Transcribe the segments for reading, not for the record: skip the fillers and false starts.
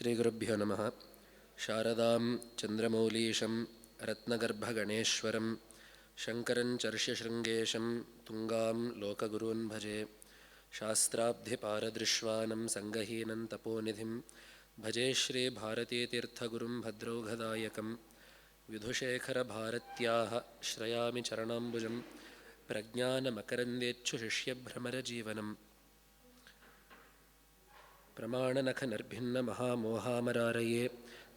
శ్రీగురుభ్యో నమః. శారదాం చంద్రమౌళీశం రత్నగర్భగణేశ్వరం శంకరం చర్ష్యశృంగేశం తుంగాం లోకగురూన్ భజే. శాస్త్రాబ్ధిపారదృశ్వానం సంగహీనం తపోనిధిం భజే శ్రీభారతీతీర్థగురుం భద్రౌఘదాయకం. విధుశేఖరభారత్యాః శ్రయామి చరణాంబుజం ప్రజ్ఞానమకరందేచ్ఛుశిష్యభ్రమరజీవనం. ప్రమాణనఖనర్భిన్నమహామోహామరారయే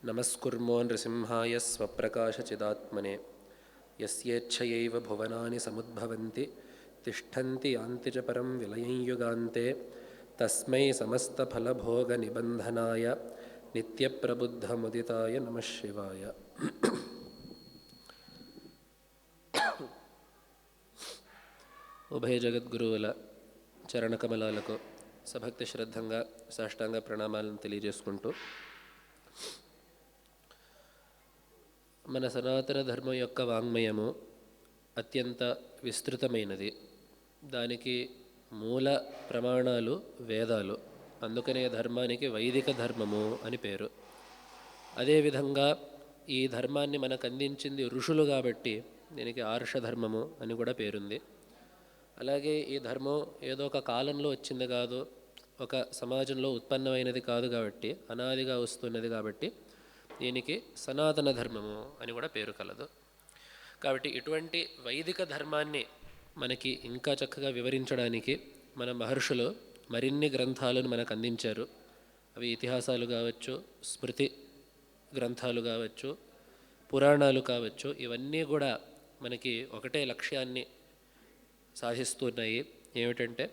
నమస్కుర్మో నృసింహాయ స్వప్రకాశచిదాత్మనే. యస్యేచ్ఛయైవ భువనాని సముద్భవంతి తిష్టంతి యాంతి చ పరం విలయం యుగాంతే. తస్మై సమస్తఫలభోగనిబంధనాయ నిత్యప్రబుద్ధముదితాయ నమః శివాయ. ఉభయ జగద్గురువుల చరణకమలాలకు సభక్తి శ్రద్ధంగా సాష్టాంగ ప్రణామాలను తెలియజేసుకుంటూ, మన సనాతన ధర్మం యొక్క వాంగ్మయము అత్యంత విస్తృతమైనది. దానికి మూల ప్రమాణాలు వేదాలు. అందుకనే ధర్మానికి వైదిక ధర్మము అని పేరు. అదేవిధంగా ఈ ధర్మాన్ని మనకు అందించింది ఋషులు కాబట్టి దీనికి ఆర్షధర్మము అని కూడా పేరుంది. అలాగే ఈ ధర్మం ఏదో ఒక కాలంలో వచ్చింది కాదు, ఒక సమాజంలో ఉత్పన్నమైనది కాదు కాబట్టి అనాదిగా వస్తున్నది కాబట్టి దీనికి సనాతన ధర్మము అని కూడా పేరు కలదు. కాబట్టి ఇటువంటి వైదిక ధర్మాన్ని మనకి ఇంకా చక్కగా వివరించడానికి మన మహర్షులు మరిన్ని గ్రంథాలను మనకు అందించారు. అవి ఇతిహాసాలు కావచ్చు, స్మృతి గ్రంథాలు కావచ్చు, పురాణాలు కావచ్చు. ఇవన్నీ కూడా మనకి ఒకటే లక్ష్యాన్ని సాధిస్తున్నాయి. ఏమిటంటే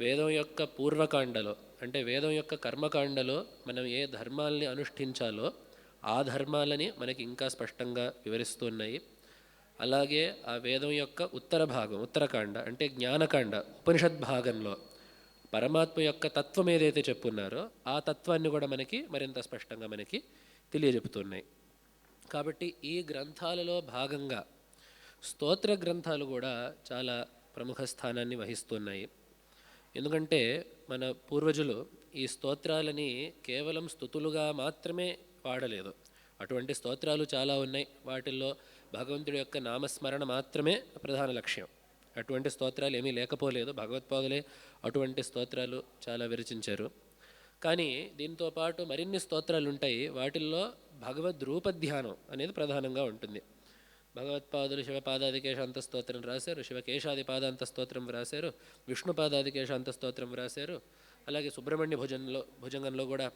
వేదం యొక్క పూర్వకాండలో, అంటే వేదం యొక్క కర్మకాండలో మనం ఏ ధర్మాలని అనుష్ఠించాలో ఆ ధర్మాలని మనకి ఇంకా స్పష్టంగా వివరిస్తున్నాయి. అలాగే ఆ వేదం యొక్క ఉత్తర భాగం, ఉత్తరకాండ అంటే జ్ఞానకాండ, ఉపనిషద్ భాగంలో పరమాత్మ యొక్క తత్వం ఏదైతే చెప్పున్నారో ఆ తత్వాన్ని కూడా మనకి మరింత స్పష్టంగా మనకి తెలియజెపుతున్నాయి. కాబట్టి ఈ గ్రంథాలలో భాగంగా స్తోత్ర గ్రంథాలు కూడా చాలా ప్రముఖ స్థానాన్ని వహిస్తున్నాయి. ఎందుకంటే మన పూర్వజులు ఈ స్తోత్రాలని కేవలం స్తుతులుగా మాత్రమే వాడలేదు. అటువంటి స్తోత్రాలు చాలా ఉన్నాయి. వాటిల్లో భగవంతుడి యొక్క నామస్మరణ మాత్రమే ప్రధాన లక్ష్యం. అటువంటి స్తోత్రాలు ఏమీ లేకపోలేదు. భగవత్పాదులే అటువంటి స్తోత్రాలు చాలా విరచించారు. కానీ దీంతో పాటు మరిన్ని స్తోత్రాలు ఉంటాయి. వాటిల్లో భగవద్ రూపధ్యానం అనేది ప్రధానంగా ఉంటుంది. భగవత్పాదులు శివపాదాదికేశాంత స్తోత్రం రాశారు, శివకేశాదిపాదాంత స్తోత్రం రాశారు, విష్ణుపాదాదికేశాంత స్తోత్రం రాశారు. అలాగే సుబ్రహ్మణ్య భుజంగంలో కూడా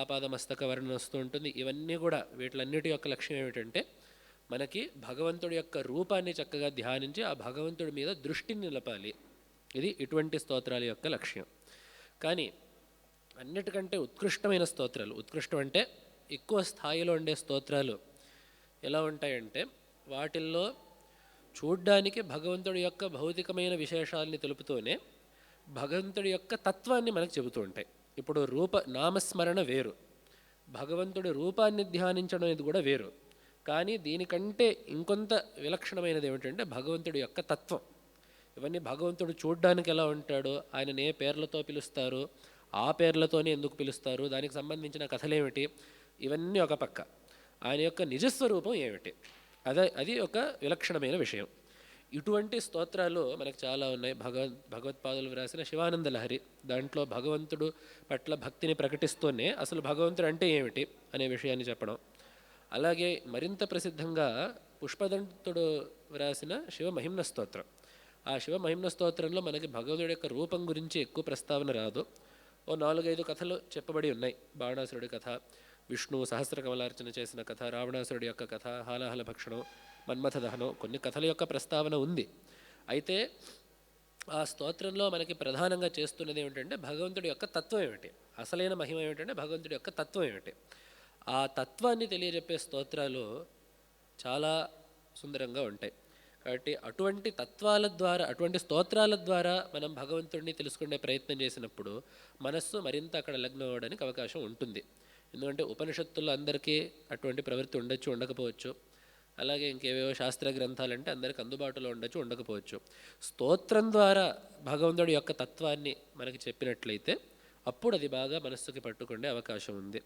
ఆపాదమస్తక వర్ణన వస్తూ ఉంటుంది. ఇవన్నీ కూడా వీటిలన్నిటి యొక్క లక్ష్యం ఏమిటంటే మనకి భగవంతుడి యొక్క రూపాన్ని చక్కగా ధ్యానించి ఆ భగవంతుడి మీద దృష్టిని నిలపాలి. ఇది ఇటువంటి స్తోత్రాల యొక్క లక్ష్యం. కానీ అన్నిటికంటే ఉత్కృష్టమైన స్తోత్రాలు, ఉత్కృష్టం అంటే ఎక్కువ స్థాయిలో ఉండే స్తోత్రాలు ఎలా ఉంటాయంటే వాటిల్లో చూడ్డానికి భగవంతుడి యొక్క భౌతికమైన విశేషాలని తెలుపుతూనే భగవంతుడి యొక్క తత్వాన్ని మనకు చెబుతూ ఉంటాయి. ఇప్పుడు నామస్మరణ వేరు, భగవంతుడి రూపాన్ని ధ్యానించడం అనేది కూడా వేరు. కానీ దీనికంటే ఇంకొంత విలక్షణమైనది ఏమిటంటే భగవంతుడి యొక్క తత్వం. ఇవన్నీ భగవంతుడు చూడ్డానికి ఎలా ఉంటాడో, ఆయనను ఏ పేర్లతో పిలుస్తారు, ఆ పేర్లతోనే ఎందుకు పిలుస్తారు, దానికి సంబంధించిన కథలేమిటి, ఇవన్నీ ఒక పక్క. ఆయన యొక్క నిజస్వరూపం ఏమిటి, అది ఒక విలక్షణమైన విషయం. ఇటువంటి స్తోత్రాలు మనకు చాలా ఉన్నాయి. భగవత్పాదులు వ్రాసిన శివానంద లహరి, దాంట్లో భగవంతుడు పట్ల భక్తిని ప్రకటిస్తూనే అసలు భగవంతుడు అంటే ఏమిటి అనే విషయాన్ని చెప్పడం. అలాగే మరింత ప్రసిద్ధంగా పుష్పదంతుడు వ్రాసిన శివమహిమ్న స్తోత్రం. ఆ శివమహిమ్న స్తోత్రంలో మనకి భగవంతుడి యొక్క రూపం గురించి ఎక్కువ ప్రస్తావన రాదు. ఓ 4-5 కథలు చెప్పబడి ఉన్నాయి. బాణాసురుడి కథ, విష్ణువు సహస్రకమలార్చన చేసిన కథ, రావణాసురుడి యొక్క కథ, హాలాహల భక్షణం, మన్మథ దహనం, కొన్ని కథల యొక్క ప్రస్తావన ఉంది. అయితే ఆ స్తోత్రంలో మనకి ప్రధానంగా చేస్తున్నది ఏమిటంటే భగవంతుడి యొక్క తత్వం ఏమిటి, అసలైన మహిమ ఏమిటంటే భగవంతుడి యొక్క తత్వం ఏమిటి. ఆ తత్వాన్ని తెలియజెప్పే స్తోత్రాలు చాలా సుందరంగా ఉంటాయి. కాబట్టి అటువంటి తత్వాల ద్వారా, అటువంటి స్తోత్రాల ద్వారా మనం భగవంతుడిని తెలుసుకునే ప్రయత్నం చేసినప్పుడు మనస్సు మరింత అక్కడ లగ్నం అవ్వడానికి అవకాశం ఉంటుంది. ఎందుకంటే ఉపనిషత్తుల్లో అందరికీ అటువంటి ప్రవృత్తి ఉండొచ్చు, ఉండకపోవచ్చు. అలాగే ఇంకేవేవో శాస్త్ర గ్రంథాలంటే అందరికి అందుబాటులో ఉండొచ్చు, ఉండకపోవచ్చు. స్తోత్రం ద్వారా భగవంతుడి యొక్క తత్వాన్ని మనకి చెప్పినట్లయితే అప్పుడు అది బాగా మనస్సుకి పట్టుకునే అవకాశం ఉంది.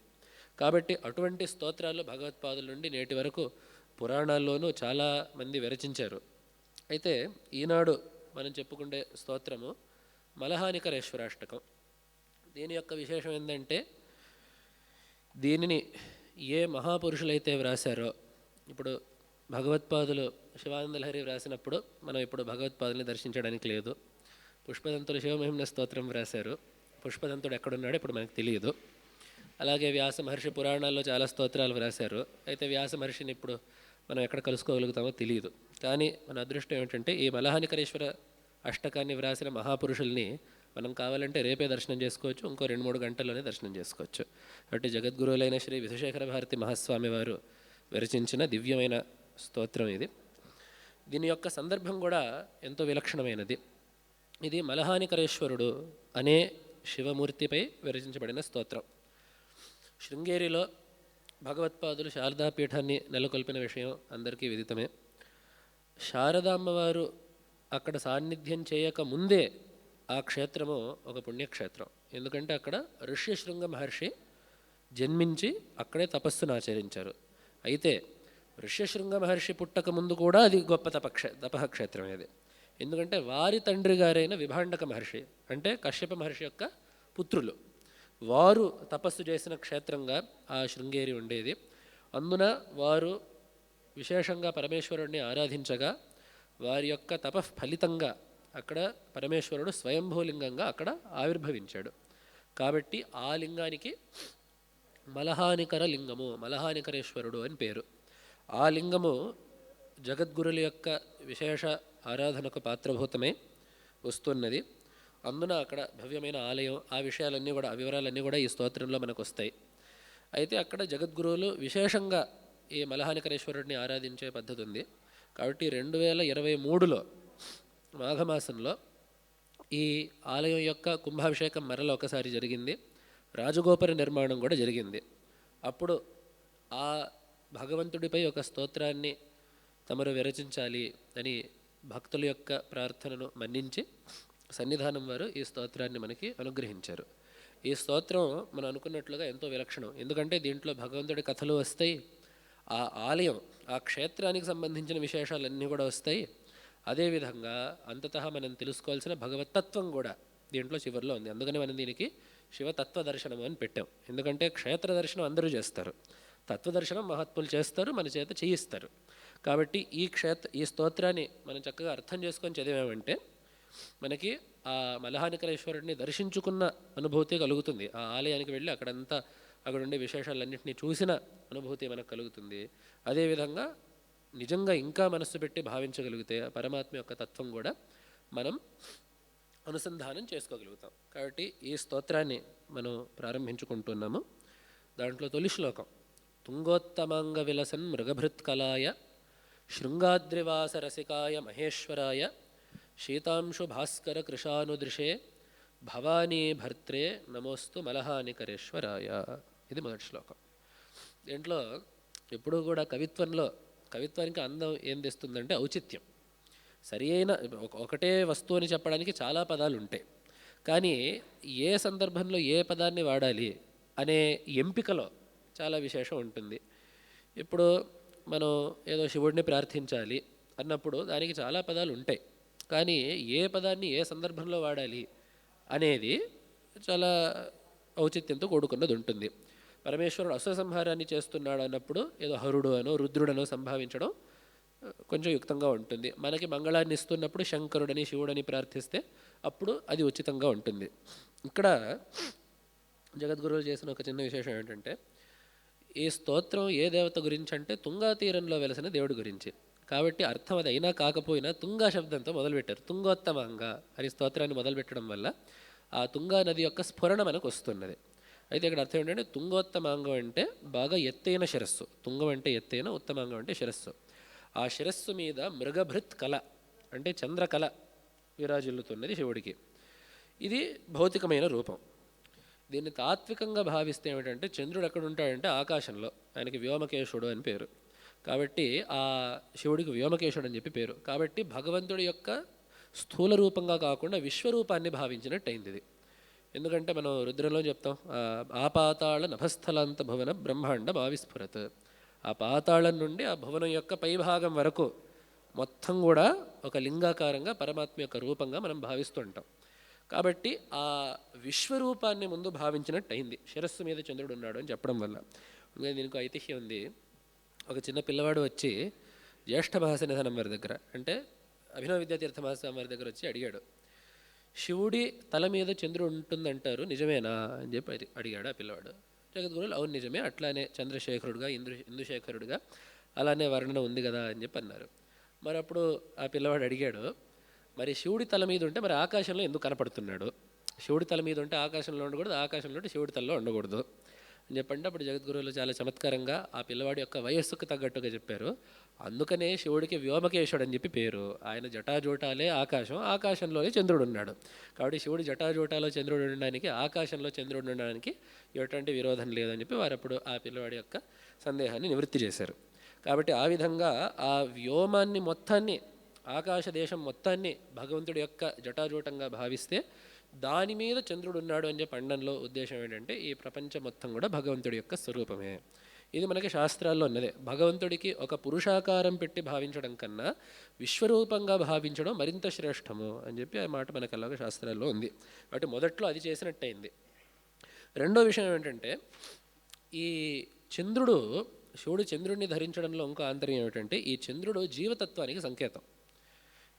కాబట్టి అటువంటి స్తోత్రాలు భగవత్పాదుల నుండి నేటి వరకు పురాణాల్లోనూ చాలామంది విరచించారు. అయితే ఈనాడు మనం చెప్పుకునే స్తోత్రము మలహానికరేశ్వరాష్టకం. దీని యొక్క విశేషం ఏంటంటే, దీనిని ఏ మహాపురుషులైతే వ్రాసారో, ఇప్పుడు భగవత్పాదులు శివానందలహరి వ్రాసినప్పుడు మనం ఇప్పుడు భగవత్పాదుల్ని దర్శించడానికి లేదు. పుష్పదంతులు శివమహిమ్న స్తోత్రం వ్రాసారు. పుష్పదంతుడు ఎక్కడున్నాడో ఇప్పుడు మనకు తెలియదు. అలాగే వ్యాస మహర్షి పురాణాల్లో చాలా స్తోత్రాలు వ్రాసారు. అయితే వ్యాస మహర్షిని ఇప్పుడు మనం ఎక్కడ కలుసుకోగలుగుతామో తెలియదు. కానీ మన అదృష్టం ఏమిటంటే ఈ మలహానికరేశ్వర అష్టకాన్ని వ్రాసిన మహాపురుషుల్ని మనం కావాలంటే రేపే దర్శనం చేసుకోవచ్చు, ఇంకో 2-3 గంటల్లోనే దర్శనం చేసుకోవచ్చు. కాబట్టి జగద్గురువులైన శ్రీ విధుశేఖర భారతి మహాస్వామి వారు విరచించిన దివ్యమైన స్తోత్రం ఇది. దీని యొక్క సందర్భం కూడా ఎంతో విలక్షణమైనది. ఇది మలహానికరేశ్వరుడు అనే శివమూర్తిపై విరచించబడిన స్తోత్రం. శృంగేరిలో భగవత్పాదులు శారదాపీఠాన్ని నెలకొల్పిన విషయం అందరికీ విదితమే. శారదామ్మవారు అక్కడ సాన్నిధ్యం చేయక ముందే ఆ క్షేత్రము ఒక పుణ్యక్షేత్రం. ఎందుకంటే అక్కడ ఋష్యశృంగ మహర్షి జన్మించి అక్కడే తపస్సును ఆచరించారు. అయితే ఋష్యశృంగ మహర్షి పుట్టక ముందు కూడా అది గొప్ప తపఃక్షేత్రం అది. ఎందుకంటే వారి తండ్రి గారైన విభాండక మహర్షి, అంటే కశ్యప మహర్షి యొక్క పుత్రులు, వారు తపస్సు చేసిన క్షేత్రంగా ఆ శృంగేరి ఉండేది. అందున వారు విశేషంగా పరమేశ్వరుడిని ఆరాధించగా వారి యొక్క తపః ఫలితంగా అక్కడ పరమేశ్వరుడు స్వయంభూలింగంగా అక్కడ ఆవిర్భవించాడు. కాబట్టి ఆ లింగానికి మలహానికర లింగము, మలహానికరేశ్వరుడు అని పేరు. ఆ లింగము జగద్గురుల యొక్క విశేష ఆరాధనకు పాత్రభూతమై వస్తున్నది. అందున అక్కడ భవ్యమైన ఆలయం, ఆ విషయాలన్నీ కూడా, ఆ వివరాలన్నీ కూడా ఈ స్తోత్రంలో మనకు వస్తాయి. అయితే అక్కడ జగద్గురువులు విశేషంగా ఈ మలహానికరేశ్వరుడిని ఆరాధించే పద్ధతి ఉంది. కాబట్టి 2023లో మాఘమాసంలో ఈ ఆలయం యొక్క కుంభాభిషేకం మరల ఒకసారి జరిగింది. రాజగోపుర నిర్మాణం కూడా జరిగింది. అప్పుడు ఆ భగవంతుడిపై ఒక స్తోత్రాన్ని తమరు విరచించాలి అని భక్తుల యొక్క ప్రార్థనను మన్నించి సన్నిధానం వారు ఈ స్తోత్రాన్ని మనకి అనుగ్రహించారు. ఈ స్తోత్రం మనం అనుకున్నట్లుగా ఎంతో విలక్షణం. ఎందుకంటే దీంట్లో భగవంతుడి కథలు వస్తాయి, ఆ ఆలయం, ఆ క్షేత్రానికి సంబంధించిన విశేషాలన్నీ కూడా వస్తాయి. అదేవిధంగా అంతతః మనం తెలుసుకోవాల్సిన భగవతత్వం కూడా దీంట్లో చివరిలో ఉంది. అందుకని మనం దీనికి శివతత్వ దర్శనం అని పెట్టాం. ఎందుకంటే క్షేత్ర దర్శనం అందరూ చేస్తారు, తత్వదర్శనం మహాత్ములు చేస్తారు, మన చేత చేయిస్తారు. కాబట్టి ఈ స్తోత్రాన్ని మనం చక్కగా అర్థం చేసుకొని చదివామంటే మనకి ఆ మలహానికరేశ్వరుడిని దర్శించుకున్న అనుభూతి కలుగుతుంది. ఆ ఆలయానికి వెళ్ళి అక్కడ ఉండే విశేషాలన్నింటినీ చూసిన అనుభూతి మనకు కలుగుతుంది. అదేవిధంగా నిజంగా ఇంకా మనస్సు పెట్టి భావించగలిగితే పరమాత్మ యొక్క తత్వం కూడా మనం అనుసంధానం చేసుకోగలుగుతాం. కాబట్టి ఈ స్తోత్రాన్ని మనం ప్రారంభించుకుంటున్నాము. దాంట్లో తొలి శ్లోకం: తుంగోత్తమాంగ విలసన్ మృగభృత్కలాయ శృంగాద్రివాస రసికాయ మహేశ్వరాయ శీతాంశు భాస్కర కృషానుదృశే భవానీ భర్త్రే నమోస్తు మలహానికరేశ్వరాయ. ఇది మొదటి శ్లోకం. దీంట్లో ఎప్పుడూ కూడా కవిత్వానికి అందం ఏం తెస్తుందంటే ఔచిత్యం. సరి అయిన ఒకటే వస్తువు అని చెప్పడానికి చాలా పదాలు ఉంటాయి, కానీ ఏ సందర్భంలో ఏ పదాన్ని వాడాలి అనే ఎంపికలో చాలా విశేషం ఉంటుంది. ఇప్పుడు మనం ఏదో శివుడిని ప్రార్థించాలి అన్నప్పుడు దానికి చాలా పదాలు ఉంటాయి, కానీ ఏ పదాన్ని ఏ సందర్భంలో వాడాలి అనేది చాలా ఔచిత్యంతో కూడుకున్నది ఉంటుంది. పరమేశ్వరుడు అసుర సంహారాన్ని చేస్తున్నాడు అన్నప్పుడు ఏదో హరుడు అనో రుద్రుడనో సంభావించడం కొంచెం యుక్తంగా ఉంటుంది. మనకి మంగళాన్ని ఇస్తున్నప్పుడు శంకరుడని శివుడని ప్రార్థిస్తే అప్పుడు అది ఉచితంగా ఉంటుంది. ఇక్కడ జగద్గురువులు చేసిన ఒక చిన్న విశేషం ఏంటంటే, ఈ స్తోత్రం ఏ దేవత గురించి అంటే తుంగా తీరంలో వెలసిన దేవుడి గురించి. కాబట్టి అర్థం అది అయినా కాకపోయినా తుంగా శబ్దంతో మొదలుపెట్టారు. తుంగోత్తమాంగ అని స్తోత్రాన్ని మొదలుపెట్టడం వల్ల ఆ తుంగా నది యొక్క స్ఫురణ మనకు వస్తున్నది. అయితే ఇక్కడ అర్థం ఏంటంటే, తుంగోత్తమాంగం అంటే బాగా ఎత్తైన శిరస్సు. తుంగం అంటే ఎత్తైన, ఉత్తమాంగం అంటే శిరస్సు. ఆ శిరస్సు మీద మృగభృత్ కళ అంటే చంద్రకళ విరాజిల్లుతున్నది శివుడికి. ఇది భౌతికమైన రూపం. దీన్ని తాత్వికంగా భావిస్తే ఏమిటంటే, చంద్రుడు ఎక్కడ ఉంటాడంటే ఆకాశంలో, ఆయనకి వ్యోమకేశుడు అని పేరు. కాబట్టి ఆ శివుడికి వ్యోమకేశుడు అని చెప్పి పేరు. కాబట్టి భగవంతుడి యొక్క స్థూల రూపంగా కాకుండా విశ్వరూపాన్ని భావించినట్టు అయింది ఇది. ఎందుకంటే మనం రుద్రంలో చెప్తాం ఆపాతాళ నభస్థలాంత భువన బ్రహ్మాండం ఆవిస్ఫురత్. ఆ పాతాళం నుండి ఆ భువనం యొక్క పైభాగం వరకు మొత్తం కూడా ఒక లింగాకారంగా పరమాత్మ యొక్క రూపంగా మనం భావిస్తుంటాం. కాబట్టి ఆ విశ్వరూపాన్ని ముందు భావించినట్టు అయింది, శిరస్సు మీద చంద్రుడు ఉన్నాడు అని చెప్పడం వల్ల. ఇంకా దీనికి ఐతిహ్యం ఉంది. ఒక చిన్న పిల్లవాడు వచ్చి జ్యేష్ఠ మహాసన్నిధానం వారి దగ్గర, అంటే అభినవ విద్యాతీర్థ మహాస్వామి వారి దగ్గర వచ్చి అడిగాడు, శివుడి తల మీద చంద్రుడు ఉంటుందంటారు నిజమేనా అని చెప్పి అడిగాడు ఆ పిల్లవాడు. జగద్గురువులు అవును నిజమే, అట్లానే చంద్రశేఖరుడుగా ఇందుశేఖరుడుగా అలానే వర్ణన ఉంది కదా అని చెప్పి అన్నారు. మరి అప్పుడు ఆ పిల్లవాడు అడిగాడు, మరి శివుడి తల మీద ఉంటే మరి ఆకాశంలో ఎందుకు కనపడుతున్నాడు? శివుడి తల మీద ఉంటే ఆకాశంలో ఉండకూడదు, ఆకాశంలో ఉంటే శివుడి తలలో ఉండకూడదు అని చెప్పండి. అప్పుడు జగద్గురువులు చాలా చమత్కారంగా ఆ పిల్లవాడి యొక్క వయస్సుకు తగ్గట్టుగా చెప్పారు. అందుకనే శివుడికి వ్యోమకేశుడు అని చెప్పి పేరు. ఆయన జటాజూటాలే ఆకాశం, ఆకాశంలోనే చంద్రుడు ఉన్నాడు. కాబట్టి శివుడి జటాజూటాలో చంద్రుడు ఉండడానికి, ఆకాశంలో చంద్రుడు ఉండడానికి ఎటువంటి విరోధం లేదని చెప్పి వారు అప్పుడు ఆ పిల్లవాడి యొక్క సందేహాన్ని నివృత్తి చేశారు. కాబట్టి ఆ విధంగా ఆ వ్యోమాన్ని మొత్తాన్ని, ఆకాశ దేశం మొత్తాన్ని భగవంతుడి యొక్క జటాజూటంగా భావిస్తే దాని మీద చంద్రుడు ఉన్నాడు అని చెప్పి అండంలో ఉద్దేశం ఏంటంటే ఈ ప్రపంచం మొత్తం కూడా భగవంతుడి యొక్క స్వరూపమే. ఇది మనకి శాస్త్రాల్లో ఉన్నదే. భగవంతుడికి ఒక పురుషాకారం పెట్టి భావించడం కన్నా విశ్వరూపంగా భావించడం మరింత శ్రేష్టము అని చెప్పి ఆ మాట మనకు అలాగే శాస్త్రాల్లో ఉంది. కాబట్టి మొదట్లో అది చేసినట్టయింది. రెండో విషయం ఏంటంటే ఈ చంద్రుడు, శివుడు చంద్రుడిని ధరించడంలో ఇంకో ఆంతర్యం ఏమిటంటే ఈ చంద్రుడు జీవతత్వానికి సంకేతం.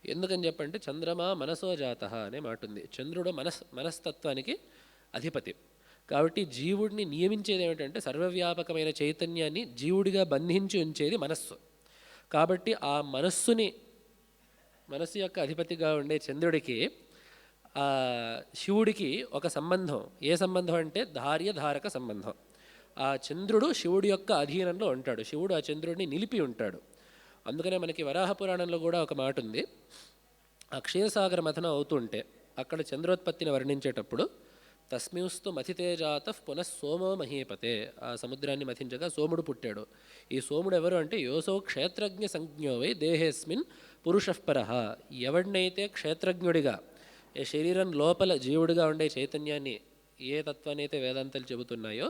ఎందుకని చెప్పంటే చంద్రమా మనసో జాత అనే మాట ఉంది. చంద్రుడు మనస్తత్వానికి అధిపతి. కాబట్టి జీవుడిని నియమించేది ఏమిటంటే సర్వవ్యాపకమైన చైతన్యాన్ని జీవుడిగా బంధించి ఉంచేది మనస్సు. కాబట్టి ఆ మనస్సు యొక్క అధిపతిగా ఉండే చంద్రుడికి శివుడికి ఒక సంబంధం. ఏ సంబంధం అంటే ధార్యధారక సంబంధం. ఆ చంద్రుడు శివుడి యొక్క అధీనంలో ఉంటాడు, శివుడు ఆ చంద్రుడిని నిలిపి ఉంటాడు. అందుకనే మనకి వరాహ పురాణంలో కూడా ఒక మాట ఉంది. ఆ క్షీరసాగర మథనం అవుతుంటే అక్కడ చంద్రోత్పత్తిని వర్ణించేటప్పుడు తస్మింస్తు మథితేజాత పునఃసోమో మహీపతే, ఆ సముద్రాన్ని మథించగా సోముడు పుట్టాడు. ఈ సోముడు ఎవరు అంటే యోసో క్షేత్రజ్ఞ సంజ్ఞో వై దేహేస్మిన్ పురుషఃపరః. ఎవడినైతే క్షేత్రజ్ఞుడిగా, ఏ శరీరం లోపల జీవుడిగా ఉండే చైతన్యాన్ని ఏ తత్వాన్ని అయితే వేదాంతాలు చెబుతున్నాయో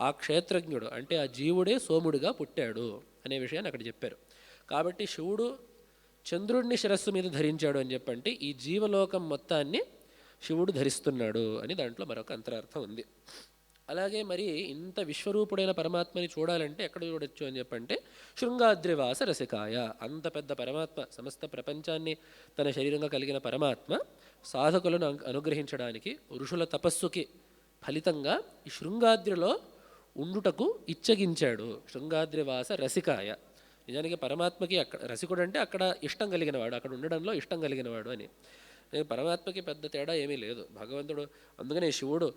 ఆ క్షేత్రజ్ఞుడు అంటే ఆ జీవుడే సోముడిగా పుట్టాడు అనే విషయాన్ని అక్కడ చెప్పారు. కాబట్టి శివుడు చంద్రుడిని శిరస్సు మీద ధరించాడు అని చెప్పంటే ఈ జీవలోకం మొత్తాన్ని శివుడు ధరిస్తున్నాడు అని దాంట్లో మరొక అంతరార్థం ఉంది. అలాగే మరి ఇంత విశ్వరూపుడైన పరమాత్మని చూడాలంటే ఎక్కడ చూడొచ్చు అని చెప్పంటే శృంగాద్రివాస రసికాయ. అంత పెద్ద పరమాత్మ, సమస్త ప్రపంచాన్ని తన శరీరంగా కలిగిన పరమాత్మ సాధకులను అనుగ్రహించడానికి ఋషుల తపస్సుకి ఫలితంగా ఈ శృంగాద్రిలో ఉండుటకు ఇచ్చగించాడు. శృంగాద్రివాస రసికాయ. నిజానికి పరమాత్మకి అక్కడ రసికుడు అంటే అక్కడ ఇష్టం కలిగినవాడు, అక్కడ ఉండడంలో ఇష్టం కలిగినవాడు అని. పరమాత్మకి పెద్ద తేడా ఏమీ లేదు. భగవంతుడు అందుకనే శివుడు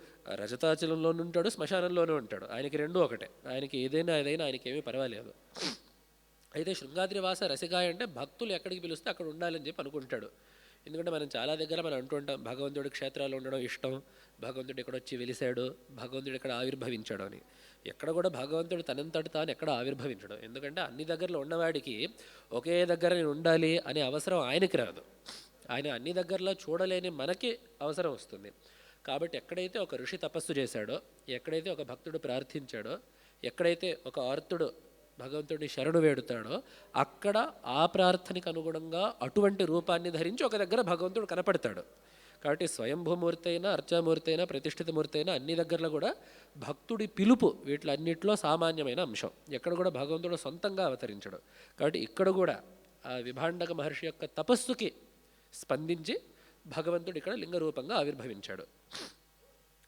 రజతాచలంలోనూ ఉంటాడు, శ్మశానంలోనూ ఉంటాడు. ఆయనకి రెండూ ఒకటే. ఆయనకి ఏదైనా ఆయనకి ఏమీ పర్వాలేదు. అయితే శృంగాద్రివాస రసికాయ అంటే భక్తులు ఎక్కడికి పిలిస్తే అక్కడ ఉండాలని చెప్పి అనుకుంటాడు. ఎందుకంటే మనం చాలా దగ్గర మనం అంటుంటాం భగవంతుడి క్షేత్రాలు ఉండడం ఇష్టం, భగవంతుడు ఇక్కడ వచ్చి వెలిశాడు, భగవంతుడు ఇక్కడ ఆవిర్భవించాడు అని. ఎక్కడ కూడా భగవంతుడు తనంతటి తాను ఎక్కడ ఆవిర్భవించడు. ఎందుకంటే అన్ని దగ్గరలో ఉన్నవాడికి ఒకే దగ్గర నేను ఉండాలి అనే అవసరం ఆయనకి రాదు. ఆయన అన్ని దగ్గరలో చూడలేని మనకి అవసరం వస్తుంది. కాబట్టి ఎక్కడైతే ఒక ఋషి తపస్సు చేశాడో, ఎక్కడైతే ఒక భక్తుడు ప్రార్థించాడో, ఎక్కడైతే ఒక ఆర్తుడు భగవంతుడిని శరణు వేడుతాడో అక్కడ ఆ ప్రార్థనకు అనుగుణంగా అటువంటి రూపాన్ని ధరించి ఒక దగ్గర భగవంతుడు కనపడతాడు. కాబట్టి స్వయంభూమూర్తి అయినా, అర్చామూర్తి అయినా, ప్రతిష్ఠితమూర్తి అయినా అన్ని దగ్గరలో కూడా భక్తుడి పిలుపు వీటిలన్నింటిలో సామాన్యమైన అంశం. ఎక్కడ కూడా భగవంతుడు సొంతంగా అవతరించడు. కాబట్టి ఇక్కడ కూడా ఆ విభాండక మహర్షి యొక్క తపస్సుకి స్పందించి భగవంతుడు ఇక్కడ లింగరూపంగా ఆవిర్భవించాడు.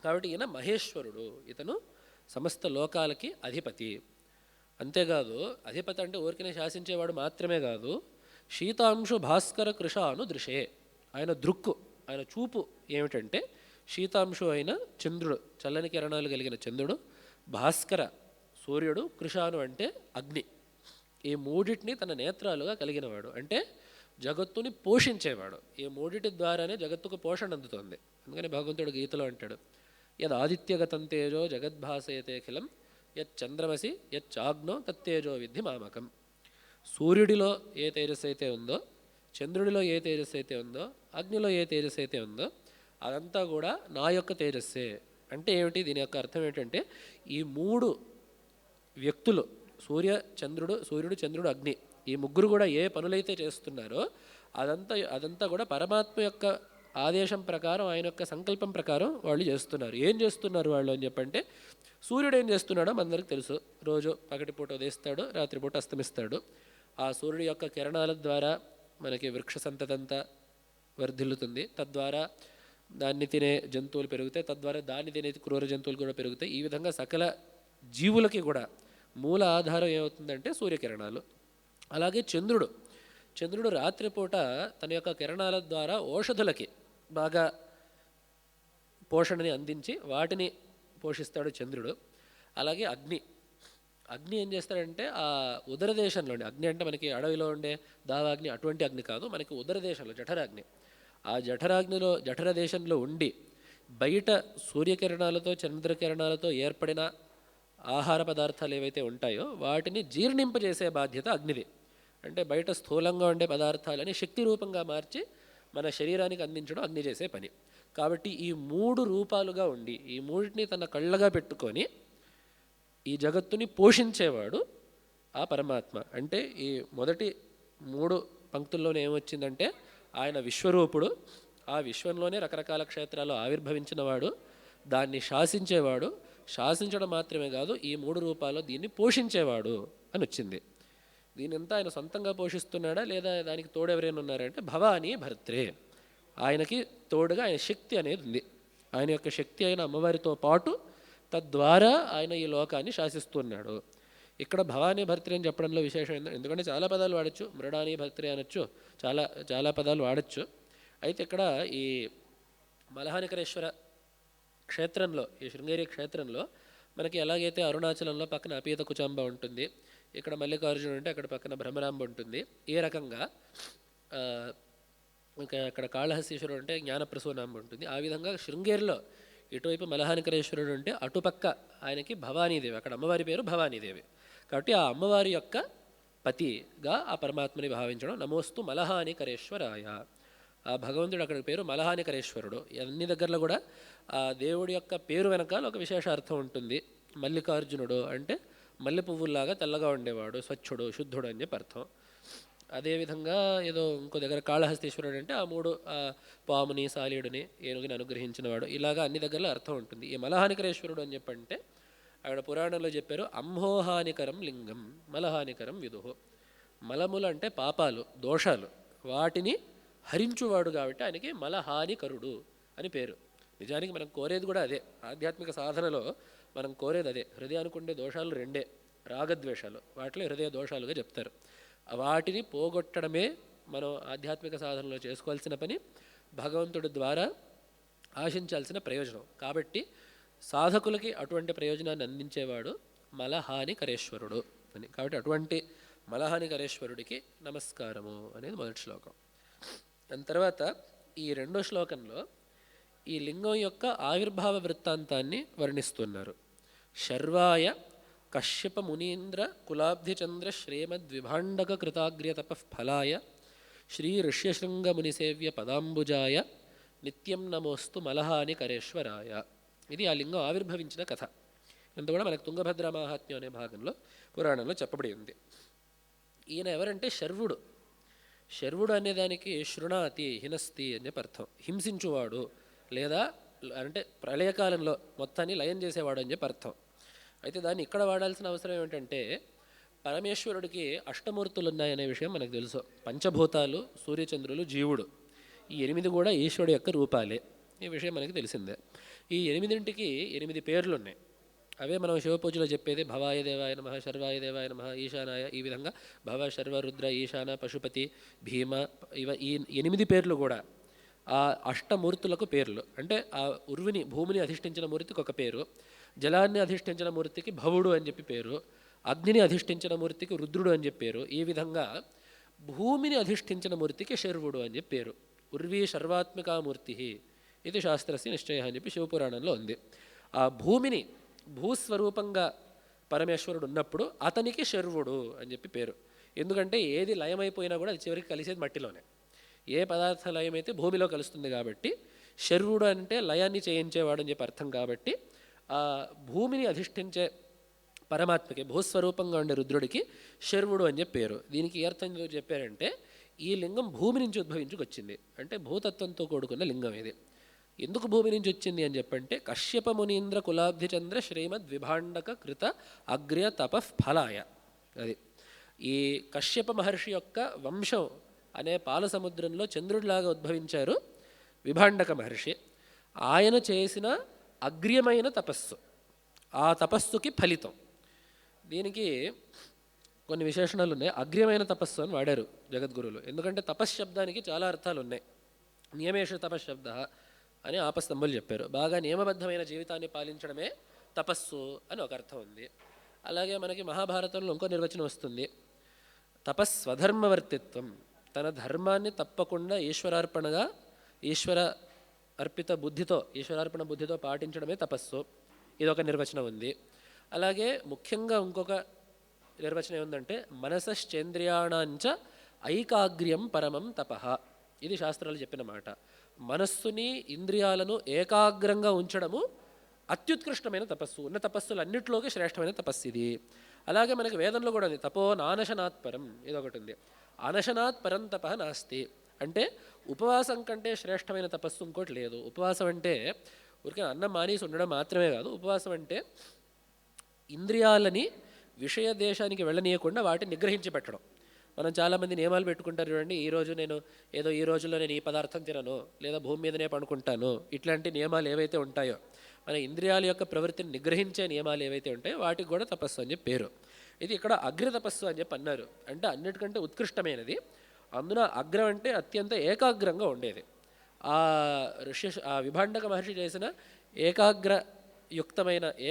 కాబట్టి ఈయన మహేశ్వరుడు, ఇతను సమస్త లోకాలకి అధిపతి. అంతేకాదు అధిపతి అంటే ఊరికనే శాసించేవాడు మాత్రమే కాదు, శీతాంశు భాస్కర కృషాను దృశే. ఆయన దృక్కు, ఆయన చూపు ఏమిటంటే శీతాంశు అయిన చంద్రుడు, చల్లని కిరణాలు కలిగిన చంద్రుడు, భాస్కర సూర్యుడు, కృషాను అంటే అగ్ని. ఈ మూడింటిని తన నేత్రాలుగా కలిగినవాడు. అంటే జగత్తుని పోషించేవాడు. ఈ మూడిటి ద్వారానే జగత్తుకు పోషణ అందుతోంది. అందుకని భగవంతుడు గీతలో అంటాడు, యద్ ఆదిత్యగతం తేజో జగద్భాసయతేఖిలం యచ్చంద్రమసి యచ్చాగ్నో తత్తేజో విద్ధి మామకం. సూర్యుడిలో ఏ తేజస్సు అయితే ఉందో, చంద్రుడిలో ఏ తేజస్సు అయితే ఉందో, అగ్నిలో ఏ తేజస్సు అయితే ఉందో అదంతా కూడా నా యొక్క తేజస్సే. అంటే ఏమిటి? దీని యొక్క అర్థం ఏంటంటే ఈ మూడు వ్యక్తులు సూర్యుడు చంద్రుడు అగ్ని, ఈ ముగ్గురు కూడా ఏ పనులైతే చేస్తున్నారో అదంతా కూడా పరమాత్మ యొక్క ఆదేశం ప్రకారం, ఆయన యొక్క సంకల్పం ప్రకారం వాళ్ళు చేస్తున్నారు. ఏం చేస్తున్నారు వాళ్ళు అని చెప్పంటే, సూర్యుడు ఏం చేస్తున్నాడో మనందరికీ తెలుసు. రోజు పగటిపూట ఉదయిస్తాడు, రాత్రిపూట అస్తమిస్తాడు. ఆ సూర్యుడి యొక్క కిరణాల ద్వారా మనకి వృక్ష సంతతంతా వర్ధిల్లుతుంది. తద్వారా దాన్ని తినే జంతువులు పెరుగుతాయి, తద్వారా దాన్ని తినే క్రూర జంతువులు కూడా పెరుగుతాయి. ఈ విధంగా సకల జీవులకి కూడా మూల ఆధారం ఏమవుతుందంటే సూర్యకిరణాలు. అలాగే చంద్రుడు రాత్రిపూట తన యొక్క కిరణాల ద్వారా ఔషధులకి బాగా పోషణని అందించి వాటిని పోషిస్తాడు చంద్రుడు. అలాగే అగ్ని ఏం చేస్తాడంటే ఆ ఉదర దేశంలోని అగ్ని అంటే మనకి అడవిలో ఉండే దావాగ్ని అటువంటి అగ్ని కాదు, మనకి ఉదర దేశంలో జఠరాగ్ని. ఆ జఠర దేశంలో ఉండి బయట సూర్యకిరణాలతో చంద్రకిరణాలతో ఏర్పడిన ఆహార పదార్థాలు ఏవైతే ఉంటాయో వాటిని జీర్ణింపజేసే బాధ్యత అగ్నిది. అంటే బయట స్థూలంగా ఉండే పదార్థాలని శక్తి రూపంగా మార్చి మన శరీరానికి అందించడం అగ్ని చేసే పని. కాబట్టి ఈ మూడు రూపాలుగా ఉండి ఈ మూడిటిని తన కళ్ళగా పెట్టుకొని ఈ జగత్తుని పోషించేవాడు ఆ పరమాత్మ. అంటే ఈ మొదటి మూడు పంక్తుల్లోనే ఏమొచ్చిందంటే ఆయన విశ్వరూపుడు, ఆ విశ్వంలోనే రకరకాల క్షేత్రాలు ఆవిర్భవించినవాడు, దాన్ని శాసించేవాడు, శాసించడం మాత్రమే కాదు ఈ మూడు రూపాల్లో దీన్ని పోషించేవాడు అని వచ్చింది. దీనంతా ఆయన సొంతంగా పోషిస్తున్నాడా లేదా దానికి తోడు ఎవరైనా ఉన్నారంటే భవానీ భర్త్రే, ఆయనకి తోడుగా ఆయన శక్తి అనేది ఉంది. ఆయన యొక్క శక్తి అయిన అమ్మవారితో పాటు తద్వారా ఆయన ఈ లోకాన్ని శాసిస్తున్నాడు. ఇక్కడ భవానీ భర్త్రే అని చెప్పడంలో విశేషం ఎందుకంటే చాలా పదాలు వాడచ్చు, మృడానీ భర్త్రే అనొచ్చు, చాలా పదాలు వాడచ్చు. అయితే ఇక్కడ ఈ మలహానికరేశ్వర క్షేత్రంలో, ఈ శృంగేరి క్షేత్రంలో మనకి ఎలాగైతే అరుణాచలంలో పక్కన అపీత కుచాంబ ఉంటుంది, ఇక్కడ మల్లికార్జునుడు అంటే అక్కడ పక్కన భ్రమరాంబ ఉంటుంది, ఏ రకంగా అక్కడ కాళహస్తీశ్వరుడు అంటే జ్ఞానప్రసూనాంబ ఉంటుంది. ఆ విధంగా శృంగేరిలో ఇటువైపు మలహానికరేశ్వరుడు అంటే అటుపక్క ఆయనకి భవానీదేవి, అక్కడ అమ్మవారి పేరు భవానీదేవి. కాబట్టి ఆ అమ్మవారి యొక్క పతిగా ఆ పరమాత్మని భావించడం. నమోస్తు మలహానికరేశ్వరాయ, ఆ భగవంతుడు అక్కడ పేరు మలహానికరేశ్వరుడు. అన్ని దగ్గరలో కూడా ఆ దేవుడి యొక్క పేరు వెనకాల ఒక విశేషార్థం ఉంటుంది. మల్లికార్జునుడు అంటే మల్లె పువ్వుల్లాగా తెల్లగా ఉండేవాడు, స్వచ్ఛుడు, శుద్ధుడు అని చెప్పి అర్థం. అదేవిధంగా ఏదో ఇంకో దగ్గర కాళహస్తీశ్వరుడు అంటే ఆ మూడు పాముని, సాలీడుని, ఏనుగుని అనుగ్రహించినవాడు. ఇలాగా అన్ని దగ్గరలో అర్థం ఉంటుంది. ఈ మలహానికరేశ్వరుడు అని చెప్పంటే అక్కడ పురాణంలో చెప్పారు, అంహోహానికరం లింగం మలహానికరం విదుహో. మలములు అంటే పాపాలు, దోషాలు, వాటిని హరించువాడు కాబట్టి ఆయనకి మలహానికరుడు అని పేరు. నిజానికి మనం కోరేది కూడా అదే. ఆధ్యాత్మిక సాధనలో మనం కోరేది అదే. హృదయానికి ఉండే దోషాలు రెండే, రాగద్వేషాలు. వాటిలో హృదయ దోషాలుగా చెప్తారు. వాటిని పోగొట్టడమే మనం ఆధ్యాత్మిక సాధనలో చేసుకోవాల్సిన పని, భగవంతుడి ద్వారా ఆశించాల్సిన ప్రయోజనం. కాబట్టి సాధకులకి అటువంటి ప్రయోజనాన్ని అందించేవాడు మలహానికరేశ్వరుడు అని. కాబట్టి అటువంటి మలహానికరేశ్వరుడికి నమస్కారము అనేది మొదటి శ్లోకం. దాని తర్వాత ఈ రెండో శ్లోకంలో ఈ లింగం యొక్క ఆవిర్భావ వృత్తాంతాన్ని వర్ణిస్తున్నారు. శర్వాయ కశ్యప మునీంద్ర కులాబ్ధిచంద్ర శ్రీమద్విభాండక కృతాగ్ర్యతప ఫలాయ శ్రీ ఋష్యశృంగ మునిసేవ్య పదాంబుజాయ నిత్యం నమోస్తు మలహానికరేశ్వరాయ. ఇది ఆ లింగం ఆవిర్భవించిన కథ. ఇంత కూడా మనకు తుంగభద్ర మాహాత్మ్యం అనే భాగంలో పురాణంలో చెప్పబడి ఉంది. ఈయన ఎవరంటే శర్వుడు. శర్వుడు అనేదానికి శృణాతి, హినస్తి అని చెప్పి అర్థం. హింసించువాడు లేదా అంటే ప్రళయకాలంలో మొత్తాన్ని లయం చేసేవాడు అని చెప్పి అర్థం. అయితే దాన్ని ఇక్కడ వాడాల్సిన అవసరం ఏమిటంటే, పరమేశ్వరుడికి అష్టమూర్తులు ఉన్నాయనే విషయం మనకు తెలుసు. పంచభూతాలు, సూర్యచంద్రులు, జీవుడు, ఈ 8 కూడా ఈశ్వరుడు యొక్క రూపాలే. ఈ విషయం మనకి తెలిసిందే. ఈ 8ంటికి 8 పేర్లు ఉన్నాయి. అవే మనం శివపూజలో చెప్పేది. భవాయ దేవాయ నమః, శర్వాయ దేవాయ నమః, ఈశానాయ. ఈ విధంగా భవ, శర్వ, రుద్ర, ఈశాన, పశుపతి, భీమ, ఈ 8 పేర్లు కూడా ఆ అష్టమూర్తులకు పేర్లు. అంటే ఆ ఉర్విని, భూమిని అధిష్ఠించిన మూర్తికి ఒక పేరు, జలాన్ని అధిష్ఠించిన మూర్తికి భవుడు అని చెప్పి పేరు, అగ్నిని అధిష్ఠించిన మూర్తికి రుద్రుడు అని చెప్పారు. ఈ విధంగా భూమిని అధిష్ఠించిన మూర్తికి శర్వుడు అని చెప్పి పేరు. ఉర్వీ శర్వాత్మికా మూర్తి ఇది శాస్త్రస్య నిశ్చయ అని చెప్పి శివపురాణంలో ఉంది. ఆ భూమిని భూస్వరూపంగా పరమేశ్వరుడు ఉన్నప్పుడు అతనికి శర్వుడు అని చెప్పి పేరు. ఎందుకంటే ఏది లయమైపోయినా కూడా అది చివరికి కలిసేది మట్టిలోనే. ఏ పదార్థ లయమైతే భూమిలో కలుస్తుంది కాబట్టి శర్వుడు అంటే లయాన్ని చేయించేవాడు అని చెప్పి అర్థం కాబట్టి ఆ భూమిని అధిష్ఠించే పరమాత్మకి భూస్వరూపంగా ఉండే రుద్రుడికి శర్వుడు అని చెప్పి పేరు. దీనికి ఏ అర్థం చెప్పారంటే ఈ లింగం భూమి నుంచి ఉద్భవించుకొచ్చింది, అంటే భూతత్వంతో కూడుకున్న లింగం ఇది. ఎందుకు భూమి నుంచి వచ్చింది అని చెప్పంటే కశ్యప మునీంద్ర కులాబ్ధిచంద్ర శ్రీమద్ విభాండక కృత అగ్ర్య తపః ఫలాయ. అది ఈ కశ్యప మహర్షి యొక్క వంశం అనే పాల సముద్రంలో చంద్రుడిలాగా ఉద్భవించారు విభాండక మహర్షి. ఆయన చేసిన అగ్ర్యమైన తపస్సు, ఆ తపస్సుకి ఫలితం. దీనికి కొన్ని విశేషణాలు ఉన్నాయి. అగ్ర్యమైన తపస్సు అని వాడారు జగద్గురువులు, ఎందుకంటే తపశ్శబ్దానికి చాలా అర్థాలు ఉన్నాయి. నియమేషు తపశ్శబ్ద అని ఆపస్తంభులు చెప్పారు. బాగా నియమబద్ధమైన జీవితాన్ని పాలించడమే తపస్సు అని ఒక అర్థం ఉంది. అలాగే మనకి మహాభారతంలో ఇంకో నిర్వచనం వస్తుంది, తపస్వధర్మవర్తిత్వం. తన ధర్మాన్ని తప్పకుండా ఈశ్వరార్పణగా ఈశ్వర అర్పిత బుద్ధితో ఈశ్వరార్పణ బుద్ధితో పాటించడమే తపస్సు. ఇదొక నిర్వచనం ఉంది. అలాగే ముఖ్యంగా ఇంకొక నిర్వచనం ఏముందంటే మనసశ్చేంద్రియాణాంచ ఐకాగ్ర్యం పరమం తపః. ఇది శాస్త్రాలు చెప్పిన మాట. మనస్సుని ఇంద్రియాలను ఏకాగ్రంగా ఉంచడము అత్యుత్కృష్టమైన తపస్సు. ఉన్న తపస్సులు అన్నింటిలోకి శ్రేష్టమైన తపస్సు ఇది. అలాగే మనకి వేదంలో కూడా ఉంది, తపో నానశనాత్ పరం, ఇదొకటి ఉంది. అనశనాత్ పరం తపః నాస్తి, అంటే ఉపవాసం కంటే శ్రేష్టమైన తపస్సు ఇంకోటి లేదు. ఉపవాసం అంటే ఊరికే అన్నం మానేసి ఉండడం మాత్రమే కాదు. ఉపవాసం అంటే ఇంద్రియాలని విషయ దేశానికి వెళ్ళనీయకుండా వాటిని నిగ్రహించి పెట్టడం. మనం చాలామంది నియమాలు పెట్టుకుంటారు చూడండి, ఈరోజు నేను ఏదో ఈ రోజుల్లో నేను ఈ పదార్థం తినను, లేదా భూమి మీదనే పడుకుంటాను, ఇట్లాంటి నియమాలు ఏవైతే ఉంటాయో, మన ఇంద్రియాల యొక్క ప్రవృత్తిని నిగ్రహించే నియమాలు ఏవైతే ఉంటాయో వాటికి కూడా తపస్సు అని చెప్పి పేరు. ఇది ఇక్కడ అగ్ర తపస్సు అని చెప్పి అన్నారు, అంటే అన్నిటికంటే ఉత్కృష్టమైనది. అందున అగ్రం అంటే అత్యంత ఏకాగ్రంగా ఉండేది. ఆ విభాండక మహర్షి చేసిన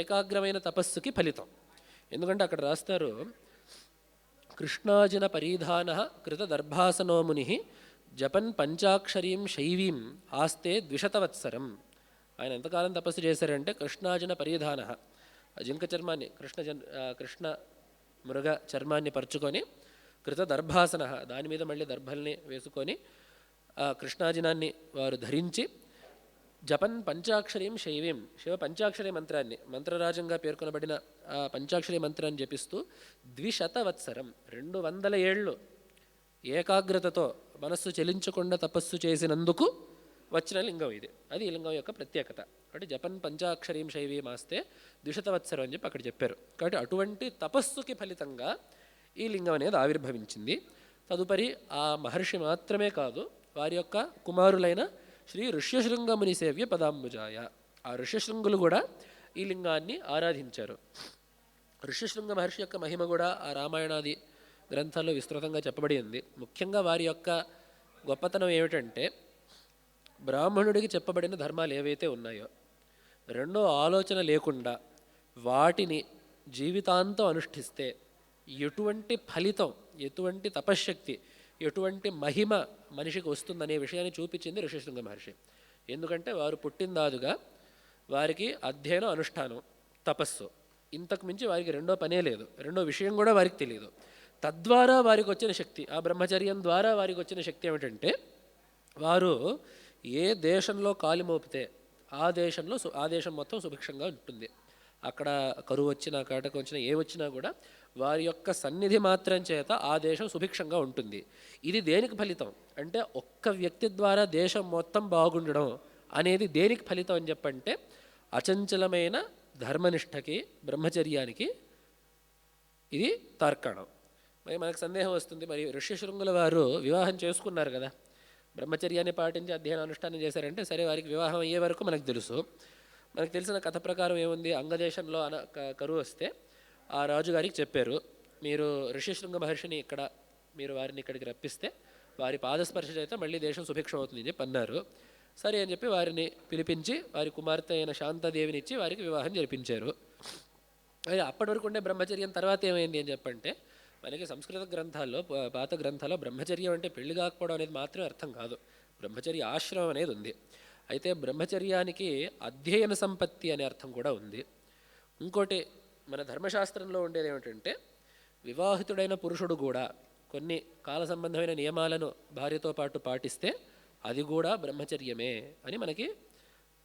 ఏకాగ్రమైన తపస్సుకి ఫలితం. ఎందుకంటే అక్కడ రాస్తారు, కృష్ణాజిన పరిధాన కృత దర్భాసనో ముని జపన్ పంచాక్షరీం శైవీం ఆస్తే ద్విశతవత్సరం. ఆయన ఎంతకాలం తపస్సు చేశారంటే కృష్ణాజిన పరిధాన, జింక చర్మాన్ని కృష్ణ మృగ చర్మాన్ని పరుచుకొని, కృత దర్భాసన, దాని మీద మళ్ళీ దర్భల్ని వేసుకొని కృష్ణాజినాన్ని వారు ధరించి, జపన్ పంచాక్షరీం శైవీం, శివ పంచాక్షరి మంత్రాన్ని, మంత్రరాజంగా పేర్కొనబడిన ఆ పంచాక్షరి మంత్రాన్ని జపిస్తూ 200 వత్సరం 200 ఏళ్ళు ఏకాగ్రతతో మనస్సు చెలించకుండా తపస్సు చేసినందుకు వచ్చిన లింగం ఇది. అది ఈ లింగం యొక్క ప్రత్యేకత. అంటే జపన్ పంచాక్షరీం శైవీం ఆస్తే 200 వత్సరం అని చెప్పి అక్కడ చెప్పారు. కాబట్టి అటువంటి తపస్సుకి ఫలితంగా ఈ లింగం అనేది ఆవిర్భవించింది. తదుపరి ఆ మహర్షి మాత్రమే కాదు, వారి యొక్క కుమారులైన శ్రీ ఋష్యశృంగముని సేవ్య పదాంబుజాయ, ఆ ఋష్యశృంగులు కూడా ఈ లింగాన్ని ఆరాధించారు. ఋష్యశృంగ మహర్షి యొక్క మహిమ కూడా ఆ రామాయణాది గ్రంథాల్లో విస్తృతంగా చెప్పబడి ఉంది. ముఖ్యంగా వారి యొక్క గొప్పతనం ఏమిటంటే, బ్రాహ్మణుడికి చెప్పబడిన ధర్మాలు ఏవైతే ఉన్నాయో రెండో ఆలోచన లేకుండా వాటిని జీవితాంతం అనుష్ఠిస్తే ఎటువంటి ఫలితం, ఎటువంటి తపశ్శక్తి, ఎటువంటి మహిమ మనిషికి వస్తుందనే విషయాన్ని చూపించింది ఋష్యశృంగ మహర్షి. ఎందుకంటే వారు పుట్టిందాదుగా వారికి అధ్యయనం, అనుష్ఠానం, తపస్సు, ఇంతకు మించి వారికి రెండో పనే లేదు. రెండో విషయం కూడా వారికి తెలియదు. తద్వారా వారికి వచ్చిన శక్తి, ఆ బ్రహ్మచర్యం ద్వారా వారికి వచ్చిన శక్తి ఏమిటంటే, వారు ఏ దేశంలో కాలు మోపితే ఆ దేశం మొత్తం సుభిక్షంగా ఉంటుంది. అక్కడ కరువు వచ్చినా, కాటకం వచ్చినా, ఏ వచ్చినా కూడా వారి యొక్క సన్నిధి మాత్రం చేత ఆ దేశం సుభిక్షంగా ఉంటుంది. ఇది దేనికి ఫలితం అంటే, ఒక్క వ్యక్తి ద్వారా దేశం మొత్తం బాగుండడం అనేది దేనికి ఫలితం అని చెప్పంటే, అచంచలమైన ధర్మనిష్టకి, బ్రహ్మచర్యానికి ఇది తార్కాణం. మరి మనకు సందేహం వస్తుంది, మరి ఋష్యశృంగుల వారు వివాహం చేసుకున్నారు కదా, బ్రహ్మచర్యాన్ని పాటించి అధ్యయన అనుష్ఠానం చేశారంటే, సరే వారికి వివాహం అయ్యే వరకు మనకు తెలుసు. మనకు తెలిసిన కథ ప్రకారం ఏముంది, అంగదేశంలో కరువు వస్తే ఆ రాజుగారికి చెప్పారు, మీరు ఋష్యశృంగ మహర్షిని మీరు వారిని ఇక్కడికి రప్పిస్తే వారి పాదస్పర్శ చేత మళ్ళీ దేశం సుభిక్షం అవుతుంది అని చెప్పి అన్నారు. సరే అని చెప్పి వారిని పిలిపించి వారి కుమార్తె అయిన శాంతాదేవిని ఇచ్చి వారికి వివాహం జరిపించారు. అది అప్పటి వరకు ఉండే బ్రహ్మచర్యం తర్వాత ఏమైంది అని చెప్పంటే, మనకి సంస్కృత గ్రంథాల్లో, పాత గ్రంథాల్లో బ్రహ్మచర్యం అంటే పెళ్లి కాకపోవడం అనేది మాత్రమే అర్థం కాదు, బ్రహ్మచర్య ఆశ్రమం అనేది ఉంది. అయితే బ్రహ్మచర్యానికి అధ్యయన సంపత్తి అనే అర్థం కూడా ఉంది. ఇంకోటి మన ధర్మశాస్త్రంలో ఉండేది ఏమిటంటే, వివాహితుడైన పురుషుడు కూడా కొన్ని కాల సంబంధమైన నియమాలను భార్యతో పాటు పాటిస్తే అది కూడా బ్రహ్మచర్యమే అని మనకి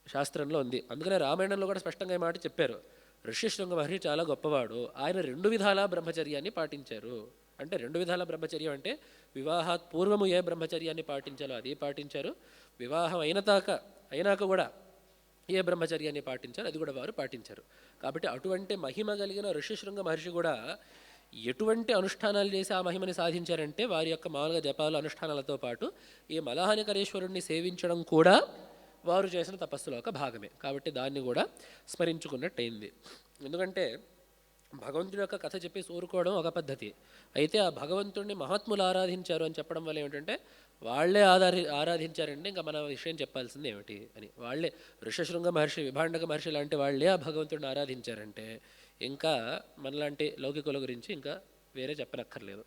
శాస్త్రంలో ఉంది. అందుకనే రామాయణంలో కూడా స్పష్టంగా ఈ మాట చెప్పారు. ఋష్యశృంగ మహర్షి చాలా గొప్పవాడు, ఆయన 2 విధాల బ్రహ్మచర్యాన్ని పాటించారు. అంటే 2 విధాల బ్రహ్మచర్యం అంటే వివాహాత్ పూర్వము ఏ బ్రహ్మచర్యాన్ని పాటించాలో అది పాటించారు, వివాహం అయినాక కూడా ఏ బ్రహ్మచర్యాన్ని పాటించారు అది కూడా వారు పాటించారు. కాబట్టి అటువంటి మహిమ కలిగిన ఋష్యశృంగ మహర్షి కూడా ఎటువంటి అనుష్ఠానాలు చేసి ఆ మహిమని సాధించారంటే వారి యొక్క మామూలుగా జపాలు అనుష్ఠానాలతో పాటు ఈ మలహానికరేశ్వరుణ్ణి సేవించడం కూడా వారు చేసిన తపస్సులో ఒక భాగమే. కాబట్టి దాన్ని కూడా స్మరించుకున్నట్టయింది. ఎందుకంటే భగవంతుడి యొక్క కథ చెప్పేసి ఊరుకోవడం ఒక పద్ధతి అయితే, ఆ భగవంతుడిని మహాత్ములు ఆరాధించారు అని చెప్పడం వల్ల ఏమిటంటే వాళ్ళే ఆరాధించారంటే ఇంకా మన విషయం చెప్పాల్సింది ఏమిటి అని. వాళ్ళే ఋషశృంగ మహర్షి, విభాండక మహర్షి లాంటి వాళ్ళే ఆ భగవంతుడిని ఆరాధించారంటే ఇంకా మనలాంటి లౌకికుల గురించి ఇంకా వేరే చెప్పనక్కర్లేదు.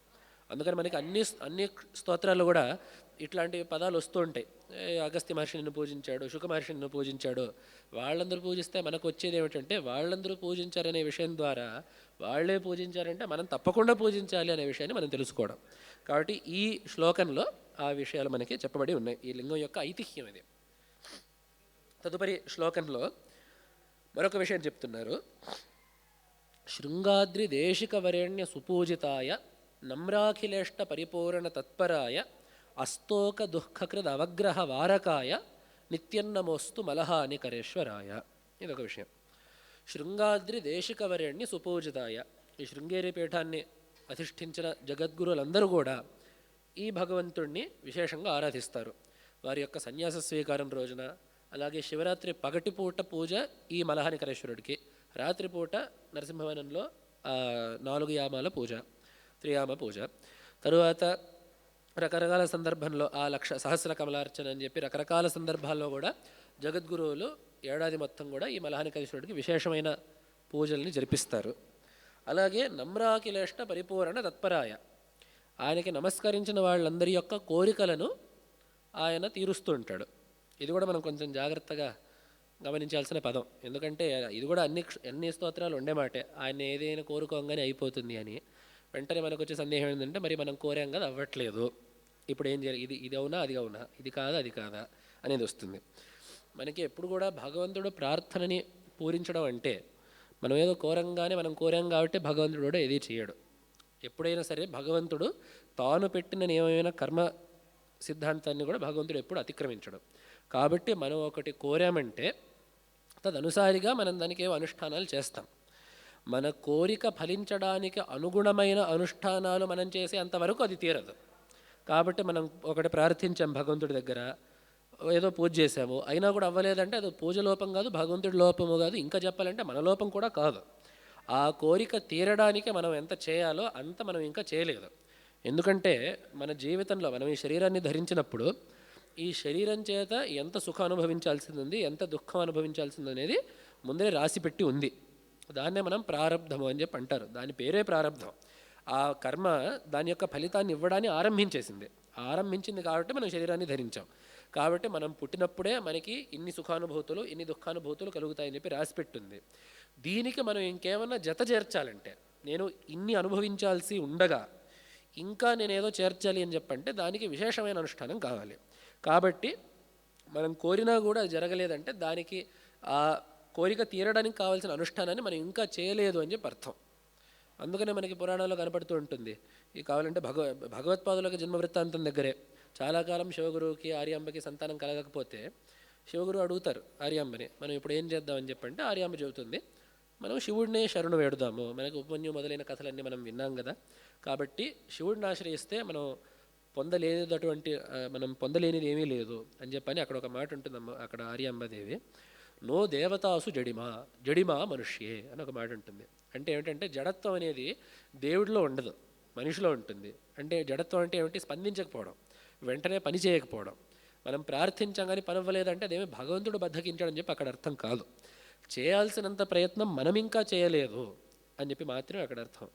అందుకని మనకి అన్ని స్తోత్రాలు కూడా ఇట్లాంటి పదాలు వస్తూ ఉంటాయి. అగస్త్య మహర్షి నిన్ను పూజించాడు, శుక మహర్షి నిన్ను పూజించాడు. వాళ్ళందరూ పూజిస్తే మనకు వచ్చేది ఏమిటంటే వాళ్ళందరూ పూజించారనే విషయం ద్వారా వాళ్ళే పూజించారంటే మనం తప్పకుండా పూజించాలి అనే విషయాన్ని మనం తెలుసుకోవడం. కాబట్టి ఈ శ్లోకంలో ఆ విషయాలు మనకి చెప్పబడి ఉన్నాయి. ఈ లింగం యొక్క ఐతిహ్యం ఇది. తదుపరి శ్లోకంలో మరొక విషయం చెప్తున్నారు. శృంగాద్రి దేశిక వరేణ్య సుపూజితాయ నమ్రాఖిలేష్ట పరిపూర్ణ తత్పరాయ అస్తోక దుఃఖకృద్ అవగ్రహ వారకాయ నిత్యన్నమోస్తు మలహానికరేశ్వరాయ. ఇదొక విషయం. శృంగాద్రి దేశిక వరేణ్య సుపూజితాయ, ఈ శృంగేరి పీఠాన్ని అధిష్ఠించిన జగద్గురులందరూ కూడా ఈ భగవంతుణ్ణి విశేషంగా ఆరాధిస్తారు. వారి యొక్క సన్యాస స్వీకారం రోజున, అలాగే శివరాత్రి పగటిపూట పూజ ఈ మలహానికరేశ్వరుడికి, రాత్రిపూట నరసింహవనంలో 4 యామాల పూజ, త్రియామ పూజ. తరువాత రకరకాల సందర్భంలో సహస్ర కమలార్చన అని చెప్పి రకరకాల సందర్భాల్లో కూడా జగద్గురువులు ఏడాది మొత్తం కూడా ఈ మలహానికరేశ్వరుడికి విశేషమైన పూజల్ని జరిపిస్తారు. అలాగే నమ్రాకిలేష్ట పరిపూర్ణ తత్పరాయ, ఆయనకి నమస్కరించిన వాళ్ళందరి యొక్క కోరికలను ఆయన తీరుస్తూ ఉంటాడు. ఇది కూడా మనం కొంచెం జాగ్రత్తగా గమనించాల్సిన పదం. ఎందుకంటే ఇది కూడా అన్ని స్తోత్రాలు ఉండే మాటే, ఆయన ఏదైనా కోరుకోగానే అయిపోతుంది అని. వెంటనే మనకు వచ్చే సందేహం ఏంటంటే మరి మనం కోరాం కదా అవ్వట్లేదు, ఇప్పుడు ఏం చేయాలి, ఇది అవునా అది అవునా, ఇది కాదా అది కాదా అనేది వస్తుంది. మనకి ఎప్పుడు కూడా భగవంతుడు ప్రార్థనని పూరించడం అంటే మనం ఏదో మనం కోరాం కాబట్టి భగవంతుడు కూడా ఏది చేయడు. ఎప్పుడైనా సరే భగవంతుడు తాను పెట్టిన నియమమైన కర్మ సిద్ధాంతాన్ని కూడా భగవంతుడు ఎప్పుడు అతిక్రమించడు. కాబట్టి మనం ఒకటి కోరామంటే తదనుసారిగా మనం దానికి ఏవో అనుష్ఠానాలు చేస్తాం. మన కోరిక ఫలించడానికి అనుగుణమైన అనుష్ఠానాలు మనం చేసే అంతవరకు అది తీరదు. కాబట్టి మనం ఒకటి ప్రార్థించాం భగవంతుడి దగ్గర, ఏదో పూజ చేసాము, అయినా కూడా అవ్వలేదంటే అది పూజ లోపం కాదు, భగవంతుడి లోపము కాదు, ఇంకా చెప్పాలంటే మన లోపం కూడా కాదు. ఆ కోరిక తీరడానికి మనం ఎంత చేయాలో అంత మనం ఇంకా చేయలేదు. ఎందుకంటే మన జీవితంలో మనం ఈ శరీరాన్ని ధరించినప్పుడు ఈ శరీరం చేత ఎంత సుఖం అనుభవించాల్సింది ఉంది, ఎంత దుఃఖం అనుభవించాల్సింది అనేది ముందే రాసిపెట్టి ఉంది. దాన్నే మనం ప్రారబ్ధము అని చెప్పి అంటారు. దాని పేరే ప్రారబ్ధం. ఆ కర్మ దాని యొక్క ఫలితాన్ని ఇవ్వడాన్ని ఆరంభించింది కాబట్టి మనం శరీరాన్ని ధరించాం. కాబట్టి మనం పుట్టినప్పుడే మనకి ఇన్ని సుఖానుభూతులు ఇన్ని దుఃఖానుభూతులు కలుగుతాయని చెప్పి రాసిపెట్టుంది. దీనికి మనం ఇంకేమన్నా జత చేర్చాలంటే, నేను ఇన్ని అనుభవించాల్సి ఉండగా ఇంకా నేనేదో చేర్చాలి అని చెప్పంటే దానికి విశేషమైన అనుష్ఠానం కావాలి. కాబట్టి మనం కోరినా కూడా అది జరగలేదంటే దానికి ఆ కోరిక తీరడానికి కావాల్సిన అనుష్ఠానాన్ని మనం ఇంకా చేయలేదు అని చెప్పి అర్థం. అందుకనే మనకి పురాణాల్లో కనపడుతూ ఉంటుంది. ఇది కావాలంటే భగవత్పాదులకు జన్మ వృత్తాంతం దగ్గరే చాలా కాలం శివగురువుకి ఆర్యాంబకి సంతానం కలగకపోతే శివగురువు అడుగుతారు ఆర్యాంబని, మనం ఇప్పుడు ఏం చేద్దామని చెప్పంటే ఆర్యాంబ చెబుతుంది, మనం శివుడినే శరణు వేడుదాము, మనకు ఉపమన్యు మొదలైన కథలన్నీ మనం విన్నాం కదా, కాబట్టి శివుడిని ఆశ్రయిస్తే మనం పొందలేనిది ఏమీ లేదు అని చెప్పని అక్కడ ఒక మాట ఉంటుందమ్మ. అక్కడ ఆర్యాంబదేవి నో దేవతాసు జడిమా మనుష్యే అని ఒక మాట ఉంటుంది. అంటే ఏమిటంటే జడత్వం అనేది దేవుడిలో ఉండదు, మనిషిలో ఉంటుంది. అంటే జడత్వం అంటే ఏమిటి? స్పందించకపోవడం, వెంటనే పని చేయకపోవడం. మనం ప్రార్థించాం కానీ పని అవ్వలేదంటే అదేమి భగవంతుడు బద్ధకించాడని చెప్పి అక్కడ అర్థం కాదు. చేయాల్సినంత ప్రయత్నం మనం ఇంకా చేయలేదు అని చెప్పి మాత్రమే అక్కడ అర్థం.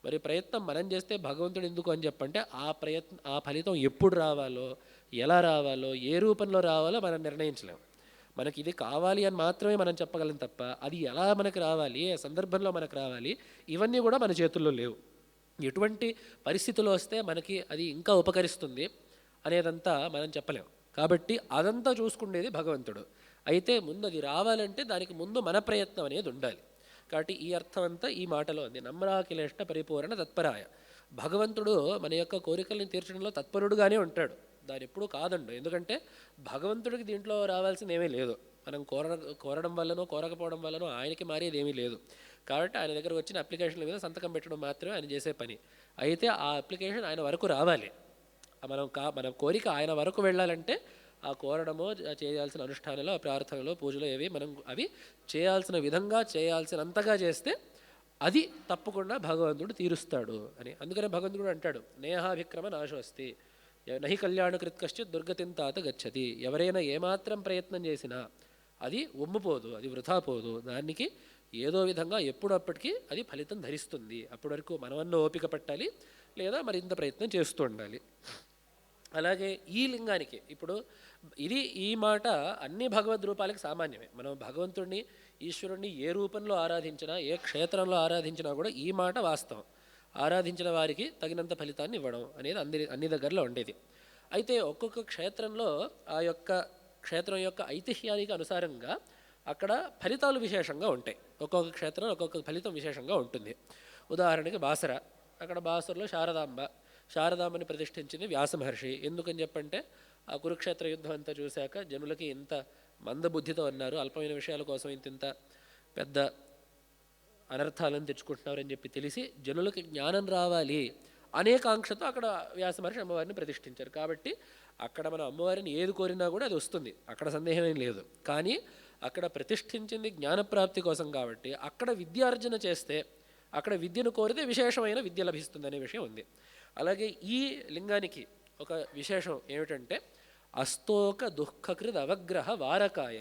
మరి ప్రయత్నం మనం చేస్తే భగవంతుడు ఎందుకు అని చెప్పంటే ఆ ఫలితం ఎప్పుడు రావాలో, ఎలా రావాలో, ఏ రూపంలో రావాలో మనం నిర్ణయించలేము. మనకి ఇది కావాలి అని మాత్రమే మనం చెప్పగలం తప్ప అది ఎలా మనకు రావాలి, ఏ సందర్భంలో మనకు రావాలి, ఇవన్నీ కూడా మన చేతుల్లో లేవు. ఎటువంటి పరిస్థితుల్లో వస్తే మనకి అది ఇంకా ఉపకరిస్తుంది అనేదంతా మనం చెప్పలేము. కాబట్టి అదంతా చూసుకునేది భగవంతుడు. అయితే ముందు అది రావాలంటే దానికి ముందు మన ప్రయత్నం అనేది ఉండాలి. కాబట్టి ఈ అర్థం అంతా ఈ మాటలో ఉంది. నమ్రాఖిలేష్ట పరిపూర్ణ తత్పరాయ. భగవంతుడు మన యొక్క కోరికల్ని తీర్చడంలో తత్పరుడుగానే ఉంటాడు, దాని ఎప్పుడూ కాదండు. ఎందుకంటే భగవంతుడికి దీంట్లో రావాల్సింది ఏమీ లేదు. మనం కోరడం వల్లనో కోరకపోవడం వల్లనో ఆయనకి మారేది ఏమీ లేదు. కాబట్టి ఆయన దగ్గరకు వచ్చిన అప్లికేషన్ల మీద సంతకం పెట్టడం మాత్రమే ఆయన చేసే పని. అయితే ఆ అప్లికేషన్ ఆయన వరకు రావాలి. మన కోరిక ఆయన వరకు వెళ్ళాలంటే ఆ కోరడమో చేయాల్సిన అనుష్ఠానంలో ప్రార్థనలో పూజలో అవి చేయాల్సిన విధంగా చేయాల్సినంతగా చేస్తే అది తప్పకుండా భగవంతుడు తీరుస్తాడు అని. అందుకనే భగవంతుడు అంటాడు, నేహాభిక్రమ నాశోస్తి నహి కళ్యాణకృత్ కశ్చిత్ దుర్గతిం తాత గచ్చతి. ఎవరైనా ఏమాత్రం ప్రయత్నం చేసినా అది ఒమ్ముపోదు, అది వృథా పోదు. దానికి ఏదో విధంగా ఎప్పుడప్పటికీ అది ఫలితం ధరిస్తుంది. అప్పటి వరకు మనమన్న ఓపిక పట్టాలి, లేదా మరింత ప్రయత్నం చేస్తూ ఉండాలి. అలాగే ఈ లింగానికి ఇప్పుడు ఈ మాట అన్ని భగవద్ రూపాలకి సామాన్యమే. మనం భగవంతుడిని ఈశ్వరుణ్ణి ఏ రూపంలో ఆరాధించినా, ఏ క్షేత్రంలో ఆరాధించినా కూడా ఈ మాట వాస్తవం. ఆరాధించిన వారికి తగినంత ఫలితాన్ని ఇవ్వడం అనేది అన్ని దగ్గరలో ఉండేది. అయితే ఒక్కొక్క క్షేత్రంలో ఆ యొక్క క్షేత్రం యొక్క ఐతిహ్యానికి అనుసారంగా అక్కడ ఫలితాలు విశేషంగా ఉంటాయి. ఒక్కొక్క క్షేత్రంలో ఒక్కొక్క ఫలితం విశేషంగా ఉంటుంది. ఉదాహరణకి బాసర, అక్కడ బాసరలో శారదాంబని ప్రతిష్ఠించింది వ్యాస మహర్షి. ఎందుకని చెప్పంటే ఆ కురుక్షేత్ర యుద్ధం అంతా చూశాక జనులకి ఇంత మందబుద్ధితో ఉన్నారు, అల్పమైన విషయాల కోసం ఇంత పెద్ద అనర్థాలను తెచ్చుకుంటున్నారని చెప్పి తెలిసి జనులకి జ్ఞానం రావాలి అనే కాంక్షతో అక్కడ వ్యాస మహర్షి అమ్మవారిని ప్రతిష్ఠించారు. కాబట్టి అక్కడ మనం అమ్మవారిని ఏది కోరినా కూడా అది వస్తుంది, అక్కడ సందేహం ఏం లేదు. కానీ అక్కడ ప్రతిష్ఠించింది జ్ఞానప్రాప్తి కోసం కాబట్టి అక్కడ విద్యార్జన చేస్తే, అక్కడ విద్యను కోరితే విశేషమైన విద్య లభిస్తుందనే విషయం ఉంది. అలాగే ఈ లింగానికి ఒక విశేషం ఏమిటంటే అస్తోక దుఃఖకృద్ అవగ్రహ వారకాయ.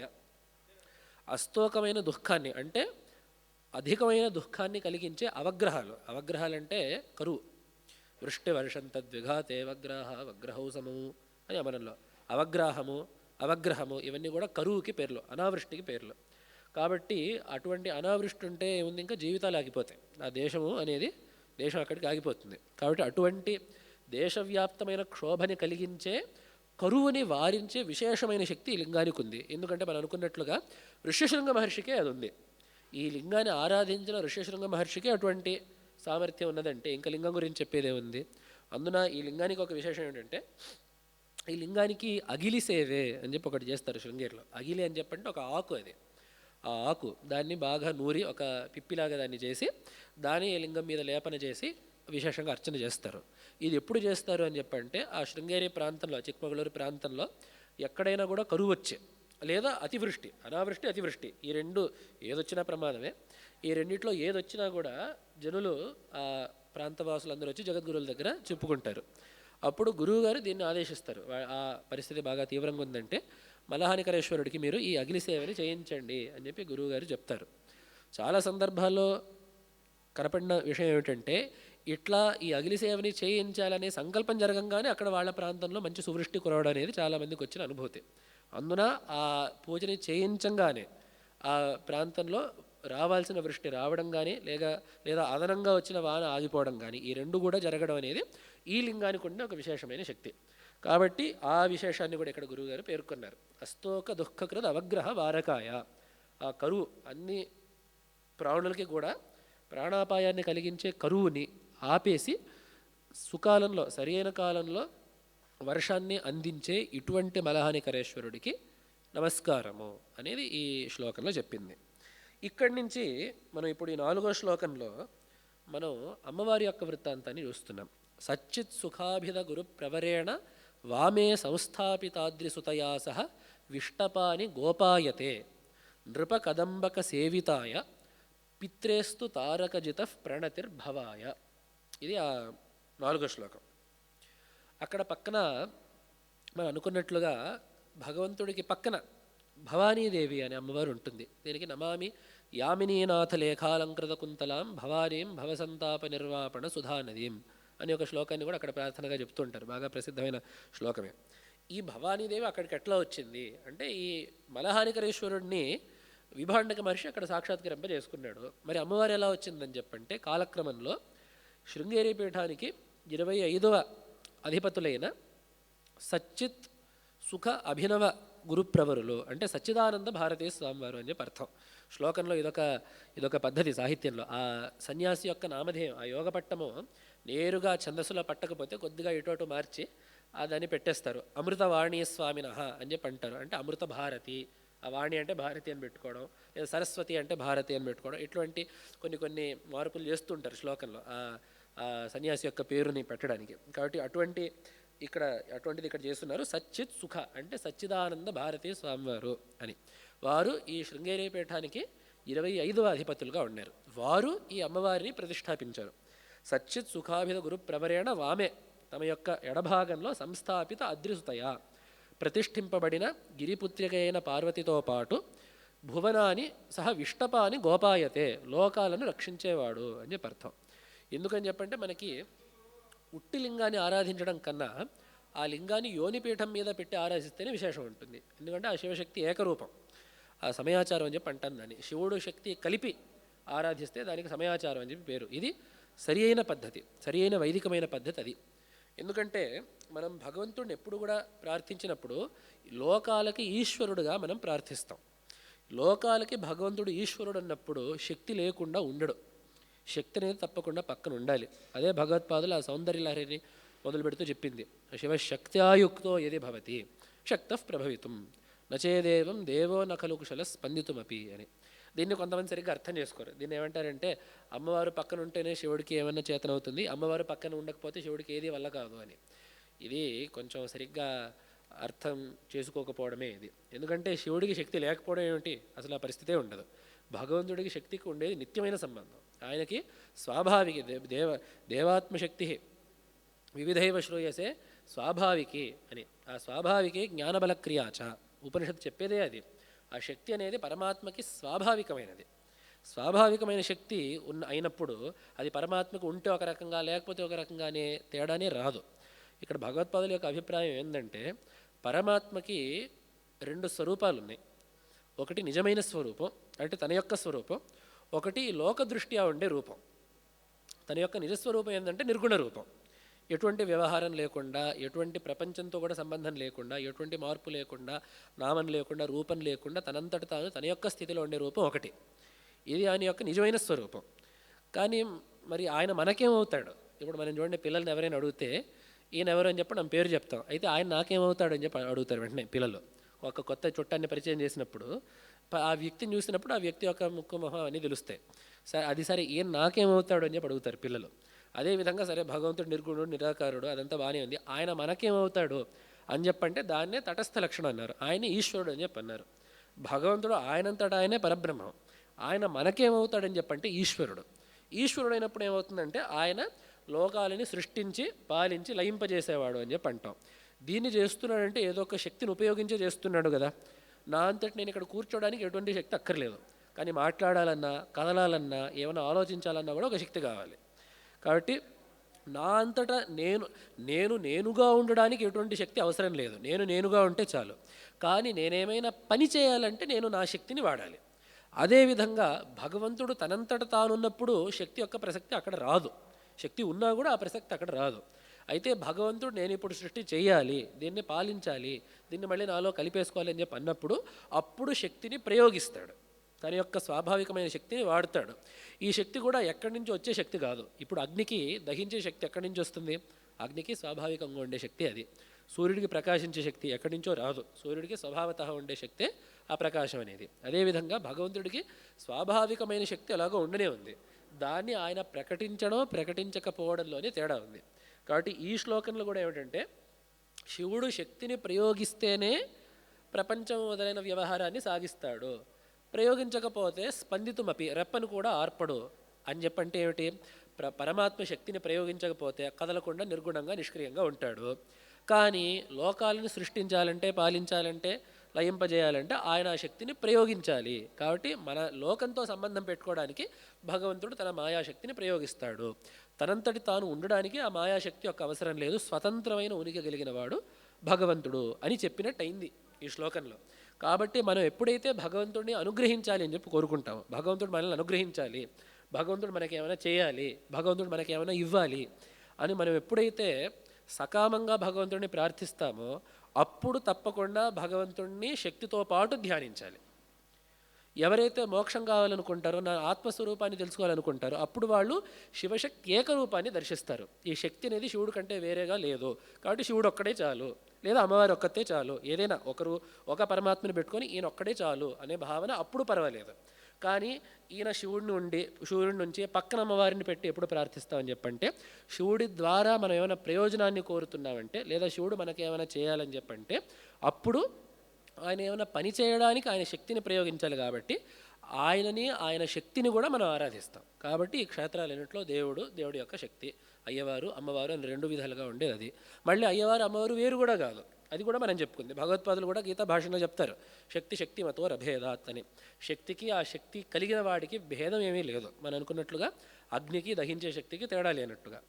అస్తోకమైన దుఃఖాన్ని అంటే అధికమైన దుఃఖాన్ని కలిగించే అవగ్రహాలంటే కరువు. వృష్టి వర్షం తద్విఘాతే వగ్రహౌ సమము అని అమరంలో అవగ్రహము ఇవన్నీ కూడా కరువుకి పేర్లు, అనావృష్టికి పేర్లు. కాబట్టి అటువంటి అనావృష్టి ఉంటే ఏముంది, ఇంకా జీవితాలు ఆగిపోతాయి. ఆ దేశం అక్కడికి ఆగిపోతుంది. కాబట్టి అటువంటి దేశవ్యాప్తమైన క్షోభని కలిగించే, కరువుని వారించే విశేషమైన శక్తి ఈ లింగానికి ఉంది. ఎందుకంటే మనం అనుకున్నట్లుగా ఋష్యశృంగ మహర్షికే అది ఉంది. ఈ లింగాన్ని ఆరాధించిన ఋష్యశృంగ మహర్షికే అటువంటి సామర్థ్యం ఉన్నదంటే ఇంకా లింగం గురించి చెప్పేదే ఉంది. అందున ఈ లింగానికి ఒక విశేషం ఏంటంటే, ఈ లింగానికి అగిలి సేవే అని చెప్పి ఒకటి చేస్తారు శృంగేరిలో. అగిలి అని చెప్పంటే ఒక ఆకు, అది ఆ ఆకు దాన్ని బాగా నూరి ఒక పిప్పిలాగా దాన్ని చేసి దాన్ని లింగం మీద లేపన చేసి విశేషంగా అర్చన చేస్తారు. ఇది ఎప్పుడు చేస్తారు అని చెప్పంటే ఆ శృంగేరి ప్రాంతంలో, చిక్కమగళూరు ప్రాంతంలో ఎక్కడైనా కూడా కరువు వచ్చే లేదా అతివృష్టి, అతివృష్టి ఈ రెండు ఏదొచ్చినా ప్రమాదమే. ఈ రెండిట్లో ఏదొచ్చినా కూడా జనులు ఆ ప్రాంతవాసులందరూ వచ్చి జగద్గురువుల దగ్గర చెప్పుకుంటారు. అప్పుడు గురువుగారు దీన్ని ఆదేశిస్తారు. ఆ పరిస్థితి బాగా తీవ్రంగా ఉందంటే మలహానికరేశ్వరుడికి మీరు ఈ అగిలి సేవని చేయించండి అని చెప్పి గురువుగారు చెప్తారు. చాలా సందర్భాల్లో కనపడిన విషయం ఏమిటంటే ఇట్లా ఈ అగిలి సేవని చేయించాలనే సంకల్పం జరగంగానే అక్కడ వాళ్ళ ప్రాంతంలో మంచి సువృష్టి కురవడం అనేది చాలామందికి వచ్చిన అనుభూతి. అందున ఆ పూజని చేయించంగానే ఆ ప్రాంతంలో రావాల్సిన వృష్టి రావడం కానీ లేదా అదనంగా వచ్చిన వాన ఆగిపోవడం కానీ ఈ రెండు కూడా జరగడం అనేది ఈ లింగానికి ఉండే ఒక విశేషమైన శక్తి. కాబట్టి ఆ విశేషాన్ని కూడా ఇక్కడ గురువుగారు పేర్కొన్నారు. అస్తోక దుఃఖకృద్ అవగ్రహ వారకాయ. ఆ కరువు అన్ని ప్రాణులకి కూడా ప్రాణాపాయాన్ని కలిగించే కరువుని ఆపేసి సుకాలంలో సరైన కాలంలో వర్షాన్ని అందించే ఇటువంటి మలహానికరేశ్వరుడికి నమస్కారము అనేది ఈ శ్లోకంలో చెప్పింది. ఇక్కడి నుంచి మనం ఇప్పుడు ఈ 4వ శ్లోకంలో మనం అమ్మవారి యొక్క వృత్తాంతాన్ని చూస్తున్నాం. సచ్చిత్ సుఖాభిద గురు ప్రవరేణ వామే సంస్థాపితాద్రిసుతయా సహ విష్టపాని గోపాయతే నృప కదంబక సేవితాయ పిత్రేస్తు తారకజిత ప్రణతిర్భవాయ. ఇది ఆ 4వ శ్లోకం. అక్కడ పక్కన మనం అనుకున్నట్లుగా భగవంతుడికి పక్కన భవానీదేవి అనే అమ్మవారు ఉంటుంది. దీనికి నమామి యామినీనాథ లేఖాలంకృత కుంతలాం భవానీం భవసంతాప నిర్వాపణ సుధానదీం అని ఒక శ్లోకాన్ని కూడా అక్కడ ప్రార్థనగా చెప్తుంటారు. బాగా ప్రసిద్ధమైన శ్లోకమే. ఈ భవానీదేవి అక్కడికి ఎట్లా వచ్చింది అంటే ఈ మలహానికరేశ్వరుడిని విభాండక మహర్షి అక్కడ సాక్షాత్కరింప చేసుకున్నాడు. మరి అమ్మవారు ఎలా వచ్చిందని చెప్పంటే కాలక్రమంలో శృంగేరి పీఠానికి 25వ అధిపతులైన సచ్చిత్, సుఖ అభినవ గురుప్రవరులు అంటే సచ్చిదానంద భారతీ స్వామివారు అని చెప్పి అర్థం. శ్లోకంలో ఇదొక పద్ధతి సాహిత్యంలో. ఆ సన్యాసి యొక్క నామధేయం, ఆ యోగ పట్టము నేరుగా ఛందస్సులో పట్టకపోతే కొద్దిగా ఇటు మార్చి దాన్ని పెట్టేస్తారు. అమృతవాణి స్వామినః అని చెప్పి అంటారు. అంటే అమృత భారతి, ఆ వాణి అంటే భారతి అని పెట్టుకోవడం, లేదా సరస్వతి అంటే భారతి అని పెట్టుకోవడం, ఇటువంటి కొన్ని మార్పులు చేస్తుంటారు శ్లోకంలో ఆ సన్యాసి యొక్క పేరుని పెట్టడానికి. కాబట్టి అటువంటిది ఇక్కడ చేస్తున్నారు. సచ్చిత్ సుఖ అంటే సచ్చిదానంద భారతీ స్వామివారు అని. వారు ఈ శృంగేరి పీఠానికి 25వ అధిపతులుగా ఉన్నారు. వారు ఈ అమ్మవారిని ప్రతిష్టాపించారు. సచ్చిత్ సుఖాభిధ గురు ప్రవరేణ వామే తమ యొక్క ఎడభాగంలో సంస్థాపిత అద్రిసుతయ ప్రతిష్ఠింపబడిన గిరిపుత్రికైన పార్వతితో పాటు భువనాన్ని సహ విష్టపాని గోపాయతే లోకాలను రక్షించేవాడు అని చెప్పి అర్థం. ఎందుకని చెప్పంటే మనకి ఉట్టి లింగాన్ని ఆరాధించడం కన్నా ఆ లింగాన్ని యోనిపీఠం మీద పెట్టి ఆరాధిస్తేనే విశేషం ఉంటుంది. ఎందుకంటే ఆ శివశక్తి ఏకరూపం, ఆ సమయాచారం అని చెప్పి అంటాను దాన్ని. శివుడు శక్తి కలిపి ఆరాధిస్తే దానికి సమయాచారం అని చెప్పి పేరు. ఇది సరి అయిన పద్ధతి, సరి అయిన వైదికమైన పద్ధతి అది. ఎందుకంటే మనం భగవంతుడిని ఎప్పుడు కూడా ప్రార్థించినప్పుడు లోకాలకి ఈశ్వరుడుగా మనం ప్రార్థిస్తాం. లోకాలకి భగవంతుడు ఈశ్వరుడు అన్నప్పుడు శక్తి లేకుండా ఉండడు. శక్తి అనేది తప్పకుండా పక్కన ఉండాలి. అదే భగవత్పాదులు ఆ సౌందర్యలహరిని మొదలు పెడుతూ చెప్పింది. శివశక్త్యాయుక్తో యది భవతి శక్తః ప్రభవితుం నచేదేవం దేవో నఖలు కుశల స్పందితుమపి అని. దీన్ని కొంతమంది సరిగ్గా అర్థం చేసుకోరు. దీన్ని ఏమంటారంటే అమ్మవారు పక్కన ఉంటేనే శివుడికి ఏమన్నా చేతనవుతుంది, అమ్మవారు పక్కన ఉండకపోతే శివుడికి ఏది వల్ల కాదు అని. ఇది కొంచెం సరిగ్గా అర్థం చేసుకోకపోవడమే ఇది. ఎందుకంటే శివుడికి శక్తి లేకపోవడం ఏమిటి, అసలు ఆ పరిస్థితే ఉండదు. భగవంతుడికి శక్తికి ఉండేది నిత్యమైన సంబంధం. ఆయనకి స్వాభావిక దేవాత్మశక్తి వివిధైవ శ్రూయసే స్వాభావికి అని. ఆ స్వాభావికి జ్ఞానబలక్రియాచ ఉపనిషత్తు చెప్పేదే అది. ఆ శక్తి అనేది పరమాత్మకి స్వాభావికమైనది. స్వాభావికమైన శక్తి అయినప్పుడు అది పరమాత్మకు ఉంటే ఒక రకంగా లేకపోతే ఒక రకంగానే తేడానే రాదు. ఇక్కడ భగవత్పాదుల యొక్క అభిప్రాయం ఏంటంటే పరమాత్మకి 2 స్వరూపాలు ఉన్నాయి. ఒకటి నిజమైన స్వరూపం అంటే తన యొక్క స్వరూపం, ఒకటి లోకదృష్ట్యా ఉండే రూపం. తన యొక్క నిజస్వరూపం ఏంటంటే నిర్గుణ రూపం. ఎటువంటి వ్యవహారం లేకుండా, ఎటువంటి ప్రపంచంతో కూడా సంబంధం లేకుండా, ఎటువంటి మార్పు లేకుండా, నామం లేకుండా, రూపం లేకుండా తనంతట తాను తన యొక్క స్థితిలో ఉండే రూపం ఒకటి. ఇది ఆయన యొక్క నిజమైన స్వరూపం. కానీ మరి ఆయన మనకేమవుతాడు? ఇప్పుడు మనం చూడండి, పిల్లల్ని ఎవరైనా అడిగితే ఈయన ఎవరు అని చెప్పి మనం పేరు చెప్తాం. అయితే ఆయన నాకేమవుతాడు అని చెప్పి అడుగుతారు వెంటనే పిల్లలు. ఒక కొత్త చుట్టాన్ని పరిచయం చేసినప్పుడు ఆ వ్యక్తిని చూసినప్పుడు ఆ వ్యక్తి యొక్క ముక్కు మొహం అని తెలుస్తాయి. సరే ఈయన నాకేమవుతాడు అని చెప్పి అడుగుతారు పిల్లలు. అదేవిధంగా సరే భగవంతుడు నిర్గుణుడు నిరాకారుడు అదంతా బాగానే ఉంది, ఆయన మనకేమవుతాడు అని చెప్పంటే దాన్నే తటస్థ లక్షణం అన్నారు. ఆయన ఈశ్వరుడు అని చెప్పి అన్నారు. భగవంతుడు ఆయనంతటా ఆయనే పరబ్రహ్మం. ఆయన మనకేమవుతాడని చెప్పంటే ఈశ్వరుడు. ఈశ్వరుడు అయినప్పుడు ఏమవుతుందంటే ఆయన లోకాలని సృష్టించి పాలించి లయింపజేసేవాడు అని చెప్పి అంటాం. దీన్ని చేస్తున్నాడంటే ఏదో ఒక శక్తిని ఉపయోగించే చేస్తున్నాడు కదా. నా అంతటి నేను ఇక్కడ కూర్చోడానికి ఎటువంటి శక్తి అక్కర్లేదు, కానీ మాట్లాడాలన్నా, కదలాలన్నా, ఏమైనా ఆలోచించాలన్నా కూడా ఒక శక్తి కావాలి. కాబట్టి నా అంతటా నేనుగా ఉండడానికి ఎటువంటి శక్తి అవసరం లేదు. నేనుగా ఉంటే చాలు. కానీ నేనేమైనా పని చేయాలంటే నేను నా శక్తిని వాడాలి. అదేవిధంగా భగవంతుడు తనంతట తానున్నప్పుడు శక్తి యొక్క ప్రసక్తి అక్కడ రాదు. శక్తి ఉన్నా కూడా ఆ ప్రసక్తి అక్కడ రాదు. అయితే భగవంతుడు నేను ఇప్పుడు సృష్టి చేయాలి, దీన్ని పాలించాలి, దీన్ని మళ్ళీ నాలో కలిపేసుకోవాలి అని చెప్పి అన్నప్పుడు అప్పుడు శక్తిని ప్రయోగిస్తాడు. తన యొక్క స్వాభావికమైన శక్తిని వాడతాడు. ఈ శక్తి కూడా ఎక్కడి నుంచి వచ్చే శక్తి కాదు. ఇప్పుడు అగ్నికి దహించే శక్తి ఎక్కడి నుంచి వస్తుంది? అగ్నికి స్వాభావికంగా ఉండే శక్తి అది. సూర్యుడికి ప్రకాశించే శక్తి ఎక్కడి నుంచో రాదు. సూర్యుడికి స్వభావతః ఉండే శక్తే ఆ ప్రకాశం అనేది. అదేవిధంగా భగవంతుడికి స్వాభావికమైన శక్తి ఎలాగో ఉండనే ఉంది. దాన్ని ఆయన ప్రకటించకపోవడంలోనే తేడా ఉంది. కాబట్టి ఈ శ్లోకంలో కూడా ఏమిటంటే శివుడు శక్తిని ప్రయోగిస్తేనే ప్రపంచం మొదలైన వ్యవహారాన్ని సాగిస్తాడు, ప్రయోగించకపోతే స్పందితుమపి రెప్పను కూడా ఆర్పడు అని చెప్పంటే ఏమిటి? పరమాత్మ శక్తిని ప్రయోగించకపోతే కదలకుండా నిర్గుణంగా నిష్క్రియంగా ఉంటాడు. కానీ లోకాలను సృష్టించాలంటే, పాలించాలంటే, లయింపజేయాలంటే ఆయన ఆ శక్తిని ప్రయోగించాలి. కాబట్టి మన లోకంతో సంబంధం పెట్టుకోవడానికి భగవంతుడు తన మాయాశక్తిని ప్రయోగిస్తాడు. తనంతటి తాను ఉండడానికి ఆ మాయాశక్తి యొక్క అవసరం లేదు. స్వతంత్రమైన ఉనికి కలిగిన వాడు భగవంతుడు అని చెప్పినట్టు అయింది ఈ శ్లోకంలో. కాబట్టి మనం ఎప్పుడైతే భగవంతుడిని అనుగ్రహించాలి అని చెప్పి కోరుకుంటామో, భగవంతుడు మనల్ని అనుగ్రహించాలి, భగవంతుడు మనకేమైనా చేయాలి, భగవంతుడు మనకేమైనా ఇవ్వాలి అని మనం ఎప్పుడైతే సకామంగా భగవంతుడిని ప్రార్థిస్తామో అప్పుడు తప్పకుండా భగవంతుడిని శక్తితో పాటు ధ్యానించాలి. ఎవరైతే మోక్షం కావాలనుకుంటారో, నా ఆత్మస్వరూపాన్ని తెలుసుకోవాలనుకుంటారో అప్పుడు వాళ్ళు శివశక్తి ఏకరూపాన్ని దర్శిస్తారు. ఈ శక్తి అనేది శివుడు కంటే వేరేగా లేదు, కాబట్టి శివుడు ఒక్కడే చాలు, లేదా అమ్మవారు ఒక్కతే చాలు, ఏదైనా ఒక పరమాత్మని పెట్టుకొని ఈయన ఒక్కడే చాలు అనే భావన అప్పుడు పర్వాలేదు. కానీ ఈయన శివుడి నుంచి పక్కన అమ్మవారిని పెట్టి ఎప్పుడు ప్రార్థిస్తామని చెప్పంటే, శివుడి ద్వారా మనం ఏమైనా ప్రయోజనాన్ని కోరుతున్నామంటే, లేదా శివుడు మనకి ఏమైనా చేయాలని చెప్పంటే అప్పుడు ఆయన ఏమైనా పని చేయడానికి ఆయన శక్తిని ప్రయోగించాలి. కాబట్టి ఆయన శక్తిని కూడా మనం ఆరాధిస్తాం. కాబట్టి ఈ క్షేత్రాలన్నింటిలో దేవుడి యొక్క శక్తి, అయ్యవారు అమ్మవారు అని రెండు విధాలుగా ఉండేది. అది మళ్ళీ అయ్యవారు అమ్మవారు వేరు కూడా కాదు, అది కూడా మనం చెప్పుకుంది. భగవత్పాదులు కూడా గీతా భాషలో చెప్తారు, శక్తి మతో రభేదాత్ అని. శక్తికి ఆ శక్తి కలిగిన వాడికి భేదం ఏమీ లేదు. మనం అనుకున్నట్లుగా అగ్నికి దహించే శక్తికి తేడా లేనట్టుగా.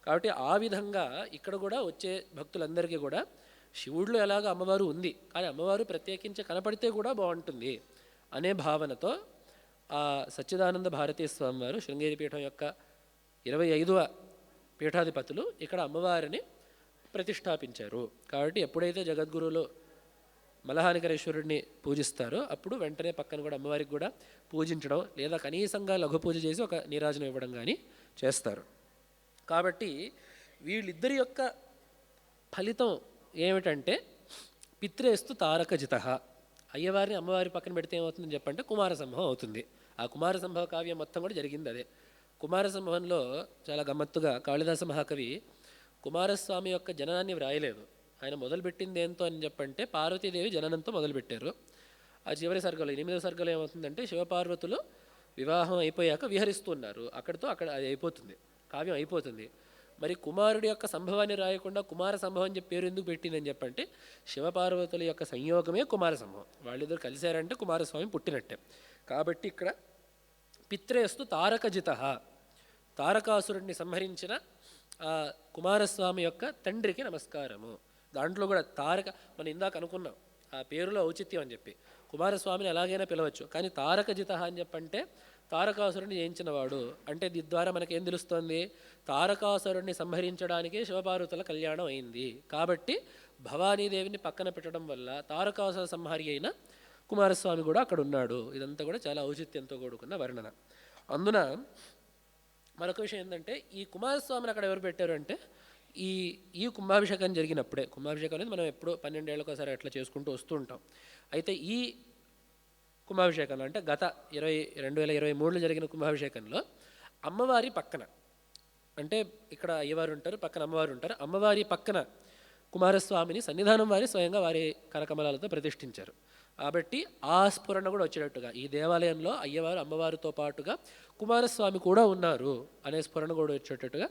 కాబట్టి ఆ విధంగా ఇక్కడ కూడా వచ్చే భక్తులందరికీ కూడా శివుడిలో ఎలాగ అమ్మవారు ఉంది, కానీ అమ్మవారు ప్రత్యేకించి కనపడితే కూడా బాగుంటుంది అనే భావనతో ఆ సచ్చిదానంద భారతీ స్వామి వారు శృంగేరి పీఠం యొక్క 25వ పీఠాధిపతులు ఇక్కడ అమ్మవారిని ప్రతిష్టాపించారు. కాబట్టి ఎప్పుడైతే జగద్గురువులు మలహానికరేశ్వరుడిని పూజిస్తారో అప్పుడు వెంటనే పక్కన కూడా అమ్మవారికి కూడా పూజించడం, లేదా కనీసంగా లఘు పూజ చేసి ఒక నీరాజనం ఇవ్వడం కానీ చేస్తారు. కాబట్టి వీళ్ళిద్దరి యొక్క ఫలితం ఏమిటంటే పిత్రేస్తు తారకజిత. అయ్యవారిని అమ్మవారి పక్కన పెడితే ఏమవుతుందని చెప్పంటే కుమార సంభవం అవుతుంది. ఆ కుమార సంభవ కావ్యం మొత్తం కూడా జరిగింది అదే. కుమార సంభవంలో చాలా గమ్మత్తుగా కాళిదాస మహాకవి కుమారస్వామి యొక్క జననాన్ని వ్రాయలేదు. ఆయన మొదలుపెట్టింది ఏంతో అని చెప్పంటే పార్వతీదేవి జననంతో మొదలుపెట్టారు. ఆ చివరి సర్గలో 8వ సర్గలో ఏమవుతుందంటే శివపార్వతులు వివాహం అయిపోయాక విహరిస్తున్నారు, అక్కడ అది అయిపోతుంది, కావ్యం అయిపోతుంది. మరి కుమారుడి యొక్క సంభవాన్ని రాయకుండా కుమార సంభవం అని చెప్పి పేరు ఎందుకు పెట్టిందని చెప్పంటే శివపార్వతుల యొక్క సంయోగమే కుమార సంభవం. వాళ్ళిద్దరు కలిశారంటే కుమారస్వామి పుట్టినట్టే. కాబట్టి ఇక్కడ పిత్రేస్తు తారకజిత, తారకాసురుడిని సంహరించిన ఆ కుమారస్వామి యొక్క తండ్రికి నమస్కారము. దాంట్లో కూడా మనం ఇందాక అనుకున్నాం ఆ పేరులో ఔచిత్యం అని చెప్పి కుమారస్వామిని ఎలాగైనా పిలవచ్చు, కానీ తారకజిత అని చెప్పంటే తారకాసురుడిని జయించినవాడు అంటే దీని ద్వారా మనకేం తెలుస్తోంది, తారకాసురుడిని సంహరించడానికి శివపార్వతుల కళ్యాణం అయింది. కాబట్టి భవానీదేవిని పక్కన పెట్టడం వల్ల తారకాసుర సంహారి అయిన కుమారస్వామి కూడా అక్కడ ఉన్నాడు. ఇదంతా కూడా చాలా ఔచిత్యంతో కూడుకున్న వర్ణన. అందున మరొక విషయం ఏంటంటే ఈ కుమారస్వామిని అక్కడ ఎవరు పెట్టారు అంటే ఈ కుంభాభిషేకం జరిగినప్పుడే, కుంభాభిషేకం అనేది మనం ఎప్పుడో 12 ఏళ్ళకోసారి అట్లా చేసుకుంటూ వస్తూ ఉంటాం. అయితే ఈ కుంభాభిషేకంలో అంటే గత 2023లో జరిగిన కుంభాభిషేకంలో అమ్మవారి పక్కన, అంటే ఇక్కడ అయ్యవారు ఉంటారు, పక్కన అమ్మవారు ఉంటారు, అమ్మవారి పక్కన కుమారస్వామిని సన్నిధానం వారి స్వయంగా వారి కరకమలాలతో ప్రతిష్ఠించారు. కాబట్టి ఆ స్ఫురణ కూడా వచ్చేటట్టుగా ఈ దేవాలయంలో అయ్యవారు అమ్మవారితో పాటుగా కుమారస్వామి కూడా ఉన్నారు అనే స్ఫురణ కూడా వచ్చేటట్టుగా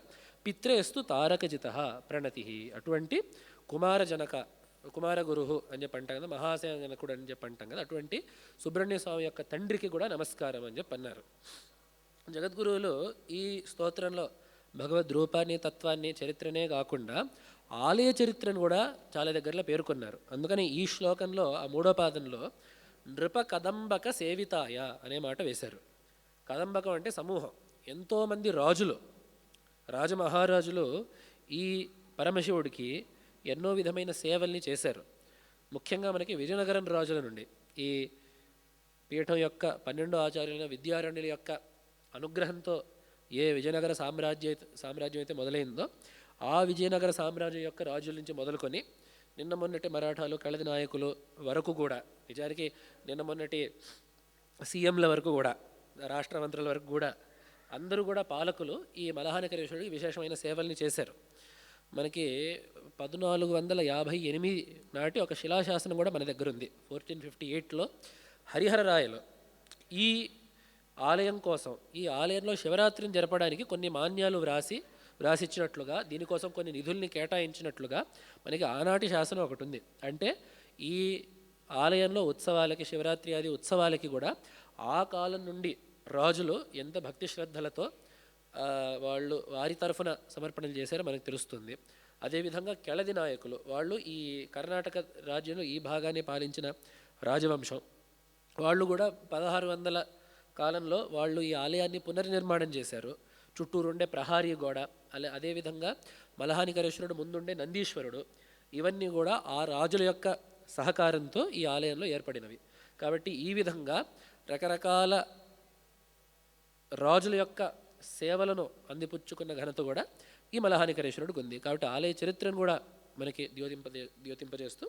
పిత్రేస్తు తారకజిత ప్రణతి. అటువంటి కుమార గురువు అని చెప్పి అంటాం కదా, మహాసేనకుడు అని చెప్పి అంటాం కదా, అటువంటి సుబ్రహ్మణ్య స్వామి యొక్క తండ్రికి కూడా నమస్కారం అని చెప్పి అన్నారు. జగద్గురువులు ఈ స్తోత్రంలో భగవద్ రూపాన్ని, తత్వాన్ని, చరిత్రనే కాకుండా ఆలయ చరిత్రను కూడా చాలా దగ్గరలో పేర్కొన్నారు. అందుకని ఈ శ్లోకంలో ఆ 3వ పాదంలో నృప కదంబక సేవితాయ అనే మాట వేశారు. కదంబకం అంటే సమూహం, ఎంతోమంది రాజమహారాజులు ఈ పరమశివుడికి ఎన్నో విధమైన సేవల్ని చేశారు. ముఖ్యంగా మనకి విజయనగరం రాజుల నుండి ఈ పీఠం యొక్క 12 ఆచార్యులైన విద్యారణ్యుల యొక్క అనుగ్రహంతో ఏ విజయనగర సామ్రాజ్యం అయితే మొదలైందో ఆ విజయనగర సామ్రాజ్యం యొక్క రాజుల నుంచి మొదలుకొని నిన్న మొన్నటి మరాఠాలు, కళది నాయకులు వరకు కూడా, నిజానికి నిన్న మొన్నటి సీఎంల వరకు కూడా, రాష్ట్ర మంత్రుల వరకు కూడా అందరూ కూడా పాలకులు ఈ మలహానికరేశ్వరుడికి విశేషమైన సేవల్ని చేశారు. మనకి 1458 నాటి ఒక శిలాశాసనం కూడా మన దగ్గర ఉంది. 1458లో హరిహరరాయలు ఈ ఆలయం కోసం, ఈ ఆలయంలో శివరాత్రిని జరపడానికి కొన్ని మాన్యాలు వ్రాసిచ్చినట్లుగా, దీనికోసం కొన్ని నిధుల్ని కేటాయించినట్లుగా మనకి ఆనాటి శాసనం ఒకటి ఉంది. అంటే ఈ ఆలయంలో ఉత్సవాలకి, శివరాత్రి ఆది ఉత్సవాలకి కూడా ఆ కాలం నుండి రాజులు ఎంత భక్తి శ్రద్ధలతో వాళ్ళు వారి తరఫున సమర్పణలు చేశారో మనకు తెలుస్తుంది. అదేవిధంగా కెళది నాయకులు, వాళ్ళు ఈ కర్ణాటక రాజ్యంలో ఈ భాగాన్ని పాలించిన రాజవంశం, వాళ్ళు కూడా 1600 కాలంలో వాళ్ళు ఈ ఆలయాన్ని పునర్నిర్మాణం చేశారు. చుట్టూరుండే ప్రహారీ గోడ, అదేవిధంగా మలహానికరేశ్వరుడు ముందుండే నందీశ్వరుడు, ఇవన్నీ కూడా ఆ రాజుల యొక్క సహకారంతో ఈ ఆలయంలో ఏర్పడినవి. కాబట్టి ఈ విధంగా రకరకాల రాజుల యొక్క సేవలను అందిపుచ్చుకున్న ఘనత కూడా ఈ మలహానికరేశ్వరుడికి ఉంది. కాబట్టి ఆలయ చరిత్రను కూడా మనకి ద్యోతింపజేస్తూ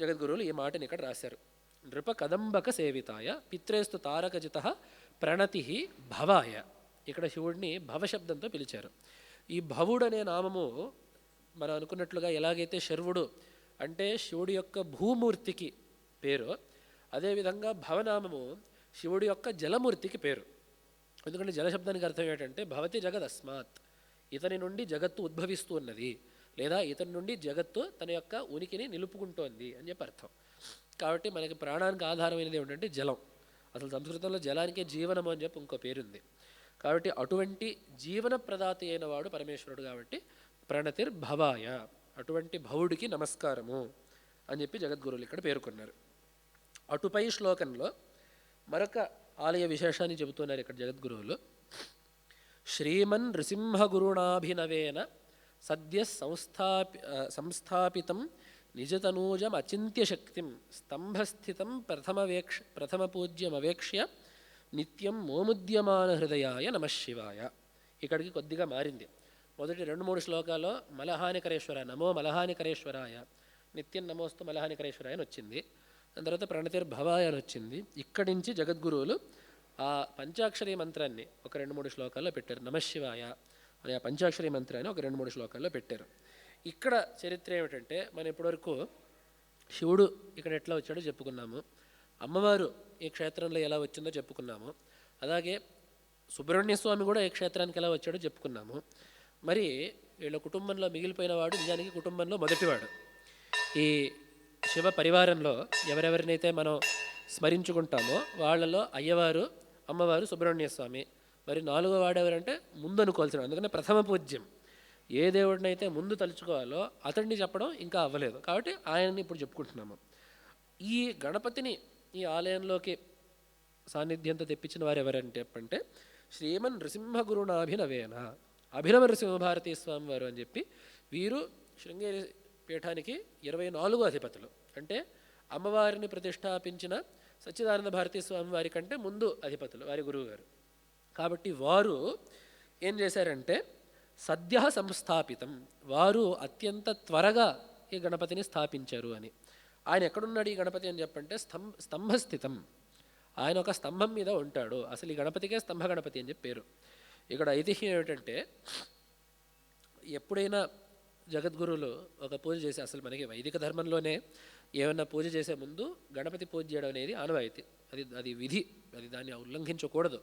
జగద్గురువులు ఈ మాటని ఇక్కడ రాశారు. నృప కదంబక సేవితాయ పిత్రేస్తు తారకజిత ప్రణతి భవాయ. ఇక్కడ శివుడిని భవశబ్దంతో పిలిచారు. ఈ భవుడు అనే నామము మనం అనుకున్నట్లుగా ఎలాగైతే శర్వుడు అంటే శివుడి యొక్క భూమూర్తికి పేరు, అదేవిధంగా భవనామము శివుడి యొక్క జలమూర్తికి పేరు. ఎందుకంటే జలశబ్దానికి అర్థం ఏంటంటే భవతి జగదస్మాత్, ఇతని నుండి జగత్తు ఉద్భవిస్తూ ఉన్నది, లేదా ఇతని నుండి జగత్తు తన యొక్క ఉనికిని నిలుపుకుంటోంది అని చెప్పి అర్థం. కాబట్టి మనకి ప్రాణానికి ఆధారమైనది ఏమిటంటే జలం. అసలు సంస్కృతంలో జలానికే జీవనము అని చెప్పి ఇంకో పేరుంది. కాబట్టి అటువంటి జీవన ప్రదాతి అయిన వాడు పరమేశ్వరుడు. కాబట్టి ప్రణతిర్భవాయ, అటువంటి భవుడికి నమస్కారము అని చెప్పి జగద్గురువులు ఇక్కడ పేర్కొన్నారు. అటుపై శ్లోకంలో మరొక ఆలయ విశేషాన్ని చెబుతున్నారు ఇక్కడ జగద్గురువులు. శ్రీమన్ నృసింహగురుణాభినవేన సద్య సంస్థాపితం నిజతనూజం అచింత్య శక్తిం స్తంభస్థితం ప్రథమ పూజ్యమవేక్ష్య నిత్యం మోముద్యమాన హృదయాయ నమశివాయ. ఇక్కడికి కొద్దిగా మారింది. మొదటి 2-3 శ్లోకాల్లో మలహానికరేశ్వర నమో మలహానికరేశ్వరాయ, నిత్యం నమోస్తు మలహానికరేశ్వరాయ అని వచ్చింది. దాని తర్వాత ప్రణతిర్భవాయ అని వచ్చింది. ఇక్కడి నుంచి జగద్గురువులు ఆ పంచాక్షరీ మంత్రాన్ని ఒక 2-3 శ్లోకాల్లో పెట్టారు. నమశివాయ అనే ఆ పంచాక్షరీ మంత్రాన్ని ఒక 2-3 శ్లోకాల్లో పెట్టారు. ఇక్కడ చరిత్ర ఏమిటంటే, మనం ఇప్పటివరకు శివుడు ఇక్కడ ఎట్లా వచ్చాడో చెప్పుకున్నాము, అమ్మవారు ఈ క్షేత్రంలో ఎలా వచ్చిందో చెప్పుకున్నాము, అలాగే సుబ్రహ్మణ్య స్వామి కూడా ఈ క్షేత్రానికి ఎలా వచ్చాడో చెప్పుకున్నాము. మరి వీళ్ళ కుటుంబంలో మిగిలిపోయిన వాడు నిజానికి కుటుంబంలో మొదటివాడు. ఈ శివ పరివారంలో ఎవరెవరినైతే మనం స్మరించుకుంటామో వాళ్ళలో అయ్యవారు, అమ్మవారు, సుబ్రహ్మణ్య స్వామి. మరి 4వ వాడు ఎవరంటే ముందు అనుకోవాల్సిన, అందుకనే ప్రథమ పూజ్యం. ఏ దేవుడినైతే ముందు తలుచుకోవాలో అతన్ని చెప్పడం ఇంకా అవ్వలేదు, కాబట్టి ఆయన్ని ఇప్పుడు చెప్పుకుంటున్నాము. ఈ గణపతిని ఈ ఆలయంలోకి సాన్నిధ్యంతో తెప్పించిన వారు ఎవరంటే అంటే శ్రీమన్ నృసింహగురునాభినవేన, అభినవ నృసింహభారతీ స్వామి వారు అని చెప్పి వీరు శృంగేరి పీఠానికి 24 అధిపతులు. అంటే అమ్మవారిని ప్రతిష్టాపించిన సచ్చిదానంద భారతీ స్వామి వారి కంటే ముందు అధిపతులు వారి గురువు గారు. కాబట్టి వారు ఏం చేశారంటే సద్య సంస్థాపితం, వారు అత్యంత త్వరగా ఈ గణపతిని స్థాపించారు అని. ఆయన ఎక్కడున్నాడు ఈ గణపతి అని చెప్పంటే స్తంభస్థితం, ఆయన ఒక స్తంభం మీద ఉంటాడు. అసలు ఈ గణపతికే స్తంభ గణపతి అని చెప్పి పేరు. ఇక్కడ ఐతిహ్యం ఏమిటంటే, ఎప్పుడైనా జగద్గురువులు ఒక పూజ చేసి, అసలు మనకి వైదిక ధర్మంలోనే ఏమన్నా పూజ చేసే ముందు గణపతి పూజ చేయడం అనేది ఆనవాయితీ, అది విధి, అది దాన్ని ఉల్లంఘించకూడదు.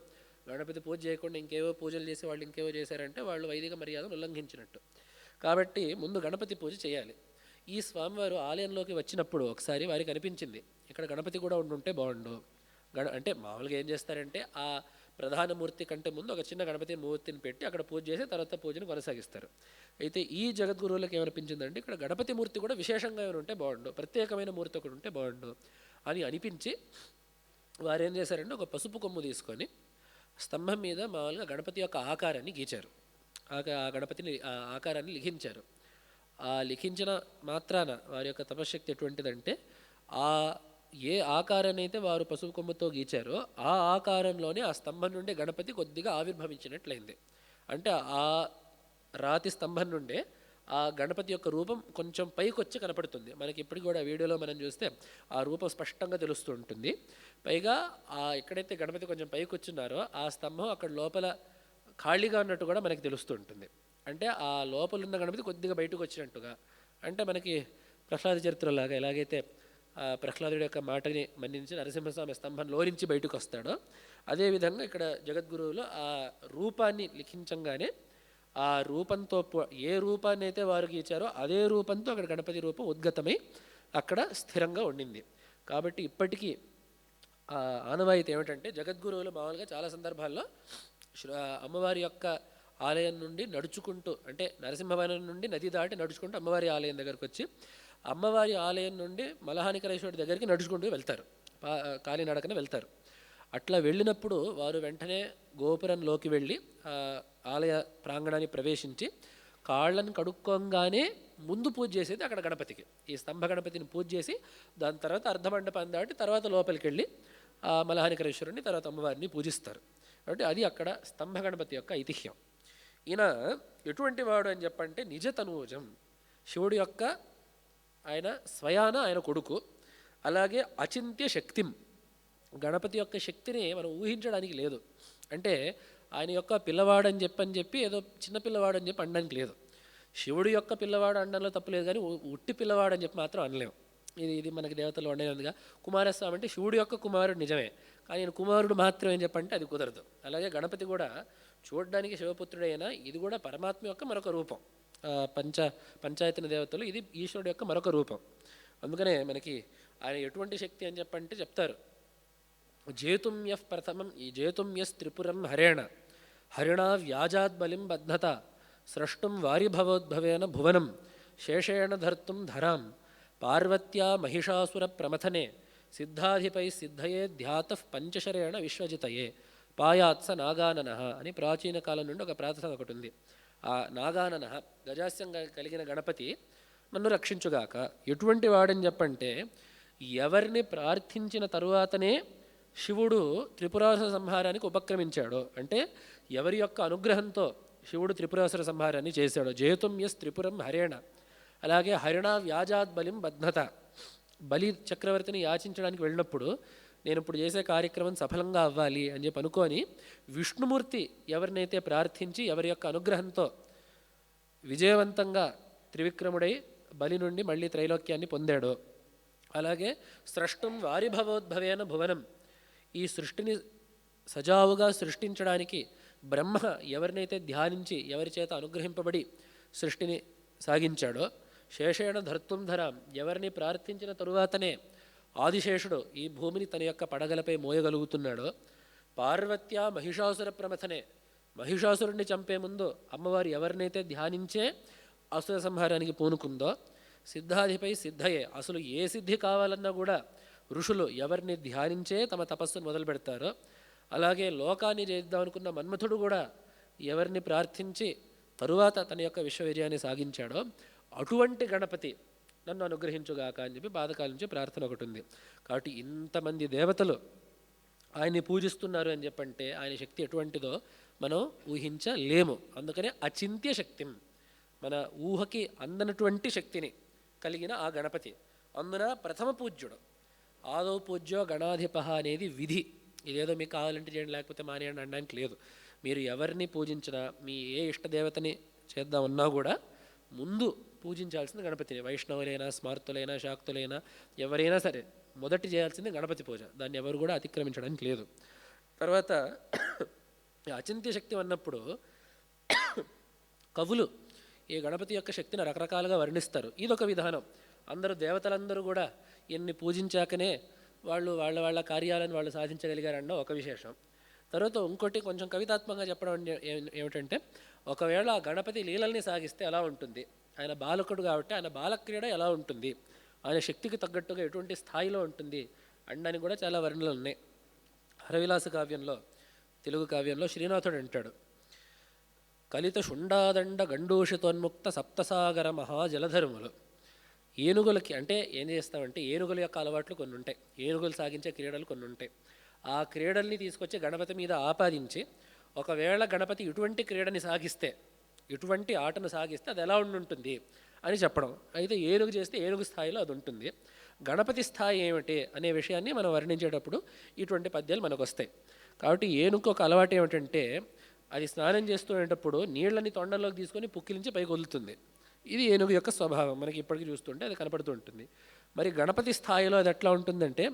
గణపతి పూజ చేయకుండా ఇంకేవో పూజలు చేసి వాళ్ళు ఇంకేవో చేశారంటే వాళ్ళు వైదిక మర్యాదను ఉల్లంఘించినట్టు. కాబట్టి ముందు గణపతి పూజ చేయాలి. ఈ స్వామివారు ఆలయంలోకి వచ్చినప్పుడు ఒకసారి వారికి అనిపించింది, ఇక్కడ గణపతి కూడా ఉండుంటే బాగుండు. అంటే మామూలుగా ఏం చేస్తారంటే ఆ ప్రధాన మూర్తి కంటే ముందు ఒక చిన్న గణపతి మూర్తిని పెట్టి అక్కడ పూజ చేసి తర్వాత పూజను కొనసాగిస్తారు. అయితే ఈ జగద్గురువులకు ఏమనిపించిందంటే ఇక్కడ గణపతి మూర్తి కూడా విశేషంగా ఏమైనా ఉంటే బాగుండు, ప్రత్యేకమైన మూర్తి ఒకటి ఉంటే బాగుండు అని అనిపించి వారు ఏం చేశారంటే ఒక పసుపు కొమ్ము తీసుకొని స్తంభం మీద మామూలుగా గణపతి యొక్క ఆకారాన్ని గీచారు. ఆ గణపతిని ఆ ఆకారాన్ని లిఖించారు. ఆ లిఖించిన మాత్రాన వారి యొక్క తపశక్తి ఎటువంటిదంటే, ఆ ఏ ఆకారాన్ని అయితే వారు పసుపు కొమ్ముతో గీచారో ఆ ఆకారంలోనే ఆ స్తంభం నుండి గణపతి కొద్దిగా ఆవిర్భవించినట్లయింది. అంటే ఆ రాతి స్తంభం నుండే ఆ గణపతి యొక్క రూపం కొంచెం పైకొచ్చి కనపడుతుంది. మనకి ఇప్పటికి కూడా వీడియోలో మనం చూస్తే ఆ రూపం స్పష్టంగా తెలుస్తూ ఉంటుంది. పైగా ఎక్కడైతే గణపతి కొంచెం పైకి వచ్చినారో ఆ స్తంభం అక్కడ లోపల ఖాళీగా ఉన్నట్టు కూడా మనకి తెలుస్తూ ఉంటుంది. అంటే ఆ లోపల ఉన్న గణపతి కొద్దిగా బయటకు వచ్చినట్టుగా. అంటే మనకి ప్రహ్లాద చరిత్రలాగా ఎలాగైతే ప్రహ్లాదుడి యొక్క మాటని మన్నించి నరసింహస్వామి స్తంభంలో నుంచి బయటకు వస్తాడో, అదేవిధంగా ఇక్కడ జగద్గురువులు ఆ రూపాన్ని లిఖించంగానే ఆ రూపంతో ఏ రూపాన్ని అయితే వారు గీచారో అదే రూపంతో అక్కడ గణపతి రూపం ఉద్గతమై అక్కడ స్థిరంగా ఉండింది. కాబట్టి ఇప్పటికీ ఆనవాయితీ ఏమిటంటే జగద్గురువులు మామూలుగా చాలా సందర్భాల్లో అమ్మవారి యొక్క ఆలయం నుండి నడుచుకుంటూ, అంటే నరసింహవనం నుండి నది దాటి నడుచుకుంటూ అమ్మవారి ఆలయం దగ్గరకు వచ్చి అమ్మవారి ఆలయం నుండి మలహానికరేశ్వరుడి దగ్గరికి నడుచుకుంటూ వెళ్తారు, కాలినడకన వెళ్తారు. అట్లా వెళ్ళినప్పుడు వారు వెంటనే గోపురంలోకి వెళ్ళి ఆలయ ప్రాంగణాన్ని ప్రవేశించి కాళ్ళని కడుక్కోగానే ముందు పూజ చేసేది అక్కడ గణపతికి. ఈ స్తంభ గణపతిని పూజ చేసి దాని తర్వాత అర్ధమండపం దాటి తర్వాత లోపలికి వెళ్ళి మలహానికరేశ్వరుని తర్వాత అమ్మవారిని పూజిస్తారు. కాబట్టి అది అక్కడ స్తంభ గణపతి యొక్క ఐతిహ్యం. ఈయన ఎటువంటి వాడు అని చెప్పంటే నిజతనూజం, శివుడి యొక్క ఆయన స్వయాన ఆయన కొడుకు. అలాగే అచింత్య శక్తిం, గణపతి యొక్క శక్తిని మనం ఊహించడానికి లేదు. అంటే ఆయన యొక్క పిల్లవాడని చెప్పి ఏదో చిన్న పిల్లవాడు అని చెప్పి అనడానికి లేదు. శివుడి యొక్క పిల్లవాడు అనడంలో తప్పులేదు, కానీ ఉట్టి పిల్లవాడు అని చెప్పి మాత్రం అనలేము. ఇది మనకి దేవతలు వండేందుగా కుమారస్వామి అంటే శివుడి యొక్క కుమారుడు నిజమే, కానీ ఆయన కుమారుడు మాత్రమే అని చెప్పంటే అది కుదరదు. అలాగే గణపతి కూడా చూడడానికి శివపుత్రుడైనా ఇది కూడా పరమాత్మ యొక్క మరొక రూపం. పంచాయతన దేవతలు ఇది ఈశ్వరుడు యొక్క మరొక రూపం. అందుకనే మనకి ఆయన ఎటువంటి శక్తి అని చెప్పంటే చెప్తారు, జేతుమ్యః ప్రథమం ఈ జేతుమ్యస్ త్రిపురం హరేణ హరిణా వ్యాజాద్బలిం బధ్నత స్రష్టుం వారిభవోద్భవేన భువనం శేషేణ ధర్తుం ధరాం పార్వత్యా మహిషాసుర ప్రమథనే సిద్ధాధిపై సిద్ధయే ధ్యాత పంచశరేణ విశ్వజితయే పాయాత్స నాగానన అని ప్రాచీన కాలం నుండి ఒక ప్రార్థన ఒకటి ఉంది. ఆ నాగానన గజాస్యంగా కలిగిన గణపతి నన్ను రక్షించుగాక. ఎటువంటి వాడని చెప్పంటే ఎవరిని ప్రార్థించిన తరువాతనే శివుడు త్రిపురాసుర సంహారానికి ఉపక్రమించాడు. అంటే ఎవరి యొక్క అనుగ్రహంతో శివుడు త్రిపురాసుర సంహారాన్ని చేశాడు. జేతుమ్యస్ త్రిపురం హరేణ. అలాగే హరిణ వ్యాజాద్బలిం బధ్నత, బలి చక్రవర్తిని యాచించడానికి వెళ్ళినప్పుడు నేను ఇప్పుడు చేసే కార్యక్రమం సఫలంగా అవ్వాలి అని చెప్పి అనుకొని విష్ణుమూర్తి ఎవరినైతే ప్రార్థించి ఎవరి యొక్క అనుగ్రహంతో విజయవంతంగా త్రివిక్రముడై బలి నుండి మళ్ళీ త్రైలోక్యాన్ని పొందాడు. అలాగే స్రష్టం వారిభవోద్భవేన భువనం, ఈ సృష్టిని సజావుగా సృష్టించడానికి బ్రహ్మ ఎవరినైతే ధ్యానించి ఎవరి చేత అనుగ్రహింపబడి సృష్టిని సాగించాడో, శేషేణ ధర్తుం ధరాం ఎవరిని ప్రార్థించిన తరువాతనే ఆదిశేషుడు ఈ భూమిని తన యొక్క పడగలపై మోయగలుగుతున్నాడో, పార్వత్యా మహిషాసుర ప్రమథనే మహిషాసురుడిని చంపే ముందు అమ్మవారు ఎవరినైతే ధ్యానించే అసుర సంహారానికి పూనుకుందో, సిద్ధాధిపై సిద్ధయే అసలు ఏ సిద్ధి కావాలన్నా కూడా ఋషులు ఎవరిని ధ్యానించే తమ తపస్సును మొదలు పెడతారో, అలాగే లోకాన్ని చేద్దాం అనుకున్న మన్మథుడు కూడా ఎవరిని ప్రార్థించి తరువాత తన యొక్క విశ్వ విజయాన్ని సాగించాడో అటువంటి గణపతి నన్ను అనుగ్రహించుగాక అని చెప్పి బాధకాల నుంచి ప్రార్థన ఒకటి ఉంది. కాబట్టి ఇంతమంది దేవతలు ఆయన్ని పూజిస్తున్నారు అని చెప్పంటే ఆయన శక్తి ఎటువంటిదో మనం ఊహించలేము. అందుకనే అచింత్య శక్తి, మన ఊహకి అందనటువంటి శక్తిని కలిగిన ఆ గణపతి. అందున ప్రథమ పూజ్యుడు, ఆదౌ పూజ్యో గణాధిప అనేది విధి. ఇదేదో మీకు కావాలంటే చేయండి లేకపోతే మానేయండి అనడానికి లేదు. మీరు ఎవరిని పూజించినా మీ ఏ ఇష్టదేవతని చేద్దామన్నా కూడా ముందు పూజించాల్సింది గణపతిని. వైష్ణవులైనా స్మార్తులైనా శాక్తులైనా ఎవరైనా సరే మొదటి చేయాల్సింది గణపతి పూజ. దాన్ని ఎవరు కూడా అతిక్రమించడానికి లేదు. తర్వాత అచింత్య శక్తి అన్నప్పుడు కవులు ఈ గణపతి యొక్క శక్తిని రకరకాలుగా వర్ణిస్తారు. ఇదొక విధానం. అందరూ దేవతలందరూ కూడా ఎన్ని పూజించాకనే వాళ్ళ కార్యాలను వాళ్ళు సాధించగలిగారన్న ఒక విశేషం. తర్వాత ఇంకోటి కొంచెం కవితాత్మకంగా చెప్పడం ఏమిటంటే, ఒకవేళ ఆ గణపతి లీలల్ని సాగిస్తే ఎలా ఉంటుంది, ఆయన బాలకుడు కాబట్టి ఆయన బాలక్రీడ ఎలా ఉంటుంది, ఆయన శక్తికి తగ్గట్టుగా ఎటువంటి స్థాయిలో ఉంటుంది అనడానికి కూడా చాలా వర్ణనలు ఉన్నాయి. హరవిలాస కావ్యంలో, తెలుగు కావ్యంలో శ్రీనాథుడు అంటాడు, కలిత శుండాదండ గండూషితోన్ముక్త సప్తసాగర మహాజలధర్ములు. ఏనుగులకి అంటే ఏం చేస్తామంటే ఏనుగుల యొక్క అలవాట్లు కొన్ని ఉంటాయి, ఏనుగులు సాగించే క్రీడలు కొన్ని ఉంటాయి. ఆ క్రీడల్ని తీసుకొచ్చి గణపతి మీద ఆపాదించి ఒకవేళ గణపతి ఇటువంటి క్రీడని సాగిస్తే, ఇటువంటి ఆటను సాగిస్తే అది ఎలా ఉంటుంది అని చెప్పడం. అయితే ఏనుగు చేస్తే ఏనుగు స్థాయిలో అది ఉంటుంది. గణపతి స్థాయి ఏమిటి అనే విషయాన్ని మనం వర్ణించేటప్పుడు ఇటువంటి పద్యాలు మనకు వస్తాయి. కాబట్టి ఏనుగు ఒక అలవాటు ఏమిటంటే అది స్నానం చేస్తున్నప్పుడు నీళ్ళని తొండలోకి తీసుకొని పుక్కిలించి పైకి వదులుతుంది. ఇది ఏనుగు యొక్క స్వభావం. మనకి ఇప్పటికీ చూస్తుంటే అది కనపడుతూ ఉంటుంది. మరి గణపతి స్థాయిలో అది ఎట్లా ఉంటుందంటే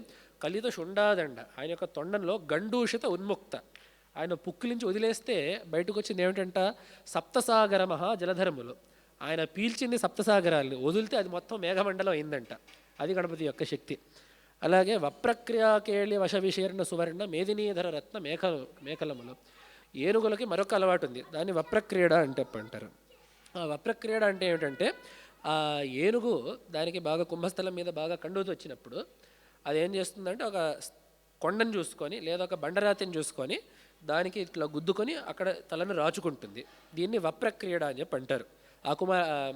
కలిత శుండాదండ, ఆయన యొక్క తొండంలో గండూషిత ఉన్ముక్త, ఆయన పుక్కిలించి వదిలేస్తే బయటకు వచ్చింది ఏమిటంట సప్తసాగర మహా జలధరములు. ఆయన పీల్చింది సప్తసాగరాలు, వదిలితే అది మొత్తం మేఘమండలం అయిందంట. అది గణపతి యొక్క శక్తి. అలాగే వప్రక్రియాకేళి వశ విశీర్ణ సువర్ణ మేదినీధర రత్న మేకలములు. ఏనుగులకి మరొక అలవాటు ఉంది, దాన్ని వప్రక్రీడ అంటే అంటారు. ఆ వప్రక్రీడ అంటే ఏమిటంటే ఆ ఏనుగు దానికి బాగా కుంభస్థలం మీద బాగా కండూతి వచ్చినప్పుడు అదేం చేస్తుందంటే ఒక కొండను చూసుకొని లేదా ఒక బండరాతిని చూసుకొని దానికి ఇట్లా గుద్దుకొని అక్కడ తలను రాచుకుంటుంది. దీన్ని వప్రక్రీడ అని చెప్పి అంటారు.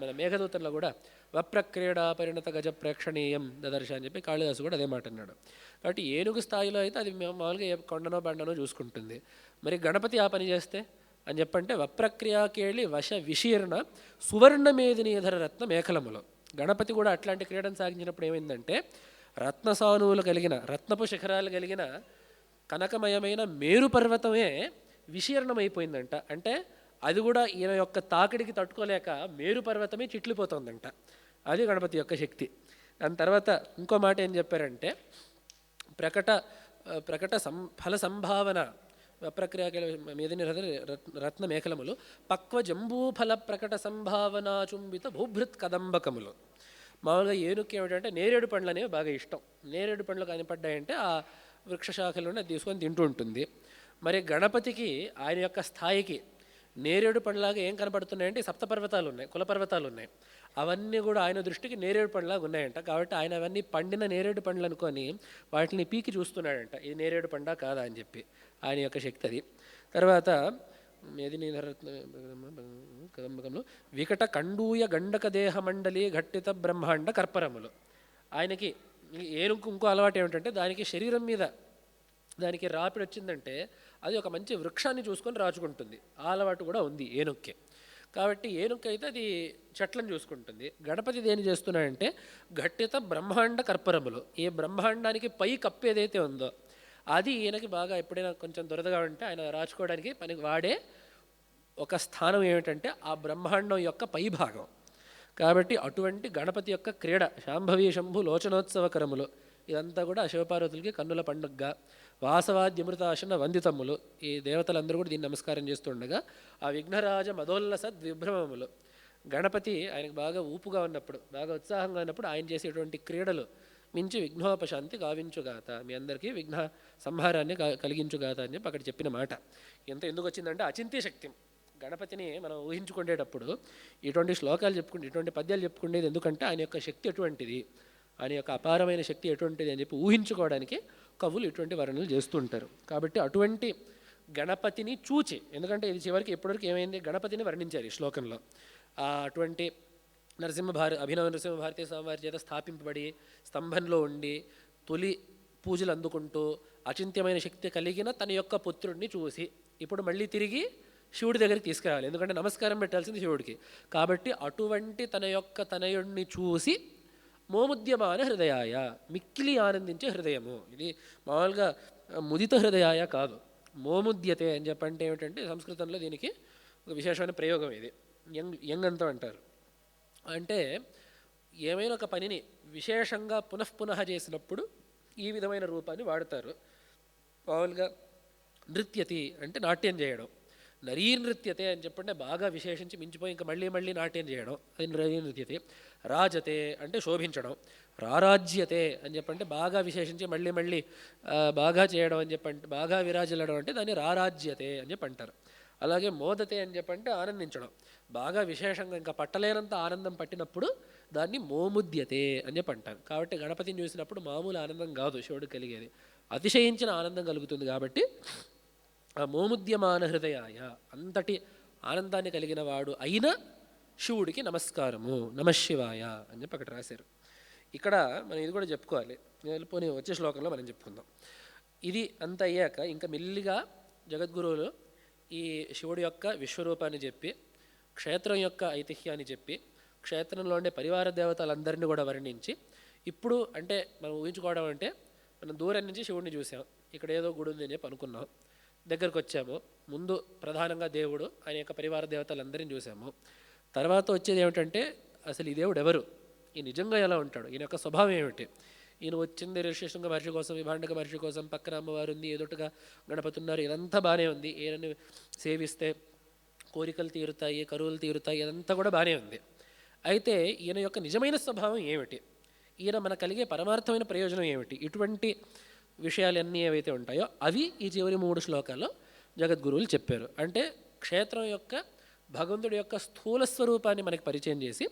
మన మేఘదూతంలో కూడా వప్రక్రీడ పరిణత గజ ప్రేక్షణీయం దదర్శ అని చెప్పి కాళిదాసు కూడా అదే మాట అన్నాడు. కాబట్టి ఏనుగు స్థాయిలో అయితే అది మామూలుగా కొండనో బండనో చూసుకుంటుంది. మరి గణపతి ఆ పని చేస్తే అని చెప్పంటే వప్రక్రియాకేళి వశ విశీర్ణ సువర్ణమేదినీధర రత్న మేఖలములో. గణపతి కూడా అట్లాంటి క్రీడను సాగించినప్పుడు ఏమైందంటే రత్నసానువులు కలిగిన రత్నపు శిఖరాలు కలిగిన కనకమయమైన మేరు పర్వతమే విశీర్ణమైపోయిందంట. అంటే అది కూడా ఈయన యొక్క తాకిడికి తట్టుకోలేక మేరు పర్వతమే చిట్లిపోతుందంట. అది గణపతి యొక్క శక్తి. దాని తర్వాత ఇంకో మాట ఏం చెప్పారంటే ప్రకట ఫల సంభావన ప్రక్రియ మీదని రత్న మేఖలములు పక్వ జంబూఫల ప్రకట సంభావన చుంబిత భూభృత్ కదంబకములు. మామూలుగా ఏనుక్కి ఏమిటంటే నేరేడు పండ్లు అనేవి బాగా ఇష్టం. నేరేడు పండ్లు కనిపడ్డాయంటే ఆ వృక్షశాఖలను అది తీసుకొని తింటూ ఉంటుంది. మరి గణపతికి ఆయన యొక్క స్థాయికి నేరేడు పండ్లాగా ఏం కనపడుతున్నాయంటే సప్తపర్వతాలు ఉన్నాయి, కులపర్వతాలు ఉన్నాయి. అవన్నీ కూడా ఆయన దృష్టికి నేరేడు పండ్లాగా ఉన్నాయంట. కాబట్టి ఆయన అవన్నీ పండిన నేరేడు పండ్లు అనుకొని వాటిని పీకి చూస్తున్నాడంట, ఇది నేరేడు పండా కాదా అని చెప్పి. ఆయన యొక్క శక్తి అది. తర్వాత కదంబకంలో వికట కండూయ గండక దేహ మండలి ఘట్టిత బ్రహ్మాండ కర్పరములు. ఆయనకి ఏనుగు ఇంకో అలవాటు ఏమిటంటే దానికి శరీరం మీద దానికి రాపిడి వచ్చిందంటే అది ఒక మంచి వృక్షాన్ని చూసుకొని రాచుకుంటుంది. ఆ అలవాటు కూడా ఉంది ఏనుక్కి. కాబట్టి ఏనుక్కి అయితే అది చెట్లను చూసుకుంటుంది. గణపతి దేని చేస్తున్నాడంటే ఘట్టిత బ్రహ్మాండ కర్పరములు. ఈ బ్రహ్మాండానికి పై కప్పు ఏదైతే ఉందో అది ఈయనకి బాగా ఎప్పుడైనా కొంచెం దురదగా ఉంటే ఆయన రాచుకోవడానికి పనికి వాడే ఒక స్థానం ఏమిటంటే ఆ బ్రహ్మాండం యొక్క పై భాగం. కాబట్టి అటువంటి గణపతి యొక్క క్రీడ శాంభవీ శంభు లోచనోత్సవకరములు. ఇదంతా కూడా శివపార్వతులకి కన్నుల పండుగగా వాసవాద్యమృతాశన వందితమ్ములు. ఈ దేవతలందరూ కూడా దీన్ని నమస్కారం చేస్తుండగా ఆ విఘ్నరాజ మదోల్లస ద్విభ్రమములు. గణపతి ఆయనకు బాగా ఊపుగా ఉన్నప్పుడు, బాగా ఉత్సాహంగా ఉన్నప్పుడు ఆయన చేసేటువంటి క్రీడలు మించి విఘ్నోపశాంతి గావించుగాత, మీ అందరికీ విఘ్న సంహారాన్ని కలిగించుగాత అని చెప్పి అక్కడ చెప్పిన మాట. ఎంత ఎందుకు వచ్చిందంటే అచింత్య శక్తి. గణపతిని మనం ఊహించుకునేటప్పుడు ఇటువంటి శ్లోకాలు చెప్పుకుంటే, ఇటువంటి పద్యాలు చెప్పుకునేది ఎందుకంటే ఆయన యొక్క శక్తి ఎటువంటిది, ఆయన యొక్క అపారమైన శక్తి ఎటువంటిది అని చెప్పి ఊహించుకోవడానికి కవులు ఇటువంటి వర్ణనలు చేస్తూ ఉంటారు. కాబట్టి అటువంటి గణపతిని చూచి, ఎందుకంటే ఇది చివరికి ఎప్పటివరకు ఏమైంది, గణపతిని వర్ణించారు ఈ శ్లోకంలో. అటువంటి అభినవ నరసింహ భారతీయ స్వామివారి చేత స్థాపింపబడి స్తంభంలో ఉండి తొలి పూజలు అందుకుంటూ అచింత్యమైన శక్తి కలిగిన తన యొక్క పుత్రుడిని చూసి ఇప్పుడు మళ్ళీ తిరిగి శివుడి దగ్గరికి తీసుకురావాలి. ఎందుకంటే నమస్కారం పెట్టాల్సింది శివుడికి. కాబట్టి అటువంటి తన యొక్క తనయుడిని చూసి మోముద్యమాన హృదయాయ, మిక్కిలి ఆనందించే హృదయము. ఇది మామూలుగా ముదిత హృదయాయ కాదు, మోముద్యతే అని చెప్పంటే ఏమిటంటే సంస్కృతంలో దీనికి ఒక విశేషమైన ప్రయోగం. ఇది యంగ్ అంతా అంటారు. అంటే ఏమైనా ఒక పనిని విశేషంగా పునఃపునః చేసినప్పుడు ఈ విధమైన రూపాన్ని వాడతారు. మామూలుగా నృత్యతి అంటే నాట్యం చేయడం, నరీ నృత్యతే అని చెప్పంటే బాగా విశేషించి మించిపోయి ఇంకా మళ్ళీ మళ్ళీ నాట్యం చేయడం, అది నరీ నృత్యతే. రాజతే అంటే శోభించడం, రారాజ్యతే అని చెప్పంటే బాగా విశేషించి మళ్ళీ మళ్ళీ బాగా చేయడం అని చెప్పంటే, బాగా విరాజిల్లడం అంటే దాన్ని రారాజ్యతే అని చెప్పి అంటారు. అలాగే మోదతే అని చెప్పంటే ఆనందించడం, బాగా విశేషంగా ఇంకా పట్టలేనంత ఆనందం పట్టినప్పుడు దాన్ని మోముద్యతే అని చెప్పి అంటారు. కాబట్టి గణపతిని చూసినప్పుడు మామూలు ఆనందం కాదు శివుడు కలిగేది, అతిశయించిన ఆనందం కలుగుతుంది. కాబట్టి ఆ మోముద్యమాన హృదయాయ, అంతటి ఆనందాన్ని కలిగిన వాడు అయిన శివుడికి నమస్కారము, నమశివాయ అని చెప్పి అక్కడ రాశారు. ఇక్కడ మనం ఇది కూడా చెప్పుకోవాలి, వెళ్ళిపోయి వచ్చే శ్లోకంలో మనం చెప్పుకుందాం. ఇది అంత అయ్యాక ఇంకా మెల్లిగా జగద్గురువులు ఈ శివుడి యొక్క విశ్వరూపాన్ని చెప్పి, క్షేత్రం యొక్క ఐతిహ్యాన్ని చెప్పి, క్షేత్రంలో ఉండే పరివార దేవతలందరినీ కూడా వర్ణించి, ఇప్పుడు అంటే మనం ఊహించుకోవడం అంటే మనం దూరం నుంచి శివుడిని చూసాం, ఇక్కడ ఏదో గుడి ఉంది అని చెప్పి అనుకున్నాం, దగ్గరకు వచ్చాము, ముందు ప్రధానంగా దేవుడు ఆయన యొక్క పరివార దేవతలందరినీ చూసాము. తర్వాత వచ్చేది ఏమిటంటే అసలు ఈ దేవుడు ఎవరు, ఈ నిజంగా ఎలా ఉంటాడు, ఈయన యొక్క స్వభావం ఏమిటి. ఈయన వచ్చింది ఋషిశృంగ మహర్షి కోసం, విభాండక మహర్షి కోసం, పక్కన అమ్మవారు ఉంది, ఎదుటగా గణపతి ఉన్నారు, ఇదంతా బాగానే ఉంది. ఈయనని సేవిస్తే కోరికలు తీరుతాయి, కరువులు తీరుతాయి, ఇదంతా కూడా బాగానే ఉంది. అయితే ఈయన యొక్క నిజమైన స్వభావం ఏమిటి, ఈయన మన కలిగే పరమార్థమైన ప్రయోజనం ఏమిటి, ఇటువంటి విషయాలన్నీ ఏవైతే ఉంటాయో అవి ఈ చివరి 3 శ్లోకాల్లో జగద్గురువులు చెప్పారు. అంటే క్షేత్రం యొక్క భగవంతుడి యొక్క స్థూల స్వరూపాన్ని మనకి పరిచయం చేసి,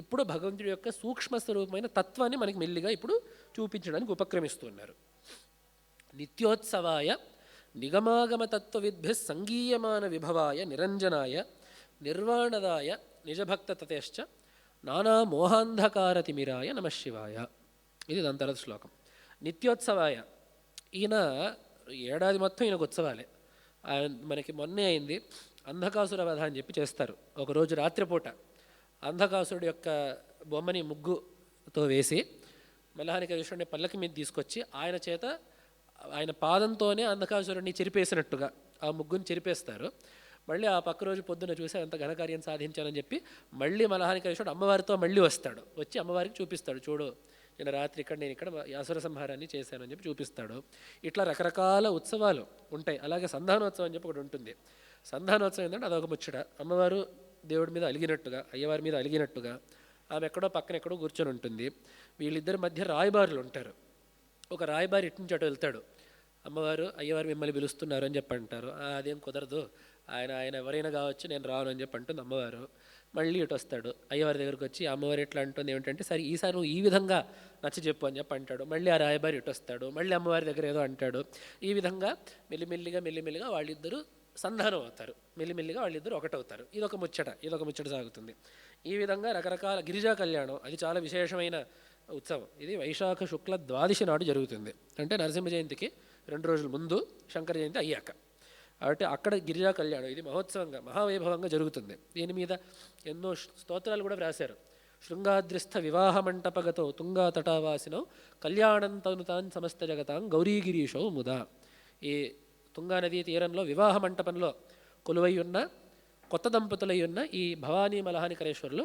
ఇప్పుడు భగవంతుడి యొక్క సూక్ష్మ స్వరూపమైన తత్వాన్ని మనకి మెల్లిగా ఇప్పుడు చూపించడానికి ఉపక్రమిస్తున్నారు. నిత్యోత్సవాయ నిగమాగమతత్వవిద్భిः సంగీయమాన విభవాయ నిరంజనాయ నిర్వాణదాయ నిజభక్తతతేశ్చ నానా మోహాంధకారతిమిరాయ నమః శివాయ. ఇది దాని తర్వాత శ్లోకం. నిత్యోత్సవాయ, ఈయన ఏడాది మొత్తం ఈయనకు ఉత్సవాలే. మనకి మొన్నే అయింది అంధకాసుర వధ అని చెప్పి చేస్తారు. ఒకరోజు రాత్రిపూట అంధకాసురుడు యొక్క బొమ్మని ముగ్గుతో వేసి మల్లాహనికేశ్వరుడిని పల్లకి మీద తీసుకొచ్చి ఆయన చేత ఆయన పాదంతోనే అంధకాసురుడిని చెరిపేసినట్టుగా ఆ ముగ్గుని చెరిపేస్తారు. మళ్ళీ ఆ పక్క రోజు పొద్దున చూసి అంత ఘనకార్యం సాధించానని చెప్పి మళ్ళీ మల్లాహనికేశ్వరుడు అమ్మవారితో మళ్ళీ వస్తాడు. వచ్చి అమ్మవారికి చూపిస్తాడు, చూడు నేను రాత్రి నేను ఇక్కడ అసుర సంహారాన్ని చేశానని చెప్పి చూపిస్తాడు. ఇట్లా రకరకాల ఉత్సవాలు ఉంటాయి. అలాగే సంధానోత్సవం అని చెప్పి ఒకటి ఉంటుంది. సంధానోత్సవం ఏంటంటే అదొక ముచ్చట. అమ్మవారు దేవుడి మీద అలిగినట్టుగా, అయ్యవారి మీద అలిగినట్టుగా ఆమె ఎక్కడో పక్కన ఎక్కడో కూర్చొని ఉంటుంది. వీళ్ళిద్దరి మధ్య రాయబారులు ఉంటారు. ఒక రాయబారి ఇటు నుంచి అటు వెళ్తాడు, అమ్మవారు అయ్యవారు మిమ్మల్ని పిలుస్తున్నారు అని చెప్పి అంటారు. అదేం కుదరదు, ఆయన ఎవరైనా కావచ్చు, నేను రాను అని చెప్పి అంటుంది అమ్మవారు. మళ్ళీ ఇటు వస్తాడు, అయ్యవారి దగ్గరకు వచ్చి అమ్మవారు ఎట్లా అంటుంది ఏమిటంటే, సరే ఈసారి నువ్వు ఈ విధంగా నచ్చ చెప్పు అని చెప్పి అంటాడు. మళ్ళీ ఆ రాయబారి ఇటు వస్తాడు, మళ్ళీ అమ్మవారి దగ్గర ఏదో అంటాడు. ఈ విధంగా మెల్లిమెల్లిగా వాళ్ళిద్దరూ సంధానం అవుతారు. మెల్లిమెల్లిగా వాళ్ళిద్దరూ ఒకటవుతారు. ఇదొక ముచ్చట సాగుతుంది. ఈ విధంగా రకరకాల గిరిజా కళ్యాణం, అది చాలా విశేషమైన ఉత్సవం. ఇది వైశాఖ శుక్ల ద్వాదశి నాడు జరుగుతుంది. అంటే నరసింహ జయంతికి 2 రోజుల ముందు, శంకర జయంతి అయ్యాక. కాబట్టి అక్కడ గిరిజా కళ్యాణం ఇది మహోత్సవంగా మహావైభవంగా జరుగుతుంది. దీని మీద ఎన్నో స్తోత్రాలు కూడా వ్రాశారు. శృంగాద్రిస్థ వివాహ మంటపగతో తుంగా తటావాసినో కళ్యాణంతను తాన్ సమస్త జగతాం గౌరీగిరీశో ముదా. ఈ తుంగానదీ తీరంలో వివాహ మంటపంలో కొలువై ఉన్న కొత్త దంపతులై ఉన్న ఈ భవానీ మల్లాహనికేశ్వరులు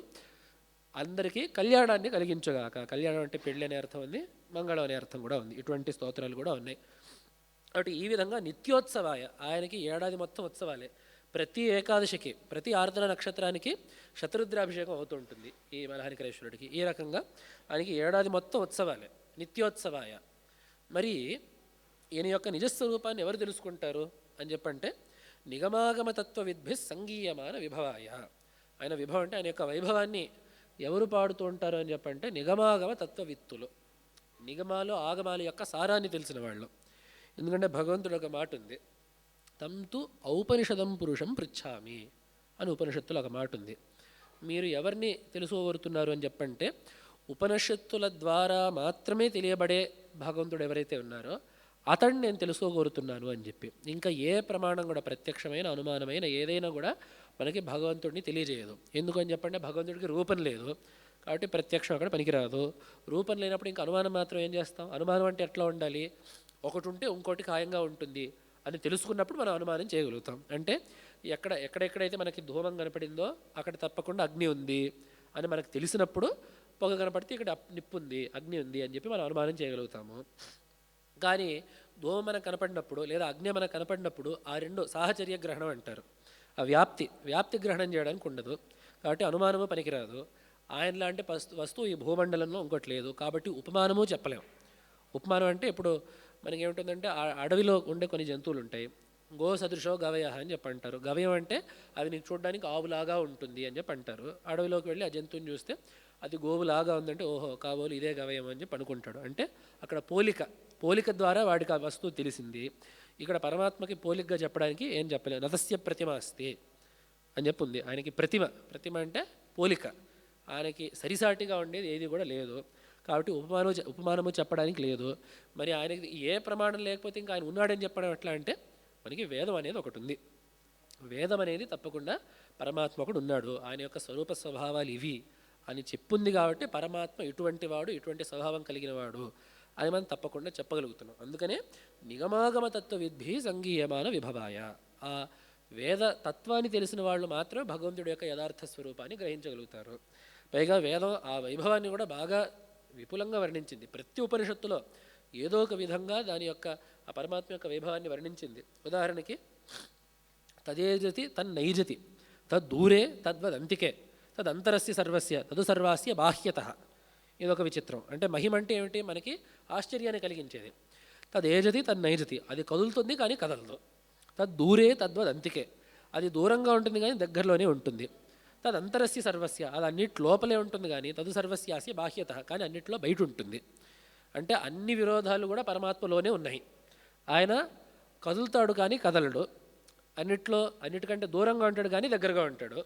అందరికీ కళ్యాణాన్ని కలిగించగాక. కళ్యాణం అంటే పెళ్ళి అనే అర్థం ఉంది, మంగళం అనే అర్థం కూడా ఉంది. ఇటువంటి స్తోత్రాలు కూడా ఉన్నాయి. కాబట్టి ఈ విధంగా నిత్యోత్సవాయ, ఆయనకి ఏడాది మొత్తం ఉత్సవాలే. ప్రతి ఏకాదశికి, ప్రతి ఆర్ద్ర నక్షత్రానికి శతరుద్రాభిషేకం అవుతూ ఉంటుంది ఈ మల్లాహనికేశ్వరుడికి. ఈ రకంగా ఆయనకి ఏడాది మొత్తం ఉత్సవాలే, నిత్యోత్సవాయ. మరి ఈయన యొక్క నిజస్వరూపాన్ని ఎవరు తెలుసుకుంటారు అని చెప్పంటే, నిగమాగమ తత్వవిద్భిः సంగీయమాన విభవాయ. ఆయన విభవం అంటే ఆయన యొక్క వైభవాన్ని ఎవరు పాడుతూ ఉంటారు అని చెప్పంటే, నిగమాగమ తత్వవిత్తులు, నిగమాలు ఆగమాల యొక్క సారాన్ని తెలిసిన వాళ్ళు. ఎందుకంటే భగవంతుడు ఒక మాట ఉంది, తంతు ఔపనిషదం పురుషం పృచ్ఛామి అని ఉపనిషత్తులో ఒక మాట ఉంది. మీరు ఎవరిని తెలుసుకోగలుగుతున్నారు అని చెప్పంటే, ఉపనిషత్తుల ద్వారా మాత్రమే తెలియబడే భగవంతుడు ఎవరైతే ఉన్నారో అతన్ని నేను తెలుసుకోగలుగుతున్నాను అని చెప్పి. ఇంకా ఏ ప్రమాణం కూడా, ప్రత్యక్షమైన అనుమానమైన ఏదైనా కూడా మనకి భగవంతుడిని తెలియజేయదు. ఎందుకని చెప్పంటే భగవంతుడికి రూపం లేదు కాబట్టి ప్రత్యక్షం అక్కడ పనికిరాదు. రూపం లేనప్పుడు ఇంకా అనుమానం మాత్రం ఏం చేస్తాం? అనుమానం అంటే ఎట్లా ఉండాలి? ఒకటి ఉంటే ఇంకోటి ఖాయంగా ఉంటుంది అని తెలుసుకున్నప్పుడు మనం అనుమానం చేయగలుగుతాం. అంటే ఎక్కడెక్కడైతే మనకి ధూమం కనపడిందో అక్కడ తప్పకుండా అగ్ని ఉంది అని మనకు తెలిసినప్పుడు, పొగ కనపడితే ఇక్కడ నిప్పు ఉంది, అగ్ని ఉంది అని చెప్పి మనం అనుమానం చేయగలుగుతాము. కానీ ధూమం మనకు కనపడినప్పుడు లేదా అగ్ని మనకు కనపడినప్పుడు ఆ రెండు సాహచర్య గ్రహణం అంటారు. ఆ వ్యాప్తి గ్రహణం చేయడానికి ఉండదు. కాబట్టి అనుమానము పనికిరాదు. ఆయన లాంటి వస్తువు ఈ భూమండలంలో ఇంకోటి లేదు కాబట్టి ఉపమానము చెప్పలేము. ఉపమానం అంటే ఇప్పుడు మనకేమిటుందంటే అడవిలో ఉండే కొన్ని జంతువులు ఉంటాయి. గో సదృశో గవయ అని చెప్పి అంటారు. గవయం అంటే అది నీకు చూడడానికి ఆవులాగా ఉంటుంది అని చెప్పి అంటారు. అడవిలోకి వెళ్ళి ఆ జంతువుని చూస్తే అది గోవులాగా ఉందంటే ఓహో కాబోలు ఇదే గవయం అని చెప్పి అనుకుంటాడు. అంటే అక్కడ పోలిక ద్వారా వాడికి ఆ వస్తువు తెలిసింది. ఇక్కడ పరమాత్మకి పోలికగా చెప్పడానికి ఏం చెప్పలేదు. నతస్య ప్రతిమ అస్తి అని చెప్పి ఉంది. ఆయనకి ప్రతిమ అంటే పోలిక, ఆయనకి సరిసాటిగా ఉండేది ఏది కూడా లేదు. కాబట్టి ఉపమానము చెప్పడానికి లేదు. మరి ఆయనకి ఏ ప్రమాణం లేకపోతే ఇంకా ఆయన ఉన్నాడని చెప్పడం ఎట్లా అంటే, మనకి వేదం అనేది ఒకటి ఉంది. వేదం అనేది తప్పకుండా పరమాత్మ ఒకడు ఉన్నాడు, ఆయన యొక్క స్వరూప స్వభావాలు ఇవి అని చెప్పుంది కాబట్టి పరమాత్మ ఇటువంటి వాడు, ఇటువంటి స్వభావం కలిగిన వాడు అని మనం తప్పకుండా చెప్పగలుగుతున్నాం. అందుకనే నిగమాగమ తత్వవిద్భిः సంగీయమాన విభవాయ. ఆ వేద తత్వాన్ని తెలిసిన వాళ్ళు మాత్రమే భగవంతుడి యొక్క యథార్థ స్వరూపాన్ని గ్రహించగలుగుతారు. పైగా వేదం ఆ వైభవాన్ని కూడా బాగా విపులంగా వర్ణించింది. ప్రతి ఉపనిషత్తులో ఏదో ఒక విధంగా దాని యొక్క ఆ పరమాత్మ యొక్క వైభవాన్ని వర్ణించింది. ఉదాహరణకి తదేజతి తన్నైజతి తద్దూరే తద్వదంతికే తదంతరస్య సర్వస్య తదు సర్వాస్య బాహ్యతః. ఇదొక విచిత్రం. అంటే మహిమ అంటే ఏమిటి? మనకి ఆశ్చర్యాన్ని కలిగించేది. తదేజతి తన్నైజతి, అది కదులుతుంది కానీ కదలదు. తద్దూరే తద్వదంతికే, అది దూరంగా ఉంటుంది కానీ దగ్గరలోనే ఉంటుంది. తదంతరస్య సర్వస్య, అది అన్నిటి లోపలే ఉంటుంది కానీ తదు సర్వస్యాస్య బాహ్యతః, కానీ అన్నిట్లో బయట ఉంటుంది. అంటే అన్ని విరోధాలు కూడా పరమాత్మలోనే ఉన్నాయి. ఆయన కదులుతాడు కానీ కదలడు, అన్నిటికంటే దూరంగా ఉంటాడు కానీ దగ్గరగా ఉంటాడు,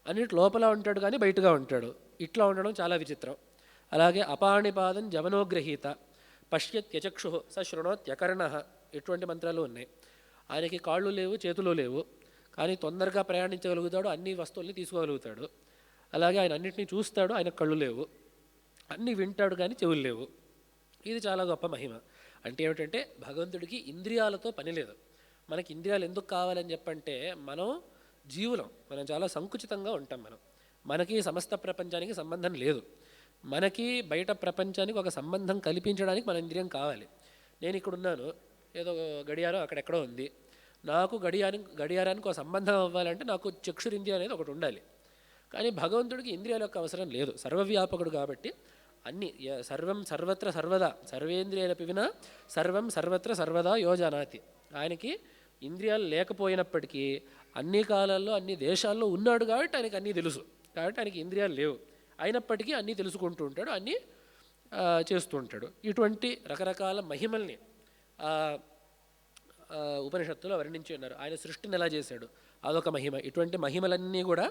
అన్నిటి లోపల ఉంటాడు కానీ బయటగా ఉంటాడు. ఇట్లా ఉండడం చాలా విచిత్రం. అలాగే అపాణిపాదం జవనోగ్రహీత పశ్యత్యచక్షు స శృణోత్యకర్ణ, ఎటువంటి మంత్రాలు ఉన్నాయి. ఆయనకి కాళ్ళు లేవు, చేతులు లేవు, కానీ తొందరగా ప్రయాణించగలుగుతాడు, అన్ని వస్తువుల్ని తీసుకోగలుగుతాడు. అలాగే ఆయన అన్నింటినీ చూస్తాడు, ఆయన కళ్ళు లేవు. అన్నీ వింటాడు కానీ చెవులు లేవు. ఇది చాలా గొప్ప మహిమ. అంటే ఏమిటంటే భగవంతుడికి ఇంద్రియాలతో పని లేదు. మనకి ఇంద్రియాలు ఎందుకు కావాలని చెప్పంటే మనం జీవులం, మనం చాలా సంకుచితంగా ఉంటాం. మనకి సమస్త ప్రపంచానికి సంబంధం లేదు. మనకి బయట ప్రపంచానికి ఒక సంబంధం కల్పించడానికి మన ఇంద్రియం కావాలి. నేను ఇక్కడ ఉన్నాను, ఏదో గడియారం అక్కడెక్కడో ఉంది, నాకు గడియారానికి ఒక సంబంధం అవ్వాలంటే నాకు చక్షురింద్రియం అనేది ఒకటి ఉండాలి. కానీ భగవంతుడికి ఇంద్రియాల యొక్క అవసరం లేదు, సర్వవ్యాపకుడు కాబట్టి అన్ని సర్వం సర్వత్ర సర్వదా సర్వేంద్రియాలపి వినా సర్వం సర్వత్ర సర్వదా యోజనాతి. ఆయనకి ఇంద్రియాలు లేకపోయినప్పటికీ అన్ని కాలాల్లో అన్ని దేశాల్లో ఉన్నాడు కాబట్టి ఆయనకి అన్నీ తెలుసు. కాబట్టి ఆయనకి ఇంద్రియాలు లేవు, అయినప్పటికీ అన్నీ తెలుసుకుంటూ ఉంటాడు, అన్నీ చేస్తూ ఉంటాడు. ఇటువంటి రకరకాల మహిమల్ని ఉపనిషత్తులో వర్ణించి ఉన్నారు. ఆయన సృష్టిని ఎలా చేశాడు అదొక మహిమ. ఇటువంటి మహిమలన్నీ కూడా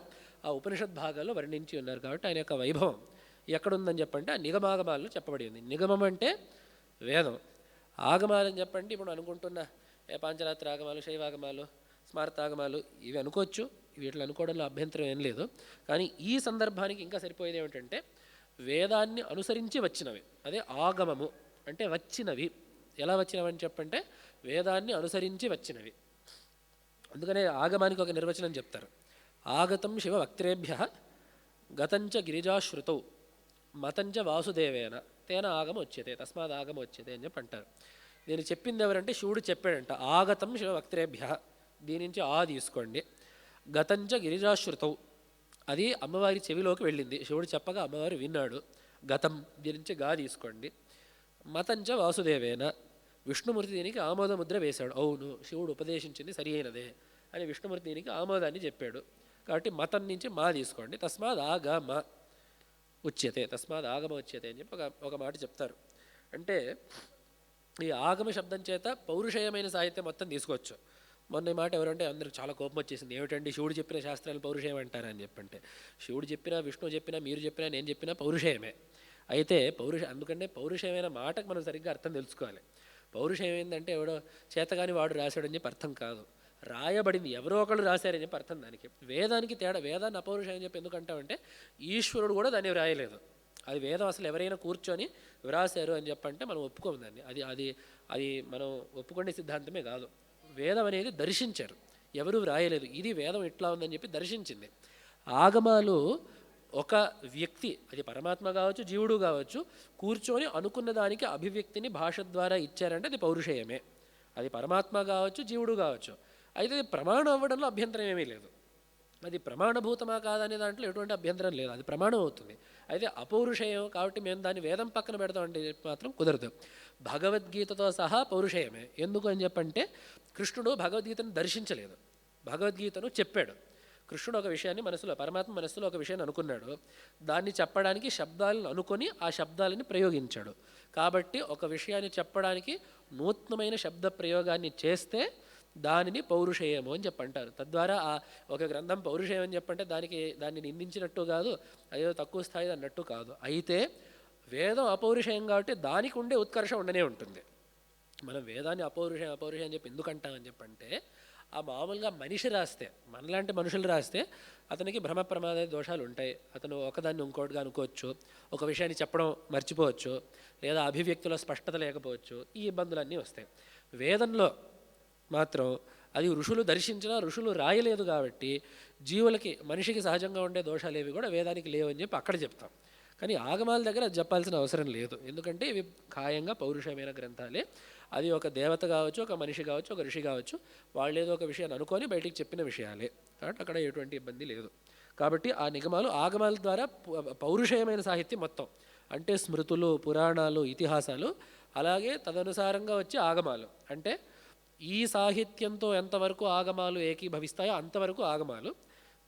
ఆ ఉపనిషత్ భాగాల్లో వర్ణించి ఉన్నారు. కాబట్టి ఆయన యొక్క వైభవం ఎక్కడుందని చెప్పంటే ఆ నిగమాగమాల్లో చెప్పబడి ఉంది. నిగమం అంటే వేదం, ఆగమాలని చెప్పండి ఇప్పుడు అనుకుంటున్న పాంచరాత్ర ఆగమాలు, శైవాగమాలు, స్మార్తాగమాలు ఇవి అనుకోవచ్చు. వీటిని అనుకోవడంలో అభ్యంతరం ఏం లేదు. కానీ ఈ సందర్భానికి ఇంకా సరిపోయేది ఏమిటంటే వేదాన్ని అనుసరించి వచ్చినవి, అదే ఆగమము అంటే వచ్చినవి. ఎలా వచ్చినవి అని చెప్పంటే వేదాన్ని అనుసరించి వచ్చినవి. అందుకనే ఆగమానికి ఒక నిర్వచనం చెప్తారు. ఆగతం శివ వక్త్రేభ్య గతంచ గిరిజాశ్రుతౌ మతంచ వాసుదేవేన తేన ఆగమ వచ్చేతే తస్మాత్ ఆగమ వచ్చేతే అని చెప్పి అంటారు. దీన్ని చెప్పింది ఎవరంటే శివుడు చెప్పాడంట. ఆగతం శివ వక్త్రేభ్య, దీని నుంచి ఆ తీసుకోండి. గతంచ గిరిజాశ్రుతౌ, అది అమ్మవారి చెవిలోకి వెళ్ళింది, శివుడు చెప్పగా అమ్మవారు విన్నాడు. గతం, దీని నుంచి గా తీసుకోండి. మతంచ వాసుదేవేన, విష్ణుమూర్తి దీనికి ఆమోదముద్ర వేశాడు. అవును, శివుడు ఉపదేశించింది సరి అయినదే అని విష్ణుమూర్తి దీనికి ఆమోదాన్ని చెప్పాడు. కాబట్టి మతం నుంచి మా తీసుకోండి. తస్మాత్ ఆగమ ఉచ్యతే, తస్మాత్ ఆగమ ఉచ్యతే అని చెప్పి ఒక మాట చెప్తారు. అంటే ఈ ఆగమ శబ్దం చేత పౌరుషేయమైన సాహిత్యం మొత్తం తీసుకోవచ్చు. మొన్న ఈ మాట ఎవరంటే అందరికి చాలా కోపం వచ్చేసింది. ఏమిటండి శివుడు చెప్పిన శాస్త్రాలు పౌరుషేయం అంటారని చెప్పంటే, శివుడు చెప్పినా, విష్ణువు చెప్పినా, మీరు చెప్పినా, నేను చెప్పినా పౌరుషేయమే. అయితే అందుకంటే పౌరుషేయమైన మాటకు మనం సరిగ్గా అర్థం తెలుసుకోవాలి. పౌరుషం ఏంటంటే ఎవడో చేతగాని వాడు రాశాడని చెప్పి అర్థం కాదు, రాయబడింది ఎవరో ఒకళ్ళు రాశారని చెప్పి అర్థం. దానికి వేదానికి తేడా. వేదాన్ని అపౌరుషం అని చెప్పి ఎందుకంటామంటే ఈశ్వరుడు కూడా దాన్ని వ్రాయలేదు. అది వేదం అసలు ఎవరైనా కూర్చొని వ్రాసారు అని చెప్పంటే మనం ఒప్పుకోము దాన్ని. అది మనం ఒప్పుకునే సిద్ధాంతమే కాదు. వేదం అనేది దర్శించారు, ఎవరు వ్రాయలేదు. ఇది వేదం ఇట్లా ఉందని చెప్పి దర్శించింది. ఆగమాలు ఒక వ్యక్తి, అది పరమాత్మ కావచ్చు, జీవుడు కావచ్చు, కూర్చొని అనుకున్న దానికి అభివ్యక్తిని భాష ద్వారా ఇచ్చారంటే అది పౌరుషేయమే. అది పరమాత్మ కావచ్చు, జీవుడు కావచ్చు. అయితే అది ప్రమాణం అవ్వడంలో అభ్యంతరం ఏమీ లేదు. అది ప్రమాణభూతమా కాదనే దాంట్లో ఎటువంటి అభ్యంతరం లేదు, అది ప్రమాణం అవుతుంది. అయితే అపౌరుషేయం కాబట్టి మేము దాన్ని వేదం పక్కన పెడతామంటే మాత్రం కుదరదు. భగవద్గీతతో సహా పౌరుషేయమే. ఎందుకు అని చెప్పంటే కృష్ణుడు భగవద్గీతను దర్శించలేదు, భగవద్గీతను చెప్పాడు. కృష్ణుడు ఒక విషయాన్ని మనసులో, పరమాత్మ మనసులో ఒక విషయాన్ని అనుకున్నాడు, దాన్ని చెప్పడానికి శబ్దాలను అనుకొని ఆ శబ్దాలని ప్రయోగించాడు. కాబట్టి ఒక విషయాన్ని చెప్పడానికి నూతనమైన శబ్ద ప్రయోగాన్ని చేస్తే దానిని పౌరుషేయము అని చెప్పంటారు. తద్వారా ఒక గ్రంథం పౌరుషేయం అని చెప్పంటే దాన్ని నిందించినట్టు కాదు, అదేదో తక్కువ స్థాయి అన్నట్టు కాదు. అయితే వేదం అపౌరుషేయం కాబట్టి దానికి ఉండే ఉత్కర్ష ఉండనే ఉంటుంది. మనం వేదాన్ని అపౌరుషేయం అని చెప్పి ఎందుకు అంటామని చెప్పంటే ఆ మామూలుగా మనిషి రాస్తే, మనలాంటి మనుషులు రాస్తే అతనికి భ్రమ ప్రమాద దోషాలు ఉంటాయి. అతను ఒకదాన్ని ఇంకోటిగా అనుకోవచ్చు, ఒక విషయాన్ని చెప్పడం మర్చిపోవచ్చు, లేదా అభివ్యక్తిలో స్పష్టత లేకపోవచ్చు, ఈ ఇబ్బందులన్నీ వస్తాయి. వేదంలో మాత్రం అది ఋషులు దర్శించినా ఋషులు రాయలేదు కాబట్టి జీవులకి, మనిషికి సహజంగా ఉండే దోషాలు ఏవి కూడా వేదానికి లేవని చెప్పి అక్కడ చెప్తాం. కానీ ఆగమాల దగ్గర అది చెప్పాల్సిన అవసరం లేదు, ఎందుకంటే ఇవి ఖాయంగా పౌరుషమైన గ్రంథాలే. అది ఒక దేవత కావచ్చు, ఒక మనిషి కావచ్చు, ఒక ఋషి కావచ్చు, వాళ్ళు ఏదో ఒక విషయాన్ని అనుకొని బయటికి చెప్పిన విషయాలే కాబట్టి అక్కడ ఎటువంటి ఇబ్బంది లేదు. కాబట్టి ఆ నిగమాలు, ఆగమాల ద్వారా పౌరుషేయమైన సాహిత్యం మొత్తం, అంటే స్మృతులు, పురాణాలు, ఇతిహాసాలు, అలాగే తదనుసారంగా వచ్చే ఆగమాలు. అంటే ఈ సాహిత్యంతో ఎంతవరకు ఆగమాలు ఏకీభవిస్తాయో అంతవరకు ఆగమాలు,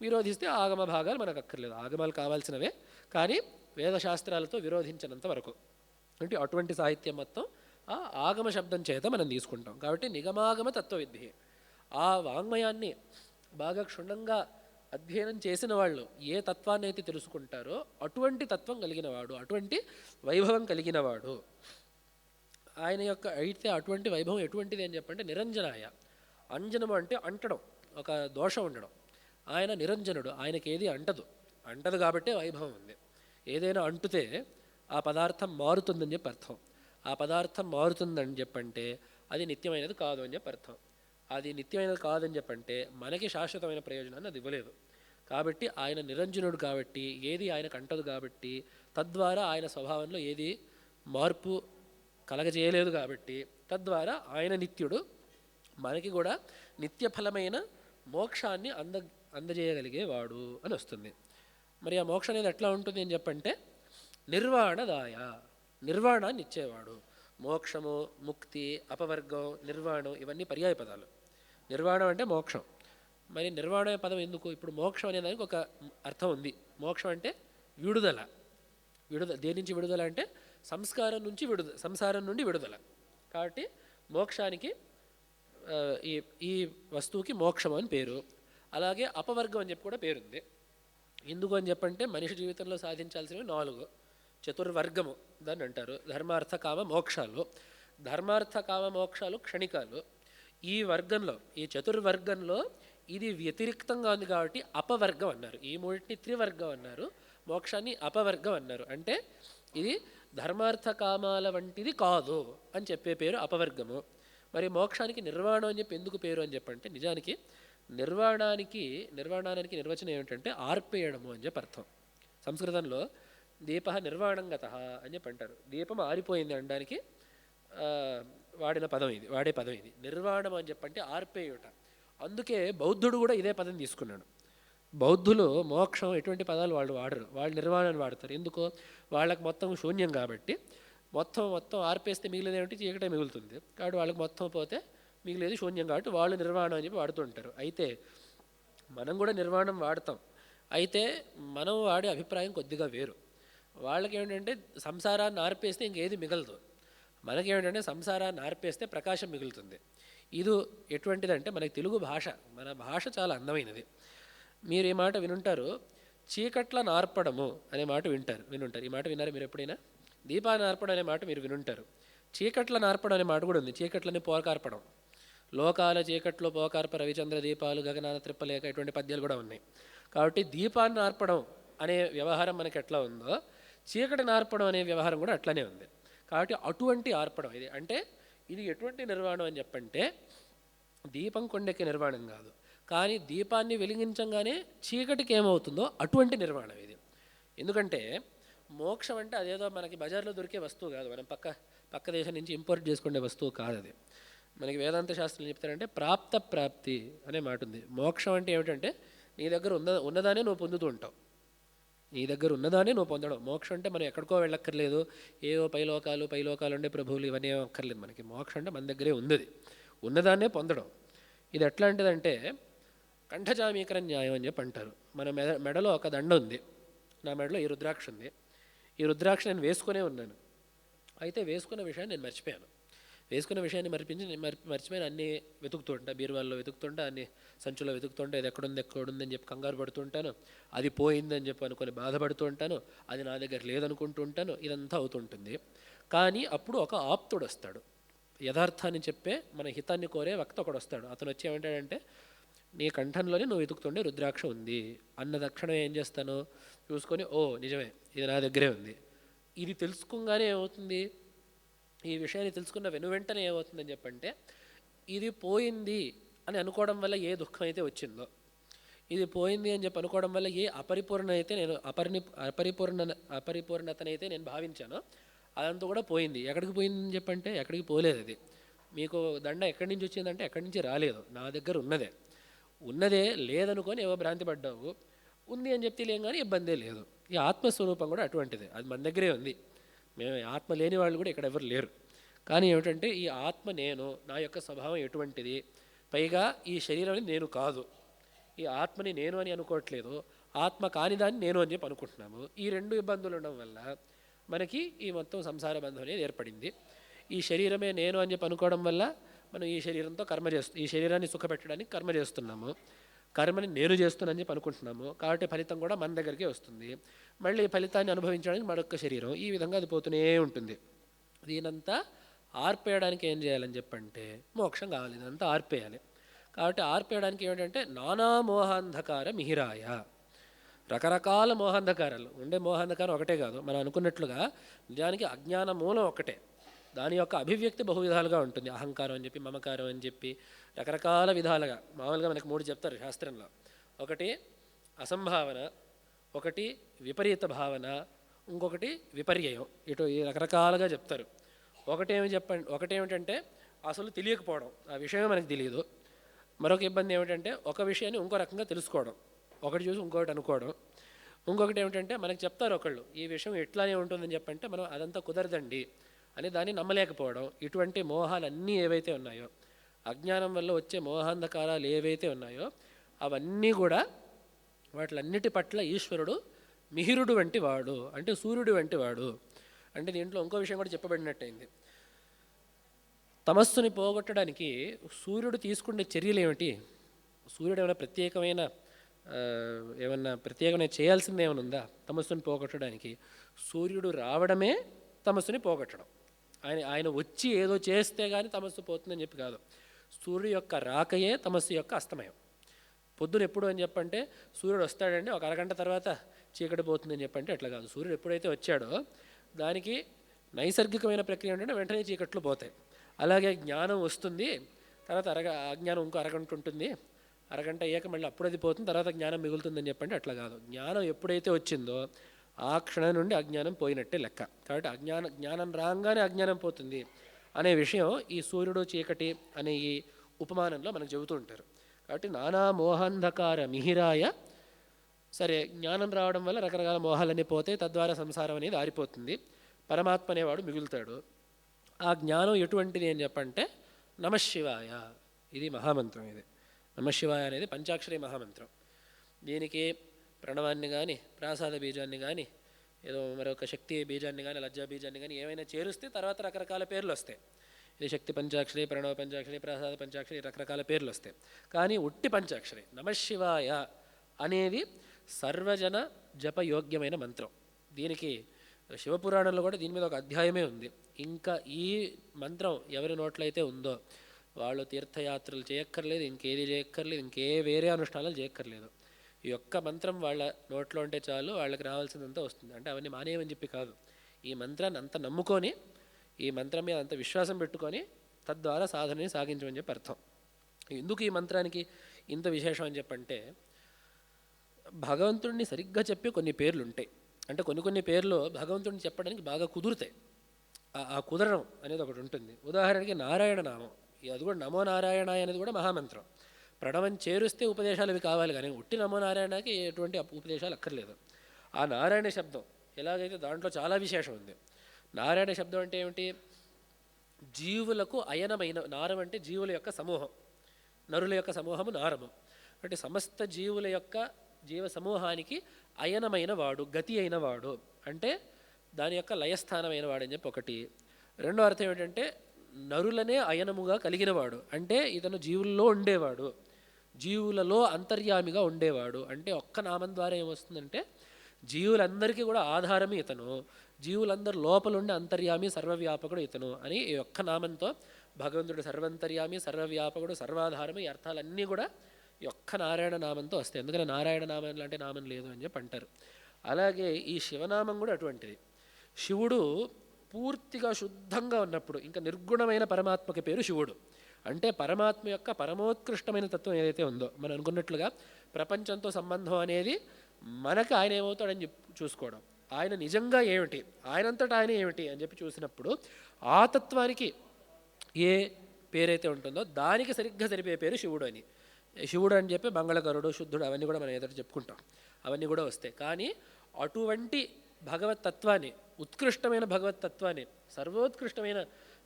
విరోధిస్తే ఆగమ భాగాలు మనకు అక్కర్లేదు. ఆగమాలు కావాల్సినవే, కానీ వేదశాస్త్రాలతో విరోధించినంత వరకు. అంటే అటువంటి సాహిత్యం మొత్తం ఆ ఆగమ శబ్దం చేత మనం తీసుకుంటాం. కాబట్టి నిగమాగమ తత్వవిద్ధి. ఆ వాంగ్మయాన్ని బాగా క్షుణ్ణంగా అధ్యయనం చేసిన వాళ్ళు ఏ తత్వాన్ని అయితే తెలుసుకుంటారో అటువంటి తత్వం కలిగినవాడు, అటువంటి వైభవం కలిగినవాడు. ఆయన యొక్క అయితే అటువంటి వైభవం ఎటువంటిది అని చెప్పంటే నిరంజనాయ. అంజనము అంటే అంటడం, ఒక దోషం ఉండడం. ఆయన నిరంజనుడు, ఆయనకి ఏది అంటదు. అంటదు కాబట్టే వైభవం ఉంది. ఏదైనా అంటుతే ఆ పదార్థం మారుతుందని చెప్పి అర్థం. ఆ పదార్థం మారుతుందని చెప్పంటే అది నిత్యమైనది కాదు అని చెప్పి అర్థం. అది నిత్యమైనది కాదని చెప్పంటే మనకి శాశ్వతమైన ప్రయోజనాన్ని అది ఇవ్వలేదు. కాబట్టి ఆయన నిరంజనుడు కాబట్టి ఏది ఆయనకు అంటదు కాబట్టి తద్వారా ఆయన స్వభావంలో ఏది మార్పు కలగజేయలేదు కాబట్టి తద్వారా ఆయన నిత్యుడు, మనకి కూడా నిత్యఫలమైన మోక్షాన్ని అందజేయగలిగేవాడు అని వస్తుంది. మరి ఆ మోక్షం అనేది ఎట్లా ఉంటుంది అని చెప్పంటే నిర్వాణదాయ, నిర్వాణాన్ని ఇచ్చేవాడు. మోక్షము, ముక్తి, అపవర్గం, నిర్వాణం ఇవన్నీ పర్యాయ పదాలు. నిర్వాణం అంటే మోక్షం. మరి నిర్వాణ పదం ఎందుకు? ఇప్పుడు మోక్షం అనే దానికి ఒక అర్థం ఉంది. మోక్షం అంటే విడుదల. దేని నుంచి విడుదల అంటే సంస్కారం నుంచి విడుదల, సంసారం నుండి విడుదల. కాబట్టి మోక్షానికి ఈ వస్తువుకి మోక్షం అని పేరు. అలాగే అపవర్గం అని చెప్పి కూడా పేరుంది. ఎందుకు అని చెప్పంటే మనిషి జీవితంలో సాధించాల్సినవి 4 చతుర్వర్గము దాన్ని అంటారు. ధర్మార్థ కామ మోక్షాలు. ధర్మార్థ కామ మోక్షాలు క్షణికాలు. ఈ వర్గంలో, ఈ చతుర్వర్గంలో ఇది వ్యతిరిక్తంగా ఉంది కాబట్టి అపవర్గం అన్నారు. ఈ మూడింటిని త్రివర్గం అన్నారు, మోక్షాన్ని అపవర్గం అన్నారు. అంటే ఇది ధర్మార్థ కామాల వంటిది కాదు అని చెప్పే పేరు అపవర్గము. మరి మోక్షానికి నిర్వాణం అని చెప్పి ఎందుకు పేరు అని చెప్పంటే నిజానికి నిర్వాణానికి నిర్వచనం ఏమిటంటే ఆర్పేయడము అని చెప్పి అర్థం. సంస్కృతంలో దీప నిర్వాణం గత అని చెప్పి అంటారు. దీపం ఆరిపోయింది అనడానికి వాడే పదం ఇది. నిర్వాణం అని చెప్పంటే ఆర్పేయుట. అందుకే బౌద్ధుడు కూడా ఇదే పదం తీసుకున్నాడు. బౌద్ధులు మోక్షం ఎటువంటి పదాలు వాళ్ళు వాడరు, వాళ్ళు నిర్వాణాన్ని వాడతారు. ఎందుకో వాళ్ళకి మొత్తం శూన్యం కాబట్టి మొత్తం ఆర్పేస్తే మిగిలిన ఏమిటి? చీకటే మిగులుతుంది. కాబట్టి వాళ్ళకి మొత్తం పోతే మిగిలేదు శూన్యం కాబట్టి వాళ్ళు నిర్వాణం అని చెప్పి వాడుతుంటారు. అయితే మనం కూడా నిర్వాణం వాడతాం. అయితే మనం వాడే అభిప్రాయం కొద్దిగా వేరు. వాళ్ళకి ఏమిటంటే సంసారాన్ని ఆర్పేస్తే ఇంకేది మిగలదు. మనకేమిటంటే సంసారాన్ని ఆర్పేస్తే ప్రకాశం మిగులుతుంది. ఇది ఎటువంటిదంటే మనకి తెలుగు భాష, మన భాష చాలా అందమైనది. మీరు ఈ మాట వినుంటారు, చీకట్ల నార్పడము అనే మాట వినుంటారు. ఈ మాట విన్నారా మీరు ఎప్పుడైనా? దీపాన్ని నార్పడం అనే మాట మీరు వినుంటారు. చీకట్ల నార్పడం అనే మాట కూడా ఉంది. చీకట్లని పోకార్పడం. లోకాల చీకట్లో పోకార్ప రవిచంద్ర దీపాలు గగనాన త్రిప్పలేక ఇటువంటి పద్యాలు కూడా ఉన్నాయి. కాబట్టి దీపాన్ని నార్పడం అనే వ్యవహారం మనకి ఎట్లా ఉందో చీకటి నార్పడం అనే వ్యవహారం కూడా అట్లనే ఉంది. కాబట్టి అటువంటి ఆర్పడం ఇది. అంటే ఇది ఎటువంటి నిర్వాణం అని చెప్పంటే దీపం కొండెక్కే నిర్వాణం కాదు, కానీ దీపాన్ని వెలిగించంగానే చీకటికి ఏమవుతుందో అటువంటి నిర్వాణం ఇది. ఎందుకంటే మోక్షం అంటే అదేదో మనకి బజార్లో దొరికే వస్తువు కాదు, మనం పక్క దేశం నుంచి ఇంపోర్ట్ చేసుకునే వస్తువు కాదు అది. మనకి వేదాంత శాస్త్రం చెప్తారంటే ప్రాప్తి అనే మాట ఉంది. మోక్షం అంటే ఏమిటంటే నీ దగ్గర ఉన్నదానే నువ్వు పొందుతూ ఉంటావు. నీ దగ్గర ఉన్నదానే నువ్వు పొందడం. మోక్షం అంటే మనం ఎక్కడికో వెళ్ళక్కర్లేదు, ఏవో పైలోకాలు ఉండే ప్రభువులు ఇవన్నీ ఏమో అక్కర్లేదు. మనకి మోక్షం అంటే మన దగ్గరే ఉన్నదాన్నే పొందడం. ఇది ఎట్లాంటిదంటే కంఠజామీకర న్యాయం అని చెప్పి అంటారు. మన మెడలో ఒక దండ ఉంది, నా మెడలో ఈ రుద్రాక్ష ఉంది. ఈ రుద్రాక్ష నేను వేసుకునే ఉన్నాను. అయితే వేసుకున్న విషయాన్ని నేను మర్చిపోయాను. వేసుకున్న విషయాన్ని మర్చిపోయిన అన్నీ వెతుకుతుంటా, బీరువాల్లో వెతుకుతుంటా, అన్ని సంచులో వెతుకుతుంటా, ఇది ఎక్కడుందని చెప్పి కంగారు పడుతూ ఉంటాను. అది పోయిందని చెప్పి అనుకొని బాధపడుతూ ఉంటాను. అది నా దగ్గర లేదనుకుంటూ ఉంటాను. ఇదంతా అవుతుంటుంది. కానీ అప్పుడు ఒక ఆప్తుడు వస్తాడు, యథార్థాన్ని చెప్పే మన హితాన్ని కోరే వక్త ఒకడు వస్తాడు. అతను వచ్చి ఏమంటాడంటే నీ కంఠంలోనే నువ్వు వెతుకుతుండే రుద్రాక్ష ఉంది అన్న తక్షణం ఏం చేస్తాను చూసుకొని, ఓ నిజమే ఇది నా దగ్గరే ఉంది. ఇది తెలుసుకోగానే ఏమవుతుంది, ఈ విషయాన్ని తెలుసుకున్న వెంటనే ఏమవుతుందని చెప్పంటే ఇది పోయింది అని అనుకోవడం వల్ల ఏ దుఃఖం అయితే వచ్చిందో, ఇది పోయింది అని చెప్పి అనుకోవడం వల్ల ఏ అపరిపూర్ణతనైతే నేను భావించానో అదంతా కూడా పోయింది. ఎక్కడికి పోయిందని చెప్పంటే ఎక్కడికి పోలేదు. అది మీకు దండ ఎక్కడి నుంచి వచ్చిందంటే ఎక్కడి నుంచి రాలేదు, నా దగ్గర ఉన్నదే లేదనుకొని ఏవో భ్రాంతి పడ్డావు. ఉంది అని చెప్తే లేం కానీ ఇబ్బందే లేదు. ఈ ఆత్మస్వరూపం కూడా అటువంటిదే, అది మన దగ్గరే ఉంది. మేము ఆత్మ లేని వాళ్ళు కూడా ఇక్కడ ఎవరు లేరు. కానీ ఏమిటంటే ఈ ఆత్మ నేను, నా యొక్క స్వభావం ఎటువంటిది, పైగా ఈ శరీరం నేను కాదు, ఈ ఆత్మని నేను అని అనుకోవట్లేదు, ఆత్మ కాని దాన్ని నేను అని చెప్పి అనుకుంటున్నాము. ఈ రెండు ఇబ్బందులు ఉండడం వల్ల మనకి ఈ మొత్తం సంసార బంధం అనేది ఏర్పడింది. ఈ ఈ శరీరమే నేను అని చెప్పి అనుకోవడం వల్ల మనం ఈ శరీరంతో ఈ శరీరాన్ని సుఖపెట్టడానికి కర్మ చేస్తున్నాము. కర్మని నేను చేస్తున్నానని చెప్పి అనుకుంటున్నాము. కాబట్టి ఫలితం కూడా మన దగ్గరికే వస్తుంది. మళ్ళీ ఈ ఫలితాన్ని అనుభవించడానికి మరొక శరీరం, ఈ విధంగా అది పోతూనే ఉంటుంది. దీనంతా ఆర్పేయడానికి ఏం చేయాలని చెప్పంటే మోక్షం కావాలి. ఇదంతా ఆర్పేయాలి. కాబట్టి ఆర్పేయడానికి ఏమిటంటే నానా మోహాంధకార మిహిరాయ, రకరకాల మోహాంధకారాలు ఉండే. మోహాంధకారం ఒకటే కాదు, మనం అనుకున్నట్లుగా నిజానికి అజ్ఞాన మూలం ఒకటే. దాని యొక్క అభివ్యక్తి బహు విధాలుగా ఉంటుంది. అహంకారం అని చెప్పి, మమకారం అని చెప్పి, రకరకాల విధాలుగా. మామూలుగా మనకు 3 చెప్తారు శాస్త్రంలో. ఒకటి అసంభావన, ఒకటి విపరీత భావన, ఇంకొకటి విపర్యయం. ఇటు ఈ రకరకాలుగా చెప్తారు. ఒకటేమిటంటే అసలు తెలియకపోవడం, ఆ విషయమే మనకు తెలియదు. మరొక ఇబ్బంది ఏమిటంటే ఒక విషయాన్ని ఇంకో రకంగా తెలుసుకోవడం, ఒకటి చూసి ఇంకొకటి అనుకోవడం. ఇంకొకటి ఏమిటంటే మనకు చెప్తారు ఒకళ్ళు, ఈ విషయం ఎట్లానే ఉంటుందని చెప్పంటే మనం అదంతా కుదరదండి అని దాన్ని నమ్మలేకపోవడం. ఇటువంటి మోహాలన్నీ ఏవైతే ఉన్నాయో, అజ్ఞానం వల్ల వచ్చే మోహాంధకారాలు ఏవైతే ఉన్నాయో అవన్నీ కూడా, వాటిలన్నిటి పట్ల ఈశ్వరుడు మిహిరుడు వంటి వాడు, అంటే సూర్యుడు వంటి వాడు. అంటే దీంట్లో ఇంకో విషయం కూడా చెప్పబడినట్టయింది. తమస్సుని పోగొట్టడానికి సూర్యుడు తీసుకునే చర్యలు ఏమిటి? సూర్యుడు ఏమన్నా ప్రత్యేకమైన చేయాల్సింది ఏమైనా ఉందా తమస్సుని పోగొట్టడానికి? సూర్యుడు రావడమే తమస్సుని పోగొట్టడం. ఆయన వచ్చి ఏదో చేస్తే కానీ తమస్సు పోతుందని చెప్పి కాదు. సూర్యుడు యొక్క రాకయే తమస్సు యొక్క అస్తమయం. పొద్దున ఎప్పుడు అని చెప్పంటే సూర్యుడు వస్తాడండి, ఒక అరగంట తర్వాత చీకటి పోతుందని చెప్పంటే అట్లా కాదు. సూర్యుడు ఎప్పుడైతే వచ్చాడో దానికి నైసర్గికమైన ప్రక్రియ ఏంటంటే వెంటనే చీకట్లు పోతాయి. అలాగే జ్ఞానం వస్తుంది, తర్వాత అజ్ఞానం ఇంకో అరగంట ఉంటుంది, అరగంట అయ్యాక మళ్ళీ అప్పుడు అది పోతుంది, తర్వాత జ్ఞానం మిగులుతుందని చెప్పంటే అట్లా కాదు. జ్ఞానం ఎప్పుడైతే వచ్చిందో ఆ క్షణం నుండి అజ్ఞానం పోయినట్టే లెక్క. కాబట్టి జ్ఞానం రాగానే అజ్ఞానం పోతుంది అనే విషయం ఈ సూర్యుడు చీకటి అనే ఈ ఉపమానంలో మనకు చెబుతూ ఉంటారు. కాబట్టి నానా మోహాంధకార మిహిరాయ, సరే జ్ఞానం రావడం వల్ల రకరకాల మోహాలన్నీ పోతాయి, తద్వారా సంసారం అనేది ఆరిపోతుంది, పరమాత్మ అనేవాడు మిగులుతాడు. ఆ జ్ఞానం ఎటువంటిది అని చెప్పంటే నమశివాయ, ఇది మహామంత్రం. ఇది నమశివాయ అనేది పంచాక్షరి మహామంత్రం. దీనికి ప్రణవాన్ని కానీ, ప్రాసాద బీజాన్ని కానీ, ఏదో మరొక శక్తి బీజాన్ని కానీ, లజ్జా బీజాన్ని కానీ ఏమైనా చేరుస్తే తర్వాత రకరకాల పేర్లు వస్తాయి. ఇది శక్తి పంచాక్షరి, ప్రణవ పంచాక్షరి, ప్రాసాద పంచాక్షరి, రకరకాల పేర్లు వస్తాయి. కానీ ఉట్టి పంచాక్షరి నమశివాయ అనేది సర్వజన జపయోగ్యమైన మంత్రం. దీనికి శివపురాణంలో కూడా దీని మీద ఒక అధ్యాయమే ఉంది. ఇంకా ఈ మంత్రం ఎవరి నోట్లో అయితే ఉందో వాళ్ళు తీర్థయాత్రలు చేయక్కర్లేదు, ఇంకేది చేయక్కర్లేదు, ఇంకే వేరే అనుష్ఠానాలు చేయక్కర్లేదు. ఈ యొక్క మంత్రం వాళ్ళ నోట్లో ఉంటే చాలు, వాళ్ళకి రావాల్సిందంతా వస్తుంది. అంటే అవన్నీ మానేయమని చెప్పి కాదు, ఈ మంత్రాన్ని అంత నమ్ముకొని, ఈ మంత్రం మీద అంత విశ్వాసం పెట్టుకొని తద్వారా సాధనని సాగించమని చెప్పి అర్థం. ఎందుకు ఈ మంత్రానికి ఇంత విశేషం అని చెప్పంటే, భగవంతుడిని సరిగ్గా చెప్పే కొన్ని పేర్లు ఉంటాయి. అంటే కొన్ని పేర్లు భగవంతుడిని చెప్పడానికి బాగా కుదురుతాయి. ఆ కుదరడం అనేది ఒకటి ఉంటుంది. ఉదాహరణకి నారాయణ నామం, అది కూడా నమో నారాయణాయ అనేది కూడా మహామంత్రం. ప్రణవం చేరుస్తే ఉపదేశాలు అవి కావాలి, కానీ ఉట్టి నమో నారాయణకి ఎటువంటి ఉపదేశాలు అక్కర్లేదు. ఆ నారాయణ శబ్దం ఎలాగైతే దాంట్లో చాలా విశేషం ఉంది. నారాయణ శబ్దం అంటే ఏమిటి? జీవులకు అయనమైన, నారం అంటే జీవుల యొక్క సమూహం, నరుల యొక్క సమూహము నారము. అంటే సమస్త జీవుల యొక్క జీవ సమూహానికి అయనమైన వాడు, గతి అయిన వాడు, అంటే దాని యొక్క లయస్థానమైన వాడు అని చెప్పి ఒకటి. రెండో అర్థం ఏమిటంటే నరులనే అయనముగా కలిగినవాడు, అంటే ఇతను జీవుల్లో ఉండేవాడు, జీవులలో అంతర్యామిగా ఉండేవాడు. అంటే ఒక్క నామం ద్వారా ఏమొస్తుందంటే జీవులందరికీ కూడా ఆధారమే ఇతను, జీవులందరి లోపలుండే అంతర్యామి సర్వవ్యాపకుడు ఇతను అని ఈ ఒక్క నామంతో భగవంతుడు సర్వంతర్యామి, సర్వవ్యాపకుడు, సర్వాధారము, ఈ అర్థాలన్నీ కూడా ఈ ఒక్క నారాయణ నామంతో వస్తాయి. ఎందుకంటే నారాయణ నామం లాంటి నామం లేదు అని చెప్పి అంటారు. అలాగే ఈ శివనామం కూడా అటువంటిది. శివుడు పూర్తిగా శుద్ధంగా ఉన్నప్పుడు ఇంకా నిర్గుణమైన పరమాత్మకి పేరు శివుడు. అంటే పరమాత్మ యొక్క పరమోత్కృష్టమైన తత్వం ఏదైతే ఉందో, మనం అనుకున్నట్లుగా ప్రపంచంతో సంబంధం అనేది మనకు ఆయన ఏమవుతాడని చెప్పి చూసుకోవడం, ఆయన నిజంగా ఏమిటి, ఆయనంతటా ఆయన ఏమిటి అని చెప్పి చూసినప్పుడు ఆ తత్వానికి ఏ పేరైతే ఉంటుందో దానికి సరిగ్గా సరిపోయే పేరు శివుడు అని. శివుడు అని చెప్పి మంగళకరుడు, శుద్ధుడు అవన్నీ కూడా మనం ఎదురు చెప్పుకుంటాం, అవన్నీ కూడా వస్తాయి. కానీ అటువంటి భగవతత్వాన్ని, ఉత్కృష్టమైన భగవతత్వాన్ని, సర్వోత్కృష్టమైన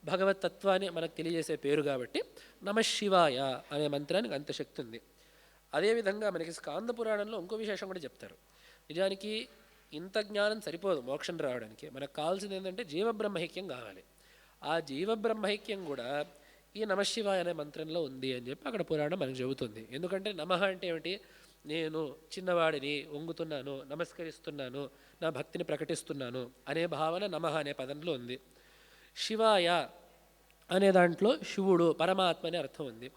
భగవతత్వాన్ని మనకు తెలియజేసే పేరు కాబట్టి నమశివాయ అనే మంత్రానికి అంత శక్తి ఉంది. అదేవిధంగా మనకి స్కాంద పురాణంలో ఇంకో విశేషం కూడా చెప్తారు. నిజానికి ఇంత జ్ఞానం సరిపోదు మోక్షం రావడానికి. మనకు కావాల్సింది ఏంటంటే జీవబ్రహ్మైక్యం కావాలి. ఆ జీవబ్రహ్మైక్యం కూడా ఈ నమశివాయ అనే మంత్రంలో ఉంది అని చెప్పి అక్కడ పురాణం మనకు చెబుతుంది. ఎందుకంటే నమః అంటే ఏమిటి? నేను చిన్నవాడిని, వంగుతున్నాను, నమస్కరిస్తున్నాను, నా భక్తిని ప్రకటిస్తున్నాను అనే భావన నమః అనే పదంలో ఉంది. శివాయ అనే దాంట్లో శివుడు, పరమాత్మ అనే అర్థం ఉంది.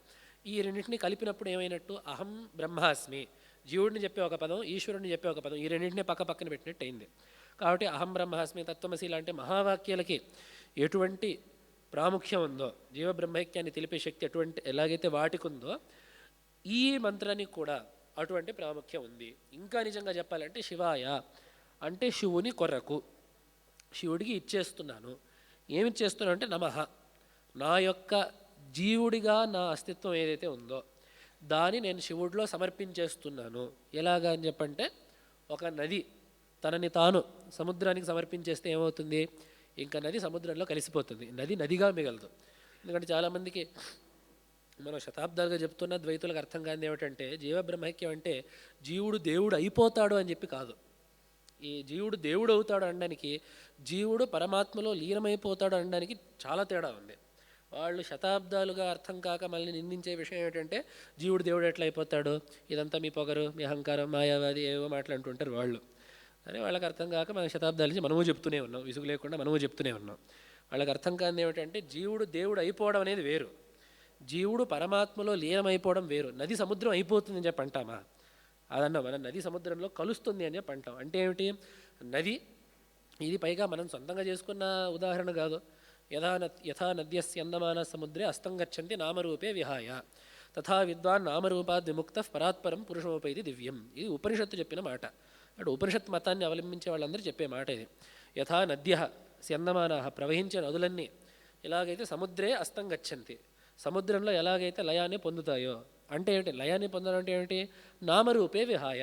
ఈ రెండింటిని కలిపినప్పుడు ఏమైనట్టు? అహం బ్రహ్మాస్మి, జీవుడిని చెప్పే ఒక పదం, ఈశ్వరుడిని చెప్పే ఒక పదం, ఈ రెండింటిని పక్క పక్కన పెట్టినట్టు అయింది. కాబట్టి అహం బ్రహ్మాస్మి, తత్వమసి లాంటి మహావాక్యాలకి ఎటువంటి ప్రాముఖ్యం ఉందో, జీవబ్రహ్మైక్యాన్ని తెలిపే శక్తి ఎలాగైతే వాటికి ఉందో, ఈ మంత్రానికి కూడా అటువంటి ప్రాముఖ్యం ఉంది. ఇంకా నిజంగా చెప్పాలంటే శివాయ అంటే శివుని కొరకు, శివుడికి ఇచ్చేస్తున్నాను. ఏమి ఇచ్చేస్తున్నాను అంటే నమః, నా యొక్క జీవుడిగా నా అస్తిత్వం ఏదైతే ఉందో దాన్ని నేను శివుడిలో సమర్పించేస్తున్నాను. ఎలాగా అని చెప్పంటే, ఒక నది తనని తాను సముద్రానికి సమర్పించేస్తే ఏమవుతుంది? ఇంకా నది సముద్రంలో కలిసిపోతుంది, నది నదిగా మిగలదు. ఎందుకంటే చాలామందికి మనం శతాబ్దాలుగా చెప్తున్న ద్వైతులకు అర్థం కానిది ఏమిటంటే, జీవబ్రహ్మైక్యం అంటే జీవుడు దేవుడు అయిపోతాడు అని చెప్పి కాదు. ఈ జీవుడు దేవుడు అవుతాడు అనడానికి, జీవుడు పరమాత్మలో లీనమైపోతాడు అనడానికి చాలా తేడా ఉంది. వాళ్ళు శతాబ్దాలుగా అర్థం కాక మళ్ళీ నిందించే విషయం ఏమిటంటే, జీవుడు దేవుడు ఎట్లా అయిపోతాడు, ఇదంతా మీ పొగరు, మీ అహంకారం, మాయావాది ఏవో మాట్లాడుతుంటారు వాళ్ళు. అని వాళ్ళకి అర్థం కాక మన శతాబ్దాల నుంచి మనము చెప్తూనే ఉన్నాం, విసుగు లేకుండా మనము చెప్తూనే ఉన్నాం. వాళ్ళకి అర్థం కానిది ఏమిటంటే, జీవుడు దేవుడు అయిపోవడం అనేది వేరు, జీవుడు పరమాత్మలో లీనమైపోవడం వేరు. నది సముద్రం అయిపోతుందని చెప్పి అంటామా? అదన్నా మనం నది సముద్రంలో కలుస్తుంది అని చెప్పి అంటాం. అంటే ఏమిటి? నది ఇది పైగా మనం సొంతంగా చేసుకున్న ఉదాహరణ కాదు. యథా నద్యస్యందమాన సముద్రే అస్తం గచ్చంతి నామరూపే విహాయ తథా విద్వాన్ నామరూపాద్ విముక్త పరాత్పరం పురుషోపైతి దివ్యం. ఇది ఉపనిషత్తు చెప్పిన మాట. అటు ఉపనిషత్ మతాన్ని అవలంబించే వాళ్ళందరూ చెప్పే మాట ఇది. యథా నద్య స్యందమానా, ప్రవహించే నదులన్నీ ఎలాగైతే సముద్రే అస్తం గచ్చంతి, సముద్రంలో ఎలాగైతే లయాన్ని పొందుతాయో. అంటే ఏమిటి లయాన్ని పొందడం? అంటే ఏమిటి? నామరూపే విహాయ,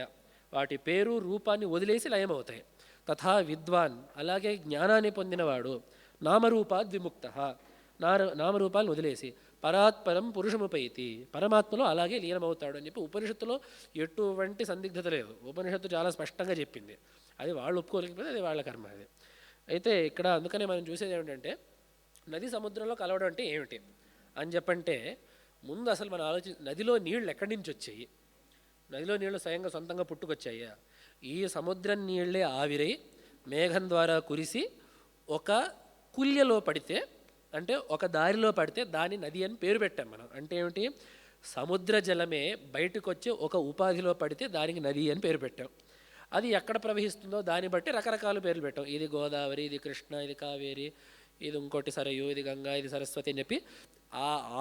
వాటి పేరు రూపాన్ని వదిలేసి లయమవుతాయి. తథా విద్వాన్, అలాగే జ్ఞానాన్ని పొందినవాడు, నామరూపాద్ విముక్త, నామరూపాలను వదిలేసి పరాత్పరం పురుషముపైతి, పరమాత్మలో అలాగే లీనమవుతాడు అని చెప్పి ఉపనిషత్తులో ఎటువంటి సందిగ్ధత లేదు. ఉపనిషత్తు చాలా స్పష్టంగా చెప్పింది. అది వాళ్ళు ఒప్పుకోలేకపోతే అది వాళ్ళ కర్మ. అది అయితే ఇక్కడ అందుకనే మనం చూసేది ఏమిటంటే, నది సముద్రంలో కలవడం అంటే ఏమిటి అని చెప్పంటే, ముందు అసలు మనం నదిలో నీళ్ళు ఎక్కడి నుంచి వచ్చాయి? నదిలో నీళ్లు స్వయంగా సొంతంగా పుట్టుకొచ్చాయా? ఈ సముద్రం నీళ్లే ఆవిరై మేఘం ద్వారా కురిసి ఒక కుల్యలో పడితే, అంటే ఒక దారిలో పడితే దాని నది అని పేరు పెట్టాం మనం. అంటే ఏమిటి? సముద్ర జలమే బయటకు వచ్చి ఒక ఉపాధిలో పడితే దానికి నది అని పేరు పెట్టాం. అది ఎక్కడ ప్రవహిస్తుందో దాన్ని బట్టి రకరకాల పేర్లు పెట్టాం. ఇది గోదావరి, ఇది కృష్ణ, ఇది కావేరి, ఇది ఇంకోటి సరయు, ఇది గంగా, ఇది సరస్వతి అని చెప్పి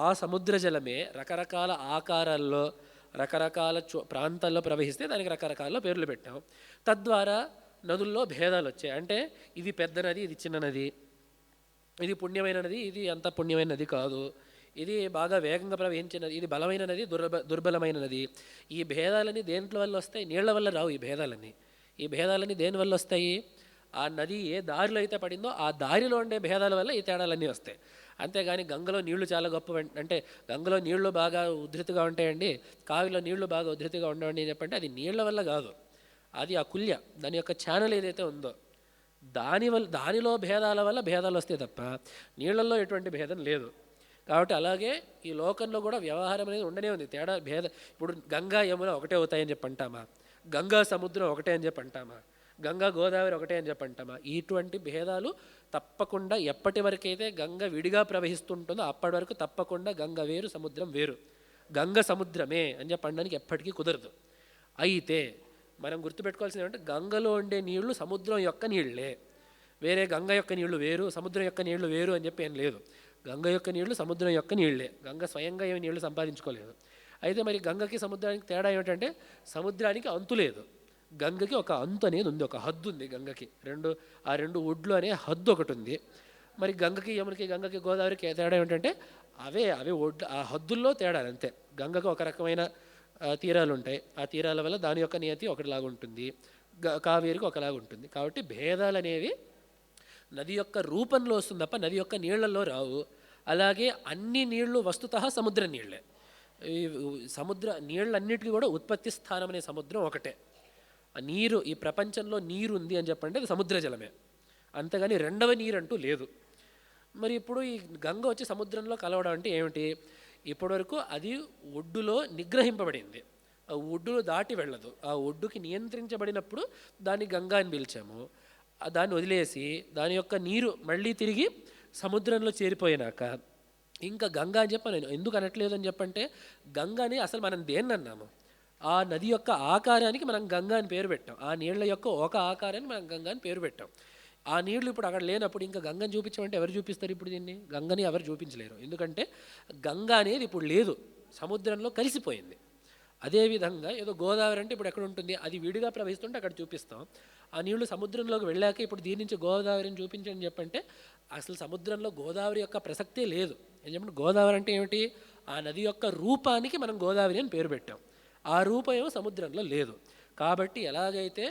ఆ సముద్ర జలమే రకరకాల ఆకారాల్లో రకరకాల ప్రాంతాల్లో ప్రవహిస్తే దానికి రకరకాల పేర్లు పెట్టాం. తద్వారా నదుల్లో భేదాలు వచ్చాయి. అంటే ఇది పెద్ద నది, ఇది చిన్న నది, ఇది పుణ్యమైన నది, ఇది అంత పుణ్యమైన నది కాదు, ఇది బాగా వేగంగా ప్రవహించే నది, ఇది బలమైన నది, దుర్బలమైన నది. ఈ భేదాలన్నీ దేంట్లో వల్ల వస్తాయి? నీళ్ల వల్ల రావు ఈ భేదాలన్నీ. ఈ భేదాలన్నీ దేని వల్ల వస్తాయి? ఆ నది ఏ దారిలో అయితే పడిందో ఆ దారిలో ఉండే భేదాల వల్ల ఈ తేడాలన్నీ వస్తాయి. అంతేగాని గంగలో నీళ్లు చాలా గొప్ప, అంటే గంగలో నీళ్లు బాగా ఉధృతిగా ఉంటాయండి, కావిలో నీళ్లు బాగా ఉధృతిగా ఉండవండి అని చెప్పంటే అది నీళ్ల వల్ల కాదు, అది ఆ కుల్య, దాని యొక్క ఛానల్ ఏదైతే ఉందో దానిలో భేదాల వల్ల భేదాలు వస్తాయి తప్ప నీళ్లలో ఎటువంటి భేదం లేదు. కాబట్టి అలాగే ఈ లోకంలో కూడా వ్యవహారం అనేది ఉండనే ఉంది. తేడా ఇప్పుడు గంగా యమున ఒకటే అవుతాయని చెప్పి అంటామా? గంగా సముద్రం ఒకటే అని చెప్పి అంటామా? గంగా గోదావరి ఒకటే అని చెప్పి అంటామా? ఇటువంటి భేదాలు తప్పకుండా ఎప్పటి వరకైతే గంగ విడిగా ప్రవహిస్తుంటుందో అప్పటి వరకు తప్పకుండా గంగ వేరు, సముద్రం వేరు. గంగ సముద్రమే అని చెప్పి అనడానికి ఎప్పటికీ కుదరదు. అయితే మనం గుర్తుపెట్టుకోవాల్సింది ఏమంటే, గంగలో ఉండే నీళ్లు సముద్రం యొక్క నీళ్లే, వేరే గంగ యొక్క నీళ్లు వేరు, సముద్రం యొక్క నీళ్లు వేరు అని చెప్పి ఏం లేదు. గంగ యొక్క నీళ్లు సముద్రం యొక్క నీళ్లే. గంగ స్వయంగా ఏమి నీళ్లు సంపాదించుకోలేదు. అయితే మరి గంగకి సముద్రానికి తేడా ఏమిటంటే, సముద్రానికి అంతు లేదు, గంగకి ఒక అంతు అనేది ఉంది, ఒక హద్దు ఉంది గంగకి. ఆ రెండు ఒడ్లు అనే హద్దు ఒకటి ఉంది. మరి గంగకి యమునకి, గంగకి గోదావరికి తేడా ఏమిటంటే అవే ఒడ్లు, ఆ హద్దుల్లో తేడా అంతే. గంగకు ఒక రకమైన తీరాలు ఉంటాయి, ఆ తీరాల వల్ల దాని యొక్క నియతి ఒకటిలాగా ఉంటుంది, కావేరికి ఒకలాగా ఉంటుంది. కాబట్టి భేదాలు అనేవి నది యొక్క రూపంలో వస్తుంది తప్ప నది యొక్క నీళ్లలో రావు. అలాగే అన్ని నీళ్లు వస్తుతః సముద్ర నీళ్లే. ఈ సముద్ర నీళ్ళన్నిటికీ కూడా ఉత్పత్తి స్థానం అనే సముద్రం ఒకటే. ఆ నీరు, ఈ ప్రపంచంలో నీరు ఉంది అని చెప్పంటే అది సముద్ర జలమే, అంతేగాని రెండవ నీరు అంటూ లేదు. మరి ఇప్పుడు ఈ గంగ వచ్చి సముద్రంలో కలవడం అంటే ఏమిటి? ఇప్పటివరకు అది ఒడ్డులో నిగ్రహింపబడింది, ఆ ఒడ్డును దాటి వెళ్ళదు. ఆ ఒడ్డుకి నియంత్రించబడినప్పుడు దాన్ని గంగా అని పిలిచాము. దాన్ని వదిలేసి దాని యొక్క నీరు మళ్ళీ తిరిగి సముద్రంలో చేరిపోయినాక ఇంకా గంగా అని చెప్పి నేను ఎందుకు అనట్లేదు అని చెప్పంటే, గంగాని అసలు మనం దేన్ని అన్నాము? ఆ నది యొక్క ఆకారానికి మనం గంగా అని పేరు పెట్టాం. ఆ నీళ్ల యొక్క ఒక ఆకారాన్ని మనం గంగా అని పేరు పెట్టాం. ఆ నీళ్లు ఇప్పుడు అక్కడ లేనప్పుడు ఇంకా గంగని చూపించమంటే ఎవరు చూపిస్తారు? ఇప్పుడు దీన్ని గంగని ఎవరు చూపించలేరు. ఎందుకంటే గంగ అనేది ఇప్పుడు లేదు, సముద్రంలో కలిసిపోయింది. అదేవిధంగా ఏదో గోదావరి అంటే ఇప్పుడు ఎక్కడ ఉంటుంది? అది విడిగా ప్రవహిస్తుంటే అక్కడ చూపిస్తాం. ఆ నీళ్లు సముద్రంలోకి వెళ్ళాక ఇప్పుడు దీని నుంచి గోదావరిని చూపించని చెప్పంటే అసలు సముద్రంలో గోదావరి యొక్క ప్రసక్తే లేదు. ఏం చెప్పండి, గోదావరి అంటే ఏమిటి? ఆ నది యొక్క రూపానికి మనం గోదావరి అని పేరు పెట్టాం. ఆ రూపం ఏమో సముద్రంలో లేదు. కాబట్టి ఎలాగైతే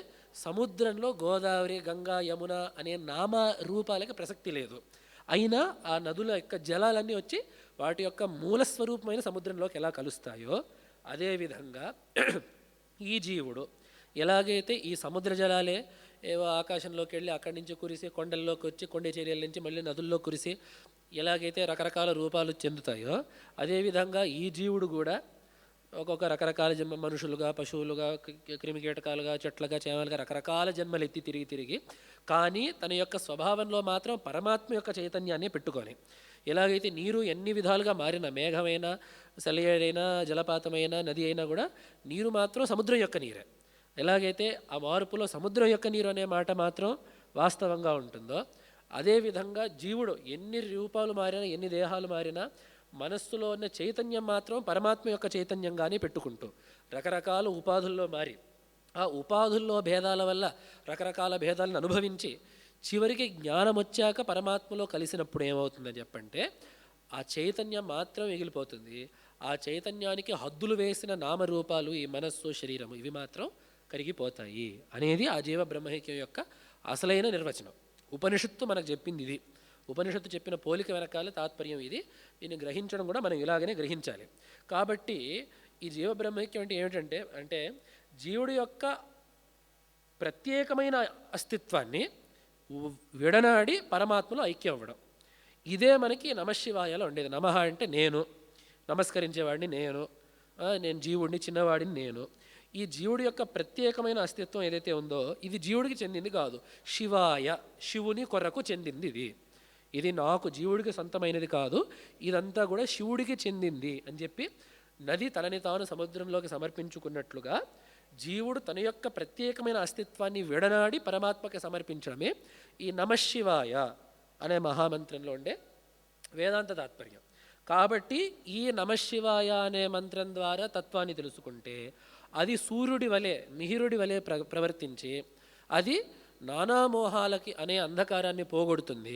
సముద్రంలో గోదావరి, గంగా, యమున అనే నామ రూపాలకి ప్రసక్తి లేదు, అయినా ఆ నదుల యొక్క జలాలన్నీ వచ్చి వాటి యొక్క మూలస్వరూపమైన సముద్రంలోకి ఎలా కలుస్తాయో అదేవిధంగా ఈ జీవుడు ఎలాగైతే ఈ సముద్ర జలాలే ఏవో ఆకాశంలోకి వెళ్ళి అక్కడి నుంచి కురిసి కొండల్లోకి వచ్చి కొండ చర్యల నుంచి మళ్ళీ నదుల్లో కురిసి ఎలాగైతే రకరకాల రూపాలు చెందుతాయో అదేవిధంగా ఈ జీవుడు కూడా ఒక్కొక్క రకరకాల జన్మ, మనుషులుగా, పశువులుగా, క్రిమికీటకాలుగా, చెట్లుగా, చేమలుగా రకరకాల జన్మలు ఎత్తి తిరిగి కానీ తన యొక్క స్వభావంలో మాత్రం పరమాత్మ యొక్క చైతన్యాన్ని పెట్టుకొని, ఎలాగైతే నీరు ఎన్ని విధాలుగా మారిన, మేఘమైనా, సెలయేరైనా, జలపాతమైన, నది అయినా కూడా నీరు మాత్రం సముద్రం యొక్క నీరే. ఎలాగైతే ఆ మార్పులో సముద్రం యొక్క నీరు అనే మాట మాత్రం వాస్తవంగా ఉంటుందో అదేవిధంగా జీవుడు ఎన్ని రూపాలు మారినా, ఎన్ని దేహాలు మారినా మనస్సులో ఉన్న చైతన్యం మాత్రం పరమాత్మ యొక్క చైతన్యంగానే పెట్టుకుంటూ రకరకాల ఉపాధుల్లో మారి ఆ ఉపాధుల్లో భేదాల వల్ల రకరకాల భేదాలను అనుభవించి చివరికి జ్ఞానం వచ్చాక పరమాత్మలో కలిసినప్పుడు ఏమవుతుందని చెప్పంటే ఆ చైతన్యం మాత్రం మిగిలిపోతుంది. ఆ చైతన్యానికి హద్దులు వేసిన నామరూపాలు ఈ మనస్సు, శరీరము ఇవి మాత్రం కరిగిపోతాయి అనేది ఆ జీవ బ్రహ్మైక్యం యొక్క అసలైన నిర్వచనం. ఉపనిషత్తు మనకు చెప్పింది ఇది. ఉపనిషత్తు చెప్పిన పోలిక వెనకాల తాత్పర్యం ఇది. దీన్ని గ్రహించడం కూడా మనం ఇలాగనే గ్రహించాలి. కాబట్టి ఈ జీవ బ్రహ్మైక్యం అంటే ఏమిటంటే అంటే జీవుడి యొక్క ప్రత్యేకమైన అస్తిత్వాన్ని విడనాడి పరమాత్మలో ఐక్యం అవ్వడం. ఇదే మనకి నమశివాయలో ఉండేది. నమః అంటే నేను, నమస్కరించేవాడిని నేను, నేను జీవుడిని, చిన్నవాడిని నేను. ఈ జీవుడి యొక్క ప్రత్యేకమైన అస్తిత్వం ఏదైతే ఉందో ఇది జీవుడికి చెందింది కాదు, శివాయ, శివుని కొరకు చెందింది ఇది. ఇది నాకు జీవుడికి సొంతమైనది కాదు, ఇదంతా కూడా శివుడికి చెందింది అని చెప్పి నది తనని తాను సముద్రంలోకి సమర్పించుకున్నట్లుగా జీవుడు తన యొక్క ప్రత్యేకమైన అస్తిత్వాన్ని విడనాడి పరమాత్మకి సమర్పించడమే ఈ నమశివాయ అనే మహామంత్రంలో ఉండే వేదాంత తాత్పర్యం. కాబట్టి ఈ నమశివాయ అనే మంత్రం ద్వారా తత్వాన్ని తెలుసుకుంటే అది సూర్యుడి వలె, మిహిరుడి వలె ప్రవర్తించి అది నానామోహాలకి అనే అంధకారాన్ని పోగొడుతుంది,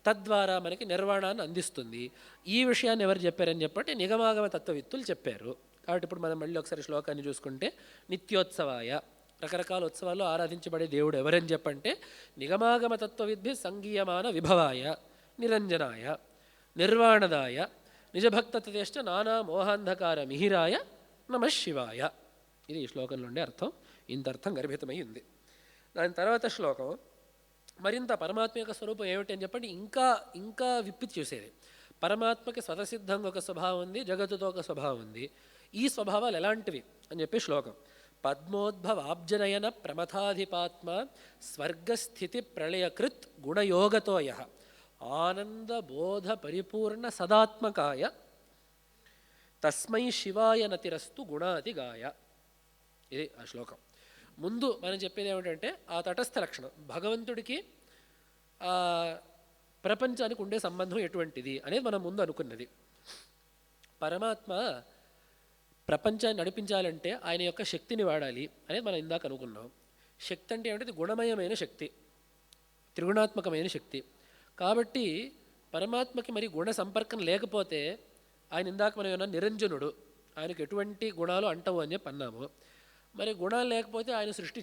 తద్వారా మనకి నిర్వాణాన్ని అందిస్తుంది. ఈ విషయాన్ని ఎవరు చెప్పారని చెప్పంటే నిగమాగమ తత్వవిత్తులు చెప్పారు. కాబట్టి ఇప్పుడు మనం మళ్ళీ ఒకసారి శ్లోకాన్ని చూసుకుంటే నిత్యోత్సవాయ, రకరకాల ఉత్సవాల్లో ఆరాధించబడే దేవుడు ఎవరని చెప్పంటే నిగమాగమ తత్వవిద్భి సంగీయమాన విభవాయ నిరంజనాయ నిర్వాణదాయ నిజభక్తతేష్ట నానా మోహాంధకార మిహిరాయ నమశివాయ. ఇది ఈ శ్లోకంలో ఉండే అర్థం. ఇంత అర్థం గర్భితమై ఉంది. దాని తర్వాత శ్లోకం మరింత పరమాత్మ యొక్క స్వరూపం ఏమిటి అని చెప్పండి ఇంకా ఇంకా విప్పి చూసేది. పరమాత్మకి స్వతసిద్ధంగా ఒక స్వభావం ఉంది, జగత్తుతో ఒక స్వభావం ఉంది. ఈ స్వభావాలు ఎలాంటివి అని చెప్పి శ్లోకం పద్మోద్భవాబ్జనయన ప్రమథాధిపాత్మ స్వర్గస్థితి ప్రళయకృత్ గుణయోగతోయ ఆనందబోధ పరిపూర్ణ సదాత్మకాయ తస్మై శివాయ నతిరస్తు గుణాతిగాయ. ఇది ఆ శ్లోకం. ముందు మనం చెప్పేది ఏమిటంటే ఆ తటస్థ లక్షణం, భగవంతుడికి ప్రపంచానికి ఉండే సంబంధం ఎటువంటిది అనేది మనం ముందు అనుకున్నది. పరమాత్మ ప్రపంచాన్ని నడిపించాలంటే ఆయన యొక్క శక్తిని వాడాలి అనేది మనం ఇందాక అనుకున్నాం. శక్తి అంటే ఏమిటి? గుణమయమైన శక్తి, త్రిగుణాత్మకమైన శక్తి. కాబట్టి పరమాత్మకి మరి గుణ సంపర్కం లేకపోతే ఆయన ఇందాక మనం ఏమన్నా నిరంజనుడు, ఆయనకు ఎటువంటి గుణాలు అంటవు అని చెప్పి అన్నాము. మరి గుణాలు లేకపోతే ఆయన సృష్టి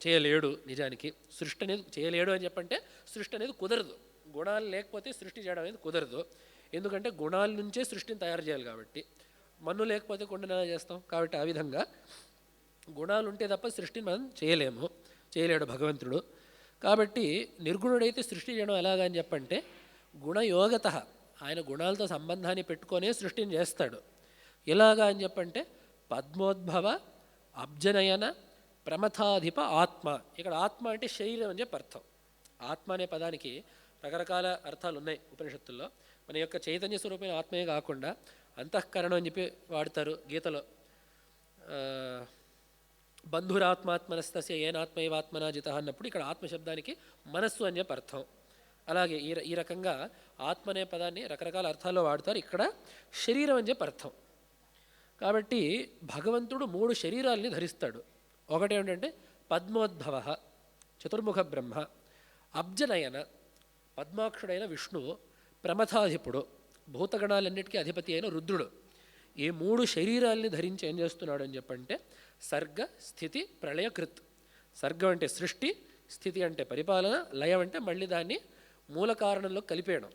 చేయలేడు. నిజానికి సృష్టి అనేది చేయలేడు అని చెప్పంటే సృష్టి అనేది కుదరదు. గుణాలు లేకపోతే సృష్టి చేయడం అనేది కుదరదు. ఎందుకంటే గుణాల నుంచే సృష్టిని తయారు చేయాలి కాబట్టి. మన్ను లేకపోతే కొండను ఎలా చేస్తాం? కాబట్టి ఆ విధంగా గుణాలు ఉంటే తప్ప సృష్టిని మనం చేయలేడు భగవంతుడు. కాబట్టి నిర్గుణుడైతే సృష్టి చేయడం ఎలాగని చెప్పంటే గుణయోగత, ఆయన గుణాలతో సంబంధాన్ని పెట్టుకొనే సృష్టిని చేస్తాడు. ఎలాగా అని చెప్పంటే పద్మోద్భవ అబ్జనయన ప్రమథాధిప ఆత్మ. ఇక్కడ ఆత్మ అంటే శరీరం అని చెప్పి అర్థం. ఆత్మ అనే పదానికి రకరకాల అర్థాలు ఉన్నాయి ఉపనిషత్తుల్లో. మన యొక్క చైతన్య స్వరూపమైన ఆత్మే కాకుండా అంతఃకరణం అని చెప్పి వాడతారు గీతలో. బంధురాత్మాత్మనస్తస్య ఏనాత్మైవాత్మనా జిత అన్నప్పుడు ఇక్కడ ఆత్మశబ్దానికి మనస్సు అని చెప్పి అర్థం. అలాగే ఈ రకంగా ఆత్మ అనే పదాన్ని రకరకాల అర్థాల్లో వాడతారు. ఇక్కడ శరీరం అని చెప్పి అర్థం. కాబట్టి భగవంతుడు 3 శరీరాల్ని ధరిస్తాడు. ఒకటి ఏమిటంటే పద్మోద్భవ, చతుర్ముఖ బ్రహ్మ, అబ్జనయన పద్మాక్షుడైన విష్ణువు, ప్రమథాధిపుడు భూతగణాలన్నిటికీ అధిపతి అయిన రుద్రుడు. ఈ 3 శరీరాల్ని ధరించి ఏం చేస్తున్నాడు అని చెప్పంటే సర్గ స్థితి ప్రళయకృత్. సర్గం అంటే సృష్టి, స్థితి అంటే పరిపాలన, లయం అంటే మళ్ళీ దాన్ని మూల కారణంలో కలిపేయడం.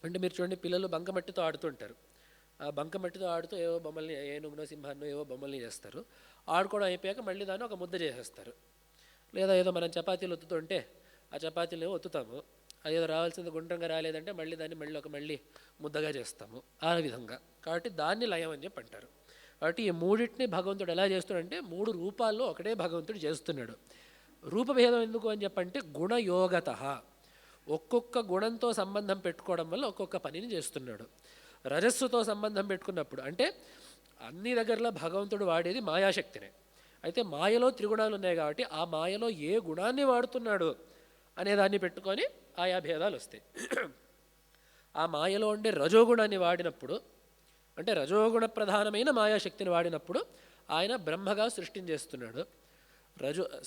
అంటే మీరు చూడండి, పిల్లలు బంకమట్టితో ఆడుతుంటారు. ఆ బంకమట్టితో ఆడుతూ ఏవో బొమ్మల్ని, ఏనుగునో సింహాన్నో ఏవో బొమ్మల్ని చేస్తారు. ఆడుకోవడం అయిపోయాక మళ్ళీ దాన్ని ఒక ముద్ద చేసేస్తారు. లేదా ఏదో మనం చపాతీలు ఒత్తుతుంటే ఆ చపాతీలు ఏవో ఒత్తుతాము, అదేదో రావాల్సింది గుండ్రంగా రాలేదంటే మళ్ళీ దాన్ని మళ్ళీ ముద్దగా చేస్తాము. ఆ విధంగా కాబట్టి దాన్ని లయం అని చెప్పి అంటారు. కాబట్టి ఈ మూడింటిని భగవంతుడు ఎలా చేస్తున్నాడంటే 3 రూపాల్లో ఒకటే భగవంతుడు చేస్తున్నాడు. రూపభేదం ఎందుకు అని చెప్పంటే గుణయోగత, ఒక్కొక్క గుణంతో సంబంధం పెట్టుకోవడం వల్ల ఒక్కొక్క పనిని చేస్తున్నాడు. రజస్సుతో సంబంధం పెట్టుకున్నప్పుడు అంటే అన్ని దగ్గరలో భగవంతుడు వాడేది మాయాశక్తినే. అయితే మాయలో త్రిగుణాలు ఉన్నాయి కాబట్టి ఆ మాయలో ఏ గుణాన్ని వాడుతున్నాడు అనే దాన్ని పెట్టుకొని ఆయా భేదాలు వస్తాయి. ఆ మాయలో ఉండే రజోగుణాన్ని వాడినప్పుడు, అంటే రజోగుణ ప్రధానమైన మాయాశక్తిని వాడినప్పుడు ఆయన బ్రహ్మగా సృష్టిని చేస్తున్నాడు.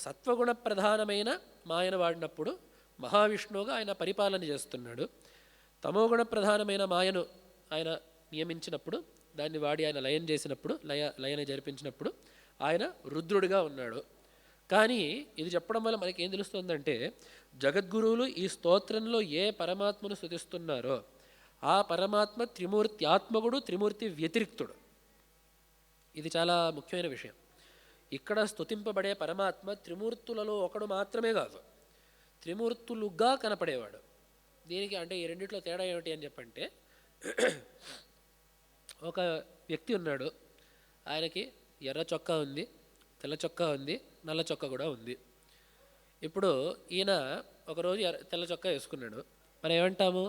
సత్వగుణ ప్రధానమైన మాయను వాడినప్పుడు మహావిష్ణువుగా ఆయన పరిపాలన చేస్తున్నాడు. తమోగుణ ప్రధానమైన మాయను ఆయన నియమించినప్పుడు, దాన్ని వాడి ఆయన లయం చేసినప్పుడు, లయని జరిపించినప్పుడు ఆయన రుద్రుడిగా ఉన్నాడు. కానీ ఇది చెప్పడం వల్ల మనకి ఏం తెలుస్తుందంటే జగద్గురువులు ఈ స్తోత్రంలో ఏ పరమాత్మను స్తుతిస్తున్నారో ఆ పరమాత్మ త్రిమూర్త్యాత్మకుడు, త్రిమూర్తి వ్యతిరిక్తుడు. ఇది చాలా ముఖ్యమైన విషయం. ఇక్కడ స్తుతింపబడే పరమాత్మ త్రిమూర్తులలో ఒకడు మాత్రమే కాదు, త్రిమూర్తులుగా కనపడేవాడు. దీనికి అంటే ఈ రెండిట్లో తేడా ఏమిటి అని చెప్పంటే, ఒక వ్యక్తి ఉన్నాడు, ఆయనకి ఎర్ర చొక్కా ఉంది, తెల్ల చొక్కా ఉంది, నల్ల చొక్కా కూడా ఉంది. ఇప్పుడు ఈయన ఒకరోజు తెల్ల చొక్కా వేసుకున్నాడు. మనం ఏమంటాము?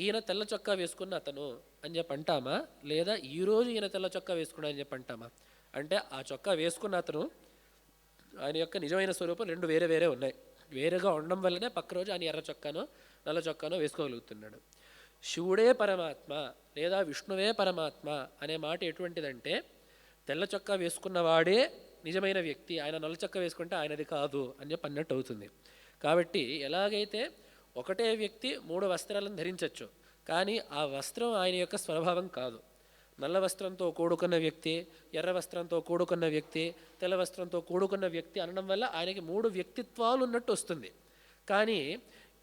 ఈయన తెల్ల చొక్కా వేసుకున్న అతను అని చెప్పి అంటామా, లేదా ఈరోజు ఈయన తెల్ల చొక్కా వేసుకున్నా అని చెప్పి అంటామా? అంటే ఆ చొక్కా వేసుకున్న అతను, ఆయన యొక్క నిజమైన స్వరూపం 2 వేరే వేరే ఉన్నాయి. వేరేగా ఉండడం వల్లనే పక్క రోజు ఆయన ఎర్ర చొక్కానో నల్ల చొక్కానో వేసుకోగలుగుతున్నాడు. శివుడే పరమాత్మ లేదా విష్ణువే పరమాత్మ అనే మాట ఎటువంటిదంటే, తెల్ల చొక్కా వేసుకున్నవాడే నిజమైన వ్యక్తి, ఆయన నల్ల చొక్కా వేసుకుంటే ఆయనది కాదు అని చెప్పి అన్నట్టు అవుతుంది. కాబట్టి ఎలాగైతే ఒకటే వ్యక్తి 3 వస్త్రాలను ధరించవచ్చు, కానీ ఆ వస్త్రం ఆయన యొక్క స్వభావం కాదు. నల్ల వస్త్రంతో కూడుకున్న వ్యక్తి, ఎర్ర వస్త్రంతో కూడుకున్న వ్యక్తి, తెల్ల వస్త్రంతో కూడుకున్న వ్యక్తి అనడం వల్ల ఆయనకి 3 వ్యక్తిత్వాలు ఉన్నట్టు వస్తుంది. కానీ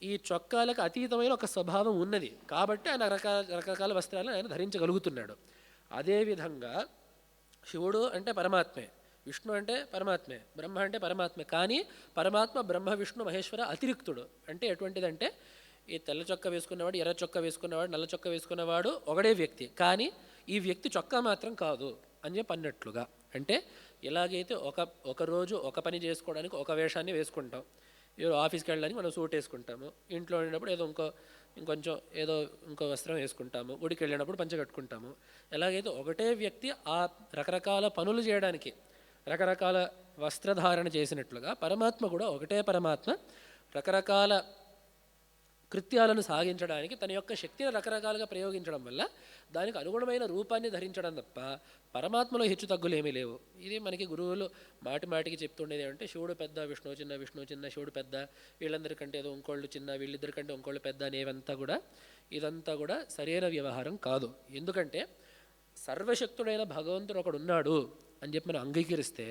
ఈ చొక్కాలకు అతీతమైన ఒక స్వభావం ఉన్నది కాబట్టి ఆయన రకరకాల వస్త్రాలను ఆయన ధరించగలుగుతున్నాడు. అదేవిధంగా శివుడు అంటే పరమాత్మే, విష్ణు అంటే పరమాత్మే, బ్రహ్మ అంటే పరమాత్మే. కానీ పరమాత్మ బ్రహ్మ విష్ణు మహేశ్వర అతిరిక్తుడు. అంటే ఎటువంటిదంటే ఈ తెల్ల చొక్కా వేసుకున్నవాడు, ఎర్ర చొక్కా వేసుకున్నవాడు, నల్ల చొక్కా వేసుకున్నవాడు ఒకడే వ్యక్తి, కానీ ఈ వ్యక్తి చొక్కా మాత్రం కాదు అని చెప్పి అన్నట్లుగా. అంటే ఎలాగైతే ఒక రోజు ఒక పని చేసుకోవడానికి ఒక వేషాన్ని వేసుకుంటాం, ఏదో ఆఫీస్కి వెళ్ళడానికి మనం సూట్ వేసుకుంటాము, ఇంట్లో ఉండేటప్పుడు ఏదో ఇంకో వస్త్రం వేసుకుంటాము, గుడికి వెళ్ళినప్పుడు పంచ కట్టుకుంటాము. ఎలాగైతే ఒకటే వ్యక్తి ఆ రకరకాల పనులు చేయడానికి రకరకాల వస్త్రధారణ చేసినట్లుగా పరమాత్మ కూడా ఒకటే పరమాత్మ రకరకాల కృత్యాలను సాగించడానికి తన యొక్క శక్తిని రకరకాలుగా ప్రయోగించడం వల్ల దానికి అనుగుణమైన రూపాన్ని ధరించడం తప్ప పరమాత్మలో హెచ్చు తగ్గులు ఏమీ లేవు. ఇది మనకి గురువులు మాటికి చెప్తుండేది ఏమంటే, శివుడు పెద్ద, విష్ణువు చిన్న, విష్ణువు చిన్న, శివుడు పెద్ద, వీళ్ళందరికంటే ఏదో ఇంకోళ్ళు చిన్న, వీళ్ళిద్దరికంటే ఇంకోళ్ళు పెద్ద అనేవంతా ఇదంతా కూడా సరైన వ్యవహారం కాదు. ఎందుకంటే సర్వశక్తుడైన భగవంతుడు ఒకడు ఉన్నాడు అని చెప్పి మనం అంగీకరిస్తే,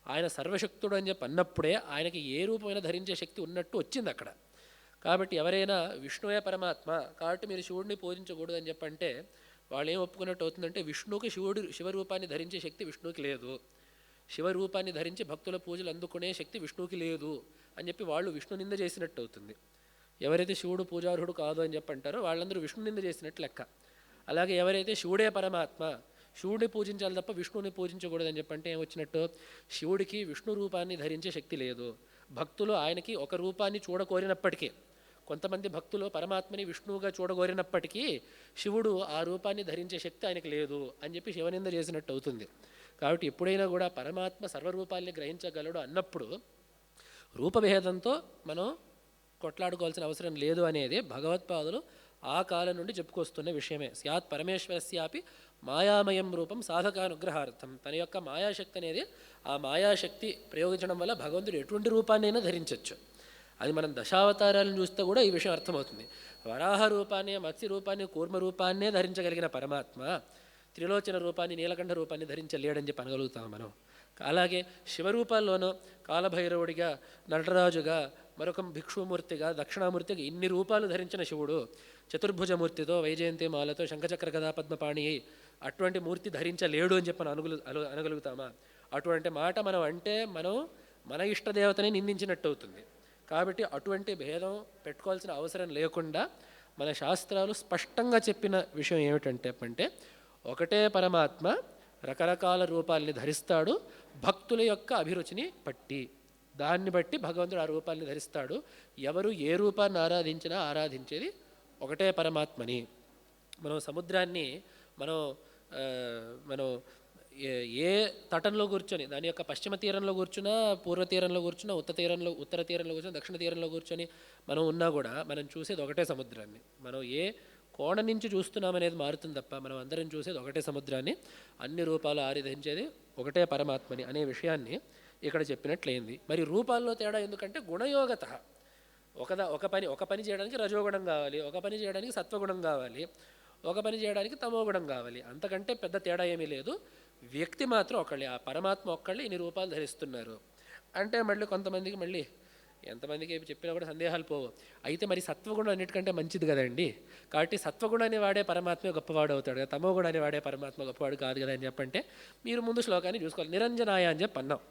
ఆయన సర్వశక్తుడు అని చెప్పి అన్నప్పుడే ఆయనకి ఏ రూపమైనా ధరించే శక్తి ఉన్నట్టు వచ్చింది అక్కడ. కాబట్టి ఎవరైనా విష్ణువే పరమాత్మ కాబట్టి మీరు శివుడిని పూజించకూడదు అని చెప్పంటే వాళ్ళు ఏం ఒప్పుకున్నట్టు అవుతుందంటే, విష్ణువుకి శివరూపాన్ని ధరించే శక్తి విష్ణువుకి లేదు, శివరూపాన్ని ధరించి భక్తుల పూజలు అందుకునే శక్తి విష్ణువుకి లేదు అని చెప్పి వాళ్ళు విష్ణు నింద చేసినట్టు అవుతుంది. ఎవరైతే శివుడు పూజార్హుడు కాదు అని చెప్పి అంటారో వాళ్ళందరూ విష్ణు నింద చేసినట్టు లెక్క. అలాగే ఎవరైతే శివుడే పరమాత్మ, శివుడిని పూజించాలి తప్ప విష్ణువుని పూజించకూడదని చెప్పంటే ఏమొచ్చినట్టు, శివుడికి విష్ణు రూపాన్ని ధరించే శక్తి లేదు. భక్తులు ఆయనకి ఒక రూపాన్ని చూడకోరినప్పటికీ, కొంతమంది భక్తులు పరమాత్మని విష్ణువుగా చూడగోరినప్పటికీ శివుడు ఆ రూపాన్ని ధరించే శక్తి ఆయనకి లేదు అని చెప్పి శివనింద చేసినట్టు అవుతుంది. కాబట్టి ఎప్పుడైనా కూడా పరమాత్మ సర్వరూపాల్ని గ్రహించగలడు అన్నప్పుడు రూపభేదంతో మనం కొట్లాడుకోవాల్సిన అవసరం లేదు అనేది భగవత్పాదులు ఆ కాలం నుండి చెప్పుకొస్తున్న విషయమే. స్యాత్ పరమేశ్వరస్యాపి మాయామయం రూపం సాధకానుగ్రహార్థం. తన యొక్క మాయాశక్తి అనేది, ఆ మాయాశక్తి ప్రయోగించడం వల్ల భగవంతుడు ఎటువంటి రూపాన్నైనా ధరించవచ్చు. అది మనం దశావతారాలను చూస్తే కూడా ఈ విషయం అర్థమవుతుంది. వరాహ రూపాన్ని, మత్స్య రూపాన్ని, కూర్మ రూపాన్నే ధరించగలిగిన పరమాత్మ త్రిలోచన రూపాన్ని, నీలకంఠ రూపాన్ని ధరించలేడని చెప్పి అనగలుగుతాం మనం. అలాగే శివరూపాల్లోనూ కాలభైరవుడిగా, నటరాజుగా, మరొక భిక్షుమూర్తిగా, దక్షిణామూర్తిగా ఇన్ని రూపాలు ధరించిన శివుడు చతుర్భుజమూర్తితో, వైజయంతి మాలతో, శంఖచక్ర గదా పద్మపాణి అటువంటి మూర్తి ధరించలేడు అని చెప్పి అనగలుగుతామా? అటువంటి మాట మనం అంటే మనం మన ఇష్టదేవతని నిందించినట్టు అవుతుంది. కాబట్టి అటువంటి భేదం పెట్టుకోవాల్సిన అవసరం లేకుండా మన శాస్త్రాలు స్పష్టంగా చెప్పిన విషయం ఏమిటంటే ఒకటే పరమాత్మ రకరకాల రూపాల్ని ధరిస్తాడు, భక్తుల యొక్క అభిరుచిని బట్టి, దాన్ని బట్టి భగవంతుడు ఆ రూపాల్ని ధరిస్తాడు. ఎవరు ఏ రూపాన్ని ఆరాధించినా ఆరాధించేది ఒకటే పరమాత్మని. మనం సముద్రాన్ని మనం ఏ తటంలో కూర్చొని, దాని యొక్క పశ్చిమ తీరంలో కూర్చున్నా, పూర్వ తీరంలో కూర్చున్నా, ఉత్తర తీరంలో కూర్చున్నా, దక్షిణ తీరంలో కూర్చొని మనం ఉన్నా కూడా మనం చూసేది ఒకటే సముద్రాన్ని. మనం ఏ కోణ నుంచి చూస్తున్నామనేది మారుతుంది తప్ప మనం అందరం చూసేది ఒకటే సముద్రాన్ని, అన్ని రూపాలు ఆరాధించేది ఒకటే పరమాత్మని అనే విషయాన్ని ఇక్కడ చెప్పినట్లయింది. మరి రూపాల్లో తేడా ఎందుకంటే గుణయోగత. ఒక పని చేయడానికి రజోగుణం కావాలి, ఒక పని చేయడానికి సత్వగుణం కావాలి, ఒక పని చేయడానికి తమోగుణం కావాలి. అంతకంటే పెద్ద తేడా ఏమీ లేదు. వ్యక్తి మాత్రం ఒకళ్ళే, ఆ పరమాత్మ ఒక్కళ్ళే ఇన్ని రూపాలు ధరిస్తున్నారు అంటే మళ్ళీ కొంతమందికి, మళ్ళీ ఎంతమందికి చెప్పినా కూడా సందేహాలు పోవు. అయితే మరి సత్వగుణం అన్నిటికంటే మంచిది కదండి, కాబట్టి సత్వగుణాన్ని వాడే పరమాత్మే గొప్పవాడు అవుతాడు కదా, తమోగుణాన్ని వాడే పరమాత్మ గొప్పవాడు కాదు కదా అని చెప్పంటే మీరు ముందు శ్లోకాన్ని చూసుకోవాలి. నిరంజనాయ అని చెప్పి అన్నాం.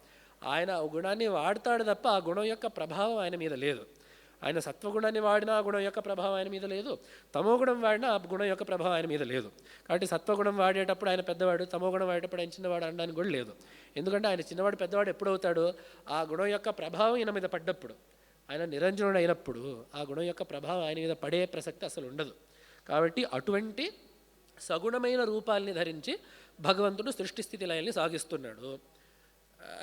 ఆయన ఆ గుణాన్ని వాడతాడు తప్ప ఆ గుణం యొక్క ప్రభావం ఆయన మీద లేదు. ఆయన సత్వగుణాన్ని వాడినా ఆ గుణం యొక్క ప్రభావం ఆయన మీద లేదు, తమోగుణం వాడినా ఆ గుణం యొక్క ప్రభావం ఆయన మీద లేదు. కాబట్టి సత్వగుణం వాడేటప్పుడు ఆయన పెద్దవాడు, తమోగుణం వాడేటప్పుడు ఆయన చిన్నవాడు అనడానికి కూడా లేదు. ఎందుకంటే ఆయన చిన్నవాడు పెద్దవాడు ఎప్పుడవుతాడు, ఆ గుణం యొక్క ప్రభావం ఈయన మీద పడ్డప్పుడు, ఆయన నిరంజనుడు అయినప్పుడు ఆ గుణం యొక్క ప్రభావం ఆయన మీద పడే ప్రసక్తి అసలు ఉండదు. కాబట్టి అటువంటి సగుణమైన రూపాల్ని ధరించి భగవంతుడు సృష్టి స్థితి లయాల్ని సాగిస్తున్నాడు.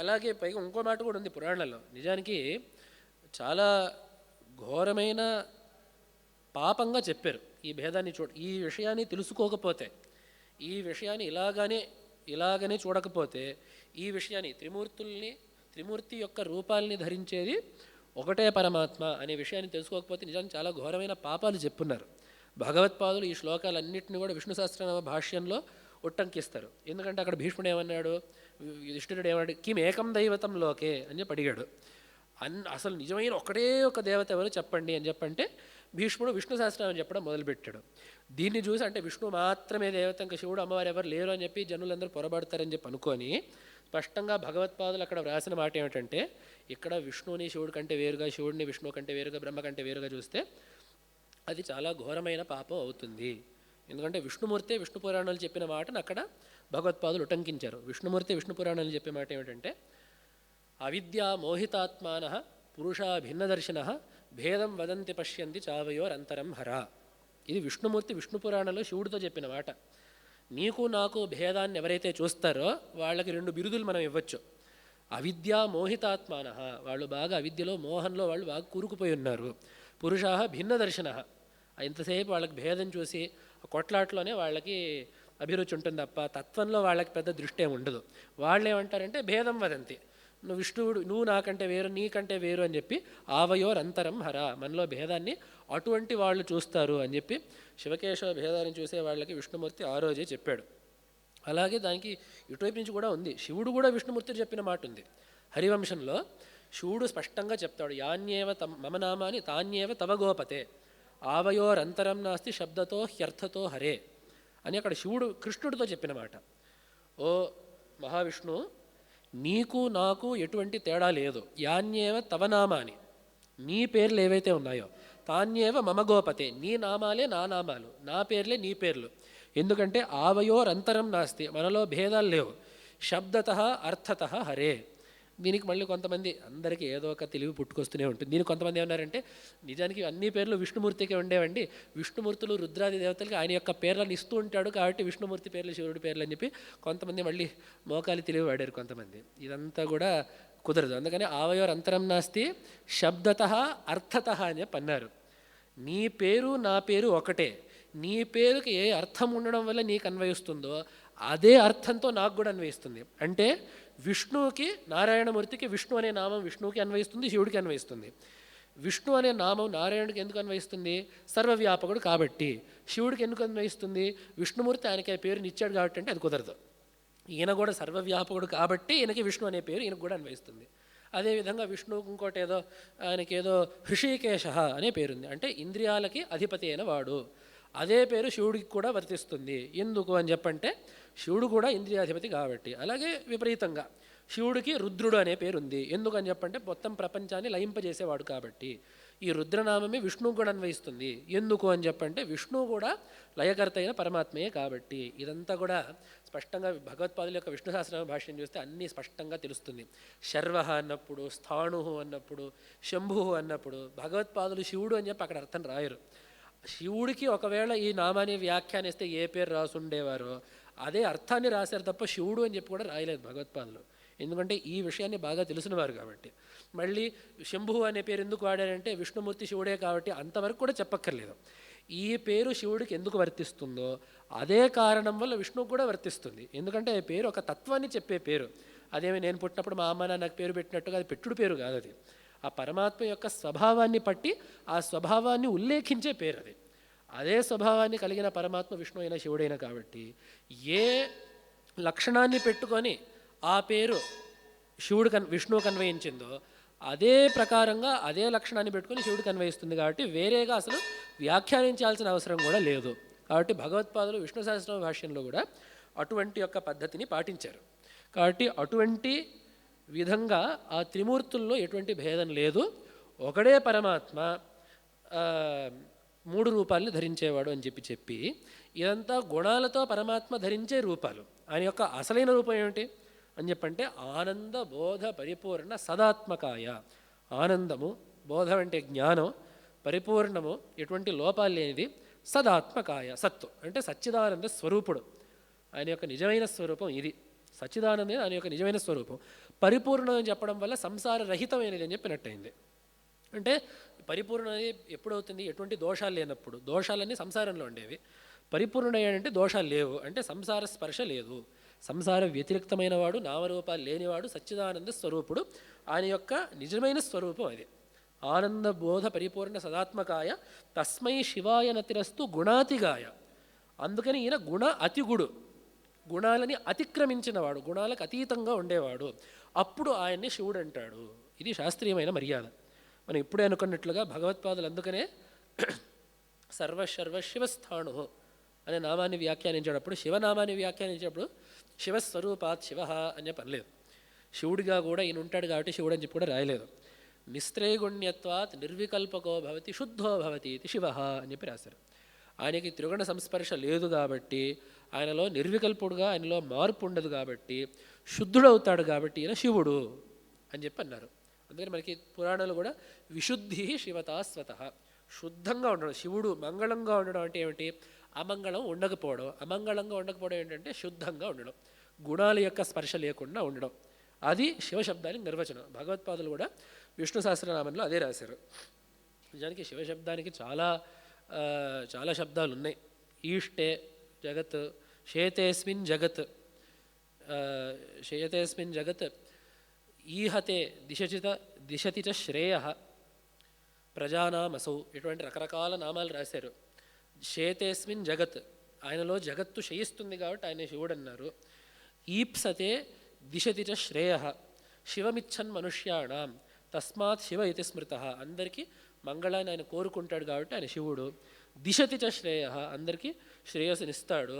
అలాగే పైగా ఇంకో మాట కూడా ఉంది పురాణాల్లో. నిజానికి చాలా ఘోరమైన పాపంగా చెప్పారు ఈ భేదాన్ని. ఈ విషయాన్ని తెలుసుకోకపోతే, ఈ విషయాన్ని ఇలాగనే చూడకపోతే, ఈ విషయాన్ని త్రిమూర్తి యొక్క రూపాల్ని ధరించేది ఒకటే పరమాత్మ అనే విషయాన్ని తెలుసుకోకపోతే నిజానికి చాలా ఘోరమైన పాపాలు చెప్పున్నారు భగవత్పాదులు. ఈ శ్లోకాలన్నింటినీ కూడా విష్ణు సహస్రనామ భాష్యంలో ఉట్టంకిస్తారు. ఎందుకంటే అక్కడ భీష్ముడు ఏమన్నాడు, యుధిష్ఠిరుడు ఏమన్నాడు, కిం ఏకం దైవతం లోకే అని చెప్పి అడిగాడు. అసలు నిజమైన ఒకటే ఒక దేవత ఎవరు చెప్పండి అని చెప్పంటే భీష్ముడు విష్ణు సహస్రనామం చెప్పడం మొదలుపెట్టాడు. దీన్ని చూసి అంటే విష్ణు మాత్రమే దేవత, ఇంకా శివుడు అమ్మవారు ఎవరు లేరు అని చెప్పి జనులందరూ పొరబడతారని చెప్పి అనుకొని స్పష్టంగా భగవత్పాదులు అక్కడ వ్రాసిన మాట ఏమిటంటే, ఇక్కడ విష్ణువుని శివుడి కంటే వేరుగా, శివుడిని విష్ణువు కంటే వేరుగా, బ్రహ్మ కంటే వేరుగా చూస్తే అది చాలా ఘోరమైన పాపం అవుతుంది. ఎందుకంటే విష్ణుమూర్తి విష్ణు పురాణాలు చెప్పిన మాటను అక్కడ భగవత్పాదులు ఉటంకించారు. విష్ణుమూర్తి విష్ణు పురాణాలు చెప్పే మాట ఏమిటంటే, అవిద్యా మోహితాత్మానః పురుషా భిన్నదర్శినః భేదం వదంతి పశ్యంతి చావయోరంతరం హర. ఇది విష్ణుమూర్తి విష్ణు పురాణంలో శివుడితో చెప్పిన మాట. నీకు నాకు భేదాన్ని ఎవరైతే చూస్తారో వాళ్ళకి 2 బిరుదులు మనం ఇవ్వచ్చు. అవిద్యా మోహితాత్మానః, వాళ్ళు బాగా అవిద్యలో మోహంలో వాళ్ళు బాగా కూరుకుపోయి ఉన్నారు. పురుషాః భిన్నదర్శినః, ఇంతసేపు వాళ్ళకి భేదం చూసి కొట్లాట్లోనే వాళ్ళకి అభిరుచి ఉంటుంది తప్ప తత్వంలో వాళ్ళకి పెద్ద దృష్టి ఏమి ఉండదు. వాళ్ళు ఏమంటారంటే భేదం వదంతి, నువ్వు విష్ణువుడు, నువ్వు నాకంటే వేరు, నీకంటే వేరు అని చెప్పి ఆవయోరంతరం హర, మనలో భేదాన్ని అటువంటి వాళ్ళు చూస్తారు అని చెప్పి శివకేశవ భేదాన్ని చూసే వాళ్ళకి విష్ణుమూర్తి ఆ రోజే చెప్పాడు. అలాగే దానికి ఇటువైపు నుంచి కూడా ఉంది, శివుడు కూడా విష్ణుమూర్తి చెప్పిన మాట ఉంది. హరివంశంలో శివుడు స్పష్టంగా చెప్తాడు, యాన్యేవ మమ నామాని తాన్యేవ తవ గోపతే ఆవయోరంతరం నాస్తి శబ్దతో హ్యర్థతో హరే అని అక్కడ శివుడు కృష్ణుడితో చెప్పిన మాట. ఓ మహావిష్ణు, నీకు నాకు ఎటువంటి తేడా లేదు. యాన్యేవ తవ నామాని, నీ పేర్లు ఏవైతే ఉన్నాయో, తాన్యేవ మమ గోపతే, నీ నామాలే నా నామాలు, నా పేర్లే నీ పేర్లు. ఎందుకంటే ఆవయోరంతరం నాస్తి, మనలో భేదాలు లేవు. శబ్దత అర్థత హరే. దీనికి మళ్ళీ కొంతమంది, అందరికీ ఏదో ఒక తెలివి పుట్టుకొస్తూనే ఉంటుంది. దీనికి కొంతమంది ఏమన్నారంటే, నిజానికి అన్ని పేర్లు విష్ణుమూర్తికి ఉండేవండి, విష్ణుమూర్తులు రుద్రాది దేవతలకి ఆయన యొక్క పేర్లను ఇస్తూ ఉంటాడు కాబట్టి విష్ణుమూర్తి పేర్లు శివుడి పేర్లు అని చెప్పి కొంతమంది మళ్ళీ మోకాలి తెలివి వాడారు కొంతమంది. ఇదంతా కూడా కుదరదు. అందుకని ఆవయోరంతరం నాస్తి శబ్దత అర్థత అని చెప్పి అన్నారు. నీ పేరు నా పేరు ఒకటే. నీ పేరుకి ఏ అర్థం ఉండడం వల్ల నీకు అన్వయిస్తుందో అదే అర్థంతో నాకు కూడా అన్వయిస్తుంది. అంటే విష్ణువుకి, నారాయణమూర్తికి విష్ణు అనే నామం విష్ణువుకి అన్వయిస్తుంది, శివుడికి అన్వయిస్తుంది. విష్ణు అనే నామం నారాయణుడికి ఎందుకు అన్వయిస్తుంది? సర్వవ్యాపకుడు కాబట్టి. శివుడికి ఎందుకు అన్వయిస్తుంది? విష్ణుమూర్తి ఆయనకి ఆ పేరుని ఇచ్చాడు కాబట్టి. అంటే అది కుదరదు. ఈయన కూడా సర్వవ్యాపకుడు కాబట్టి ఈయనకి విష్ణు అనే పేరు ఈయనకు కూడా అన్వయిస్తుంది. అదేవిధంగా విష్ణువుకి ఇంకోటి ఏదో, ఆయనకేదో హృషికేశ అనే పేరుంది, అంటే ఇంద్రియాలకి అధిపతి అయిన వాడు. అదే పేరు శివుడికి కూడా వర్తిస్తుంది. ఎందుకు అని చెప్పంటే శివుడు కూడా ఇంద్రియాధిపతి కాబట్టి. అలాగే విపరీతంగా శివుడికి రుద్రుడు అనే పేరు ఉంది. ఎందుకని చెప్పంటే మొత్తం ప్రపంచాన్ని లయింపజేసేవాడు కాబట్టి. ఈ రుద్రనామమే విష్ణువు కూడా అన్వయిస్తుంది. ఎందుకు అని చెప్పంటే విష్ణువు కూడా లయకర్త అయిన పరమాత్మయే కాబట్టి. ఇదంతా కూడా స్పష్టంగా భగవత్పాదుల యొక్క విష్ణు సహస్రనామ భాష్యం చూస్తే అన్నీ స్పష్టంగా తెలుస్తుంది. శర్వ అన్నప్పుడు, స్థాణు అన్నప్పుడు, శంభు అన్నప్పుడు భగవత్పాదులు శివుడు అని చెప్పి అక్కడ అర్థం రాయరు. శివుడికి ఒకవేళ ఈ నామాన్ని వ్యాఖ్యానిస్తే ఏ పేరు రాసుండేవారో అదే అర్థాన్ని రాశారు తప్ప శివుడు అని చెప్పి కూడా రాయలేదు భగవత్పాదులు. ఎందుకంటే ఈ విషయాన్ని బాగా తెలిసినవారు కాబట్టి. మళ్ళీ శంభు అనే పేరు ఎందుకు వాడారంటే విష్ణుమూర్తి శివుడే కాబట్టి అంతవరకు కూడా చెప్పక్కర్లేదు. ఈ పేరు శివుడికి ఎందుకు వర్తిస్తుందో అదే కారణం వల్ల విష్ణువుకు కూడా వర్తిస్తుంది. ఎందుకంటే ఈ పేరు ఒక తత్వాన్ని చెప్పే పేరు. అదేమి నేను పుట్టినప్పుడు మా అమ్మ నాకు పేరు పెట్టినట్టుగా అది పెట్టుడు పేరు కాదు. అది ఆ పరమాత్మ యొక్క స్వభావాన్ని పట్టి ఆ స్వభావాన్ని ఉల్లేఖించే పేరు అది. అదే స్వభావాన్ని కలిగిన పరమాత్మ విష్ణు అయిన శివుడైన కాబట్టి ఏ లక్షణాన్ని పెట్టుకొని ఆ పేరు విష్ణువుకు అన్వయించిందో అదే ప్రకారంగా అదే లక్షణాన్ని పెట్టుకొని శివుడికి అన్వయిస్తుంది. కాబట్టి వేరేగా అసలు వ్యాఖ్యానించాల్సిన అవసరం కూడా లేదు. కాబట్టి భగవత్పాదులు విష్ణు సహస్రనామ భాష్యంలో కూడా అటువంటి యొక్క పద్ధతిని పాటించారు. కాబట్టి అటువంటి విధంగా ఆ త్రిమూర్తుల్లో ఎటువంటి భేదం లేదు. ఒకడే పరమాత్మ మూడు రూపాలను ధరించేవాడు అని చెప్పి ఇదంతా గుణాలతో పరమాత్మ ధరించే రూపాలు. ఆయన యొక్క అసలైన రూపం ఏమిటి అని చెప్పంటే ఆనంద బోధ పరిపూర్ణ సదాత్మకాయ. ఆనందము, బోధం అంటే జ్ఞానం, పరిపూర్ణము ఎటువంటి లోపాలు లేనిది, సదాత్మకాయ సత్తు అంటే సచ్చిదానంద స్వరూపుడు. ఆయన యొక్క నిజమైన స్వరూపం ఇది. సచ్చిదానందే ఆయన యొక్క నిజమైన స్వరూపం. పరిపూర్ణం అని చెప్పడం వల్ల సంసార రహితమైనది అని చెప్పినట్టయింది. అంటే పరిపూర్ణ అనేది ఎప్పుడవుతుంది? ఎటువంటి దోషాలు లేనప్పుడు. దోషాలన్నీ సంసారంలో ఉండేవి. పరిపూర్ణ అంటే దోషాలు లేవు, అంటే సంసార స్పర్శ లేదు. సంసార వ్యతిరిక్తమైన వాడు, నామరూపాలు లేనివాడు, సచ్చిదానంద స్వరూపుడు. ఆయన యొక్క నిజమైన స్వరూపం అది. ఆనంద బోధ పరిపూర్ణ సదాత్మకాయ తస్మై శివాయ నతిరస్తు గుణాతిగాయ. అందుకని ఈయన గుణ అతిగుడు, గుణాలని అతిక్రమించినవాడు, గుణాలకు అతీతంగా ఉండేవాడు. అప్పుడు ఆయన్ని శివుడు అంటాడు. ఇది శాస్త్రీయమైన మర్యాద. మనం ఇప్పుడే అనుకున్నట్లుగా భగవత్పాదులు అందుకనే సర్వశివస్థాణు అనే నామాన్ని వ్యాఖ్యానించేటప్పుడు, శివనామాన్ని వ్యాఖ్యానించేటప్పుడు శివస్వరూపాత్ శివ అని పనిలేదు. శివుడిగా కూడా ఈయన ఉంటాడు కాబట్టి శివుడు అని చెప్పి కూడా రాయలేదు. నిస్త్రైగుణ్యత్వాత్ నిర్వికల్పకో భవతి శుద్ధో భవతి ఇది శివ అని చెప్పి రాశారు. ఆయనకి త్రిగుణ సంస్పర్శ లేదు కాబట్టి, ఆయనలో నిర్వికల్పుడుగా, ఆయనలో మార్పు ఉండదు కాబట్టి శుద్ధుడవుతాడు కాబట్టి ఈయన శివుడు అని చెప్పి అన్నారు. అందుకని మనకి పురాణాలు కూడా విశుద్ధి శివతా స్వతః, శుద్ధంగా ఉండడం. శివుడు మంగళంగా ఉండడం అంటే ఏమిటి? అమంగళం ఉండకపోవడం. అమంగళంగా ఉండకపోవడం ఏంటంటే శుద్ధంగా ఉండడం, గుణాల యొక్క స్పర్శ లేకుండా ఉండడం. అది శివశబ్దానికి నిర్వచనం. భగవత్పాదులు కూడా విష్ణు సహస్రనామంలో అదే రాశారు. నిజానికి శివశబ్దానికి చాలా శబ్దాలు ఉన్నాయి. ఈష్టే జగత్, శేతేస్మిన్ జగత్, శేతేస్మిన్ జగత్, ఈహతే దిశతి చ శ్రేయ, ప్రజానామసౌ, ఇటువంటి రకరకాల నామాలు రాశారు. శేతేస్మిన్ జగత్, ఆయనలో జగత్తు శయిస్తుంది కాబట్టి ఆయన శివుడు అన్నారు. ఈప్సతే దిశతి చ శ్రేయ, శివమిచ్చన్ మనుష్యాణం తస్మాత్ శివ ఇతి స్మృత, అందరికీ మంగళాన్ని ఆయన కోరుకుంటాడు కాబట్టి ఆయన శివుడు. దిశతి చ శ్రేయ, అందరికీ శ్రేయస్సునిస్తాడు.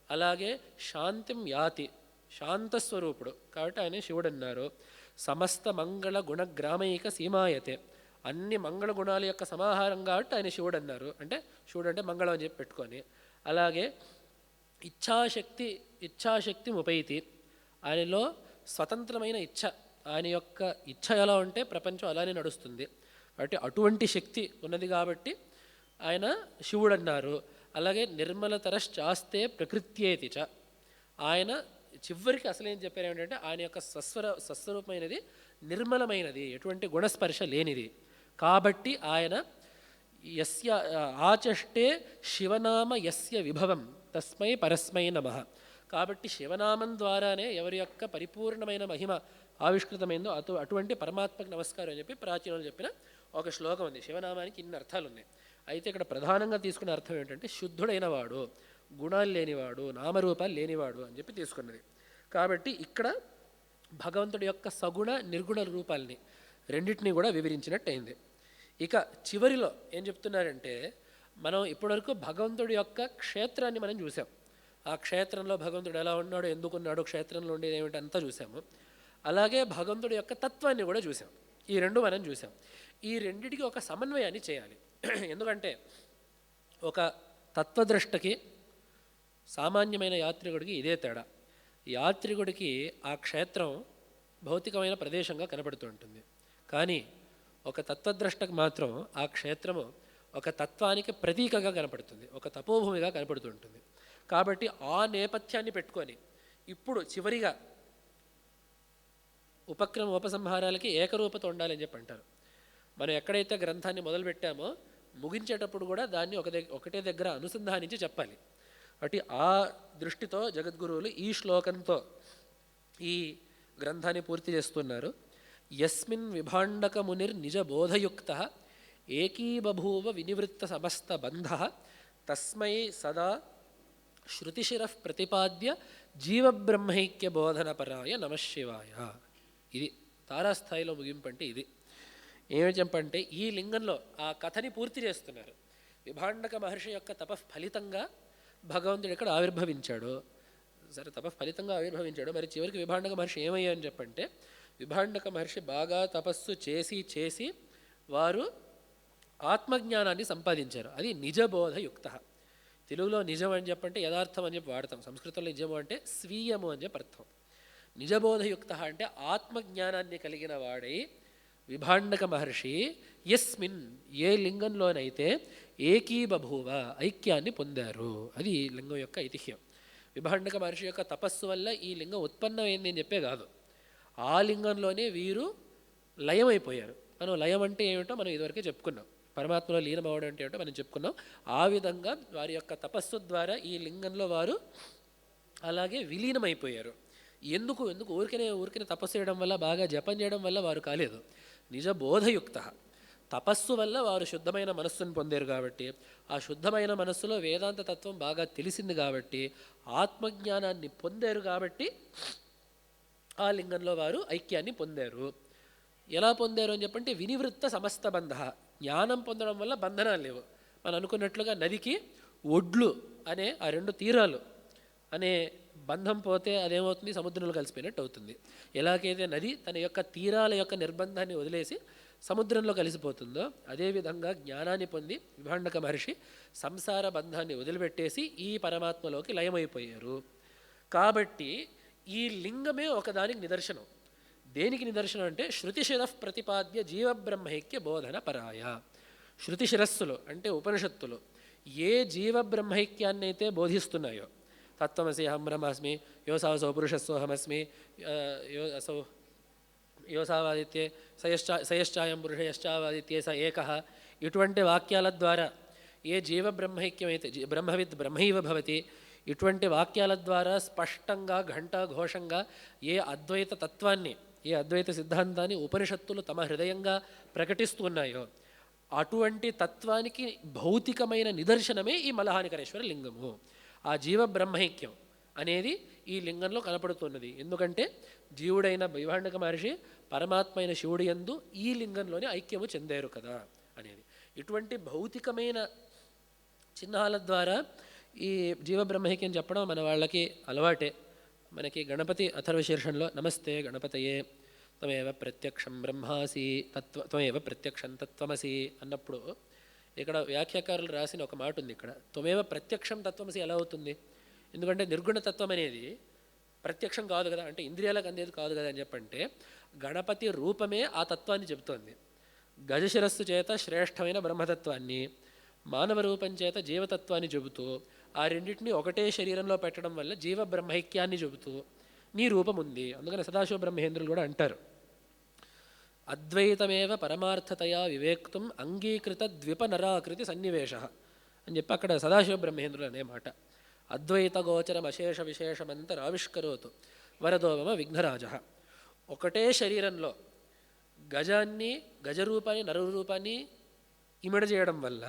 అలాగే శాంతిం యాతి, శాంతస్వరూపుడు కాబట్టి ఆయన శివుడు అన్నారు. సమస్త మంగళ గుణగ్రామైక సీమాయతే, అన్ని మంగళ గుణాల యొక్క సమాహారం కాబట్టి ఆయన శివుడు అన్నారు. అంటే శివుడు అంటే మంగళం అని చెప్పి పెట్టుకొని. అలాగే ఇచ్ఛాశక్తి ఉపైతి, ఆయనలో స్వతంత్రమైన ఇచ్ఛ, ఆయన యొక్క ఇచ్ఛ ఎలా ఉంటే ప్రపంచం అలానే నడుస్తుంది. కాబట్టి అటువంటి శక్తి ఉన్నది కాబట్టి ఆయన శివుడు అన్నారు. అలాగే నిర్మలతరశ్చాస్తే ప్రకృత్యేతి చ, ఆయన చివరికి అసలు ఏం చెప్పారు ఏమిటంటే ఆయన యొక్క స్వస్వరూపమైనది నిర్మలమైనది, ఎటువంటి గుణస్పర్శ లేనిది. కాబట్టి ఆయన యస్య ఆచష్టే శివనామ యస్య విభవం తస్మై పరస్మై నమః. కాబట్టి శివనామం ద్వారానే ఎవరి యొక్క పరిపూర్ణమైన మహిమ ఆవిష్కృతమైందో అటువంటి పరమాత్మకు నమస్కారం అని చెప్పి ప్రాచీనంలో చెప్పిన ఒక శ్లోకం ఉంది. శివనామానికి ఇన్ని అర్థాలు ఉన్నాయి. అయితే ఇక్కడ ప్రధానంగా తీసుకునే అర్థం ఏంటంటే శుద్ధుడైన వాడు, గుణాలు లేనివాడు, నామరూపాలు లేనివాడు అని చెప్పి తీసుకున్నది. కాబట్టి ఇక్కడ భగవంతుడి యొక్క సగుణ నిర్గుణ రూపాలని రెండింటినీ కూడా వివరించినట్టు అయింది. ఇక చివరిలో ఏం చెప్తున్నారంటే, మనం ఇప్పటివరకు భగవంతుడి యొక్క క్షేత్రాన్ని మనం చూసాం. ఆ క్షేత్రంలో భగవంతుడు ఎలా ఉన్నాడో, ఎందుకున్నాడో, క్షేత్రంలో ఉండేది ఏమిటి అంతా చూసాము. అలాగే భగవంతుడి యొక్క తత్వాన్ని కూడా చూసాం. ఈ రెండు మనం చూసాం. ఈ రెండిటికి ఒక సమన్వయాన్ని చేయాలి. ఎందుకంటే ఒక తత్వద్రష్టకి సామాన్యమైన యాత్రికుడికి ఇదే తేడా. యాత్రికుడికి ఆ క్షేత్రం భౌతికమైన ప్రదేశంగా కనపడుతూ ఉంటుంది. కానీ ఒక తత్వద్రష్టకు మాత్రం ఆ క్షేత్రము ఒక తత్వానికి ప్రతీకగా కనపడుతుంది, ఒక తపోభూమిగా కనపడుతూ ఉంటుంది. కాబట్టి ఆ నేపథ్యాన్ని పెట్టుకొని ఇప్పుడు చివరిగా ఉపసంహారాలకి ఏకరూపత ఉండాలని చెప్పి అంటారు. మనం ఎక్కడైతే గ్రంథాన్ని మొదలుపెట్టామో ముగించేటప్పుడు కూడా దాన్ని ఒకటే దగ్గర అనుసంధానించి చెప్పాలి. కాబట్టి ఆ దృష్టితో జగద్గురువులు ఈ శ్లోకంతో ఈ గ్రంథాన్ని పూర్తి చేస్తున్నారు. యస్మిన్ విభాండక మునిర్ నిజ బోధయుక్త ఏకీబభూవ వినివృత్త సమస్త బంధ తస్మై సదా శృతిశిర ప్రతిపాద్య జీవబ్రహ్మైక్య బోధనపరాయ నమశివాయ. ఇది తారాస్థాయిలో ముగింపు అంటే ఇది. ఏమి చెప్పంటే ఈ లింగంలో ఆ కథని పూర్తి చేస్తున్నారు. విభాండక మహర్షి యొక్క తపఫలితంగా భగవంతుడు ఇక్కడ ఆవిర్భవించాడు. సరే, తపఫలితంగా ఆవిర్భవించాడు. మరి చివరికి విభాండక మహర్షి ఏమయ్యారని చెప్పంటే, విభాండక మహర్షి బాగా తపస్సు చేసి వారు ఆత్మజ్ఞానాన్ని సంపాదించారు. అది నిజబోధయుక్త. తెలుగులో నిజం అని చెప్పంటే యథార్థం అని చెప్పి వాడతాం. సంస్కృతంలో నిజము అంటే స్వీయము అని చెప్పి అర్థం. నిజబోధయుక్త అంటే ఆత్మజ్ఞానాన్ని కలిగిన వాడై విభాండక మహర్షి యస్మిన్ ఏ లింగంలోనైతే ఏకీబభూవ ఐక్యాన్ని పొందారు. అది లింగం యొక్క ఐతిహ్యం. విభాండక మహర్షి యొక్క తపస్సు వల్ల ఈ లింగం ఉత్పన్నమైంది అని చెప్పే కాదు, ఆ లింగంలోనే వీరు లయమైపోయారు. మనం లయం అంటే ఏమిటో మనం ఇదివరకే చెప్పుకున్నాం. పరమాత్మలో లీనం అవ్వడం అంటే ఏమిటో మనం చెప్పుకున్నాం. ఆ విధంగా వారి యొక్క తపస్సు ద్వారా ఈ లింగంలో వారు అలాగే విలీనమైపోయారు. ఎందుకు ఊరికనే తపస్సు చేయడం వల్ల, బాగా జపం చేయడం వల్ల వారు కాలేదు. నిజ బోధయుక్త, తపస్సు వల్ల వారు శుద్ధమైన మనస్సును పొందారు. కాబట్టి ఆ శుద్ధమైన మనస్సులో వేదాంత తత్వం బాగా తెలిసింది కాబట్టి ఆత్మజ్ఞానాన్ని పొందారు. కాబట్టి ఆ లింగంలో వారు ఐక్యాన్ని పొందారు. ఎలా పొందారు అని చెప్పంటే వినివృత్త సమస్త బంధ, జ్ఞానం పొందడం వల్ల బంధనాలు లేవు. మనం అనుకున్నట్లుగా నదికి ఒడ్లు అనే ఆ రెండు తీరాలు అనే బంధం పోతే అదేమవుతుంది, సముద్రంలో కలిసిపోయినట్టు అవుతుంది. ఎలాగైతే నది తన యొక్క తీరాల యొక్క నిర్బంధాన్ని వదిలేసి సముద్రంలో కలిసిపోతుందో, అదేవిధంగా జ్ఞానాన్ని పొంది విభాండక మహర్షి సంసార బంధాన్ని వదిలిపెట్టేసి ఈ పరమాత్మలోకి లయమైపోయారు. కాబట్టి ఈ లింగమే ఒకదానికి నిదర్శనం. దేనికి నిదర్శనం అంటే శృతిశిర ప్రతిపాద్య జీవబ్రహ్మైక్య బోధన పరాయ. శృతి శిరస్సులు అంటే ఉపనిషత్తులు ఏ జీవబ్రహ్మైక్యాన్ని అయితే బోధిస్తున్నాయో, తత్వమసి అహం బ్రహ్మాస్మి, యోసావసౌ పురుషస్సోహమస్మి, యోసావాదిత్యే సయశ్చాయం పురుషయశ్చావాదిత్యే స ఏకః, ఇటువంటి వాక్యాల ద్వారా ఏ జీవబ్రహ్మైక్యమైతే బ్రహ్మవిద్ బ్రహ్మైవ భవతి, ఇటువంటి వాక్యాల ద్వారా స్పష్టంగా ఘంటాఘోషంగా ఏ అద్వైత తత్వాన్ని, ఏ అద్వైత సిద్ధాంతాన్ని ఉపనిషత్తులు తమ హృదయంగా ప్రకటిస్తున్నాయో అటువంటి తత్వానికి భౌతికమైన నిదర్శనమే ఈ మలహానికరేశ్వర లింగము. ఆ జీవ బ్రహ్మైక్యం అనేది ఈ లింగంలో కనపడుతున్నది. ఎందుకంటే జీవుడైన విభాండక మహర్షి పరమాత్మ అయిన శివుడి యందు ఈ లింగంలోనే ఐక్యము చెందారు కదా అనేది. ఇటువంటి భౌతికమైన చిహ్నాల ద్వారా ఈ జీవబ్రహ్మైక్యం చెప్పడం మన వాళ్ళకి అలవాటే. మనకి గణపతి అథర్వశీర్షంలో నమస్తే గణపతయే త్వమేవ ప్రత్యక్షం బ్రహ్మాసి త్వమేవ ప్రత్యక్షం తత్వమసి అన్నప్పుడు ఇక్కడ వ్యాఖ్యాకారులు రాసిన ఒక మాట ఉంది. ఇక్కడ త్వమేవ ప్రత్యక్షం తత్వమసి ఎలా అవుతుంది? ఎందుకంటే నిర్గుణ తత్వం అనేది ప్రత్యక్షం కాదు కదా, అంటే ఇంద్రియాలకు అందేది కాదు కదా అని చెప్పంటే గణపతి రూపమే ఆ తత్వాన్ని చెబుతోంది. గజశిరస్సు చేత శ్రేష్టమైన బ్రహ్మతత్వాన్ని, మానవ రూపం చేత జీవతత్వాన్ని చెబుతూ ఆ రెండింటినీ ఒకటే శరీరంలో పెట్టడం వల్ల జీవ బ్రహ్మైక్యాన్ని చెబుతూ నీ రూపం ఉంది. అందుకని సదాశివ బ్రహ్మేంద్రులు కూడా అంటారు, అద్వైతమేవ పరమార్థతయా వివేక్తుం అంగీకృత ద్విపనరాకృతి సన్నివేశ అని చెప్పి అక్కడ సదాశివ బ్రహ్మేంద్రులు అనే మాట. అద్వైత గోచరం అశేష విశేషమంతరావిష్కరోతు వరదో మమ విఘ్నరాజ. ఒకటే శరీరంలో గజాన్ని, గజరూపాన్ని, నరరూపాన్ని ఇమిడజేయడం వల్ల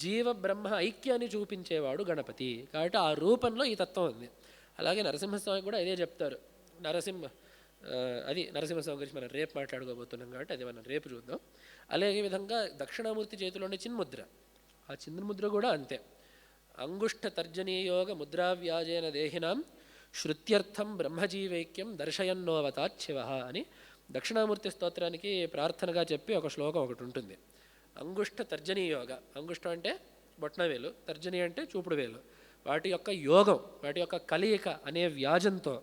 జీవ బ్రహ్మ ఐక్యాన్ని చూపించేవాడు గణపతి. కాబట్టి ఆ రూపంలో ఈ తత్వం ఉంది. అలాగే నరసింహస్వామి కూడా ఇదే చెప్తారు. నరసింహస్వామి గురించి మనం రేపు మాట్లాడుకోబోతున్నాం కాబట్టి అది మనం రేపు చూద్దాం. అలాగే విధంగా దక్షిణామూర్తి చేతిలోని చిన్ముద్ర, ఆ చిన్ముద్ర కూడా అంతే. అంగుష్ట తర్జనీయోగ ముద్రావ్యాజేన దేహినాం శృత్యర్థం బ్రహ్మజీవైక్యం దర్శయన్నోవతాత్ శివ అని దక్షిణామూర్తి స్తోత్రానికి ప్రార్థనగా చెప్పి ఒక శ్లోకం ఒకటి ఉంటుంది. అంగుష్ట తర్జనీయోగ, అంగుష్టం అంటే బొట్నవేలు, తర్జని అంటే చూపుడు వేలు, వాటి యొక్క యోగం, వాటి యొక్క కలయిక అనే వ్యాజంతో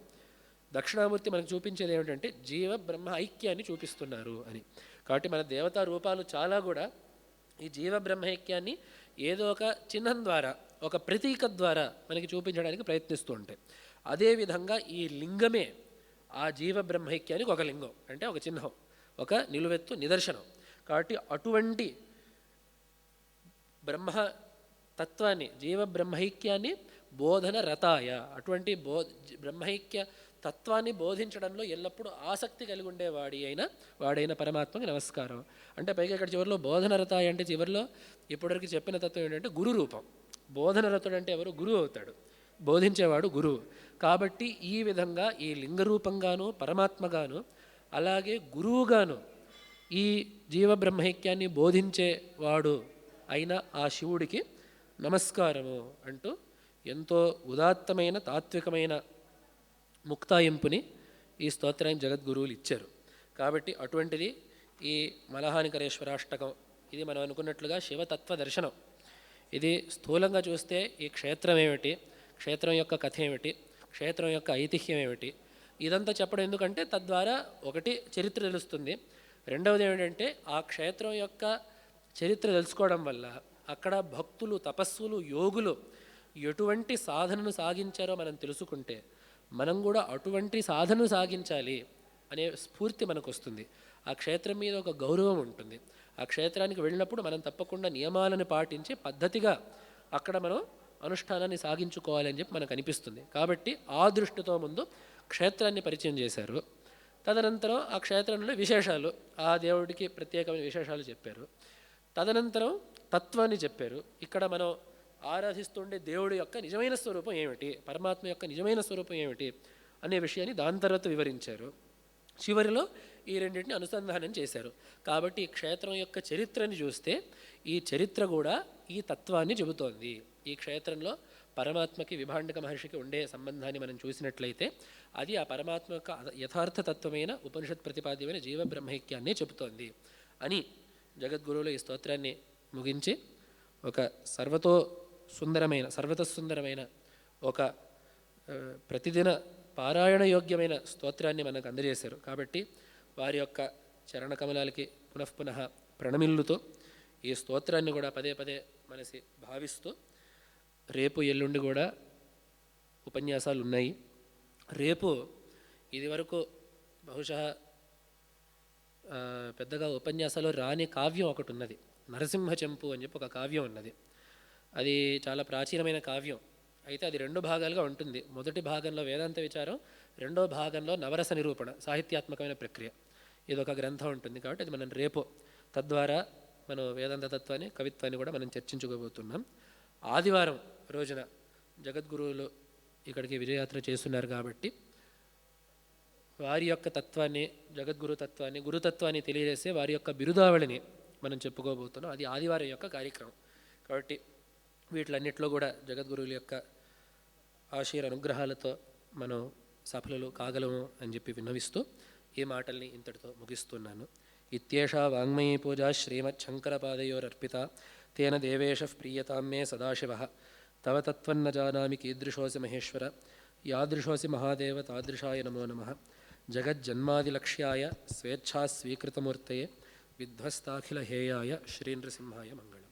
దక్షిణామూర్తి మనకు చూపించేది ఏమిటంటే జీవ బ్రహ్మ ఐక్యాన్ని చూపిస్తున్నారు అని. కాబట్టి మన దేవతా రూపాలు చాలా కూడా ఈ జీవ బ్రహ్మైక్యాన్ని ఏదో ఒక చిహ్నం ద్వారా, ఒక ప్రతీక ద్వారా మనకి చూపించడానికి ప్రయత్నిస్తూ ఉంటాయి. అదేవిధంగా ఈ లింగమే ఆ జీవ బ్రహ్మైక్యానికి ఒక లింగం, అంటే ఒక చిహ్నం, ఒక నిలువెత్తు నిదర్శనం. కాబట్టి అటువంటి బ్రహ్మతత్వాన్ని, జీవ బ్రహ్మైక్యాన్ని బోధన రతాయ, అటువంటి బ్రహ్మైక్య తత్వాన్ని బోధించడంలో ఎల్లప్పుడూ ఆసక్తి కలిగి వాడైన పరమాత్మకి నమస్కారం. అంటే పైగా ఇక్కడ చివరిలో బోధన రతాయ అంటే చివరిలో ఇప్పటివరకు చెప్పిన తత్వం ఏంటంటే గురు రూపం. బోధన రతుడు అంటే ఎవరు? గురువు అవుతాడు, బోధించేవాడు గురువు. కాబట్టి ఈ విధంగా ఈ లింగరూపంగాను పరమాత్మగాను అలాగే గురువుగాను ఈ జీవ బ్రహ్మైక్యాన్ని బోధించేవాడు అయిన ఆ శివుడికి నమస్కారము అంటూ ఎంతో ఉదాత్తమైన తాత్వికమైన ముక్తాయింపుని ఈ స్తోత్రాన్ని జగద్గురువులు ఇచ్చారు. కాబట్టి అటువంటిది ఈ మలహానికరేశ్వరాష్టకం. ఇది మనం అనుకున్నట్లుగా శివతత్వ దర్శనం. ఇది స్థూలంగా చూస్తే ఈ క్షేత్రం ఏమిటి, క్షేత్రం యొక్క కథ ఏమిటి, క్షేత్రం యొక్క ఐతిహ్యం ఏమిటి, ఇదంతా చెప్పడం ఎందుకంటే తద్వారా ఒకటి చరిత్ర తెలుస్తుంది, రెండవది ఏమిటంటే ఆ క్షేత్రం యొక్క చరిత్ర తెలుసుకోవడం వల్ల అక్కడ భక్తులు, తపస్సులు, యోగులు ఎటువంటి సాధనను సాగించారో మనం తెలుసుకుంటే మనం కూడా అటువంటి సాధనను సాగించాలి అనే స్ఫూర్తి మనకు వస్తుంది. ఆ క్షేత్రం మీద ఒక గౌరవం ఉంటుంది. ఆ క్షేత్రానికి వెళ్ళినప్పుడు మనం తప్పకుండా నియమాలను పాటించి పద్ధతిగా అక్కడ మనం అనుష్ఠానాన్ని సాగించుకోవాలని చెప్పి మనకు అనిపిస్తుంది. కాబట్టి ఆ దృష్టితో ముందు క్షేత్రాన్ని పరిచయం చేశారు. తదనంతరం ఆ క్షేత్రంలో విశేషాలు, ఆ దేవుడికి ప్రత్యేకమైన విశేషాలు చెప్పారు. తదనంతరం తత్వాన్ని చెప్పారు. ఇక్కడ మనం ఆరాధిస్తుండే దేవుడి యొక్క నిజమైన స్వరూపం ఏమిటి, పరమాత్మ యొక్క నిజమైన స్వరూపం ఏమిటి అనే విషయాన్ని దాని తర్వాత వివరించారు. చివరిలో ఈ రెండింటిని అనుసంధానం చేశారు. కాబట్టి ఈ క్షేత్రం యొక్క చరిత్రని చూస్తే ఈ చరిత్ర కూడా ఈ తత్వాన్ని చెబుతోంది. ఈ క్షేత్రంలో పరమాత్మకి విభాండక మహర్షికి ఉండే సంబంధాన్ని మనం చూసినట్లయితే అది ఆ పరమాత్మ యొక్క యథార్థ తత్వమైన ఉపనిషత్ ప్రతిపాద్యమైన జీవ బ్రహ్మైక్యాన్నే చెబుతోంది అని జగద్గురువులు ఈ స్తోత్రాన్ని ముగించి ఒక సర్వతసుందరమైన ఒక ప్రతిదిన పారాయణ యోగ్యమైన స్తోత్రాన్ని మనకు అందజేశారు. కాబట్టి వారి యొక్క చరణ కమలాలకి పునఃపునః ప్రణమిల్లుతూ ఈ స్తోత్రాన్ని కూడా పదే పదే మనసి భావిస్తూ రేపు ఎల్లుండి కూడా ఉపన్యాసాలు ఉన్నాయి. రేపు ఇది వరకు బహుశా పెద్దగా ఉపన్యాసాలు రాని కావ్యం ఒకటి ఉన్నది, నరసింహ చెంపు అని చెప్పి ఒక కావ్యం ఉన్నది. అది చాలా ప్రాచీనమైన కావ్యం. అయితే అది 2 భాగాలుగా ఉంటుంది. మొదటి భాగంలో వేదాంత విచారం, రెండో భాగంలో నవరస నిరూపణ, సాహిత్యాత్మకమైన ప్రక్రియ. ఇదొక గ్రంథం ఉంటుంది. కాబట్టి అది మనం రేపు తద్వారా మనం వేదాంత తత్వాన్ని, కవిత్వాన్ని కూడా మనం చర్చించుకోబోతున్నాం. ఆదివారం రోజున జగద్గురువులు ఇక్కడికి విజయయాత్ర చేస్తున్నారు కాబట్టి వారి యొక్క తత్వాన్ని, జగద్గురు తత్వాన్ని, గురుతత్వాన్ని తెలియజేసే వారి యొక్క బిరుదావళిని మనం చెప్పుకోబోతున్నాం. అది ఆదివారం యొక్క కార్యక్రమం. కాబట్టి వీటిలన్నిటిలో కూడా జగద్గురువుల యొక్క ఆశీర్ అనుగ్రహాలతో మనం సఫలులు కాగలము అని చెప్పి విన్నవిస్తూ ఈ మాటల్ని ఇంతటితో ముగిస్తున్నాను. ఇత్యేషా వాంగ్మయీ పూజా శ్రీమచ్చంకరపాదయోరర్పిత తేన దేవేశ ప్రీయతాం మే సదాశివః. తవ తత్వన్న జానామి కీదృశోసి మహేశ్వర, యాదృశోసి మహాదేవ తాదృశాయ నమో నమః. జగజ్జన్మాదిలక్ష్యాయ స్వేచ్ఛాస్వీకృతమూర్తయే విధ్వస్తాఖిలహేయాయ శ్రీనృసింహాయ మంగళం.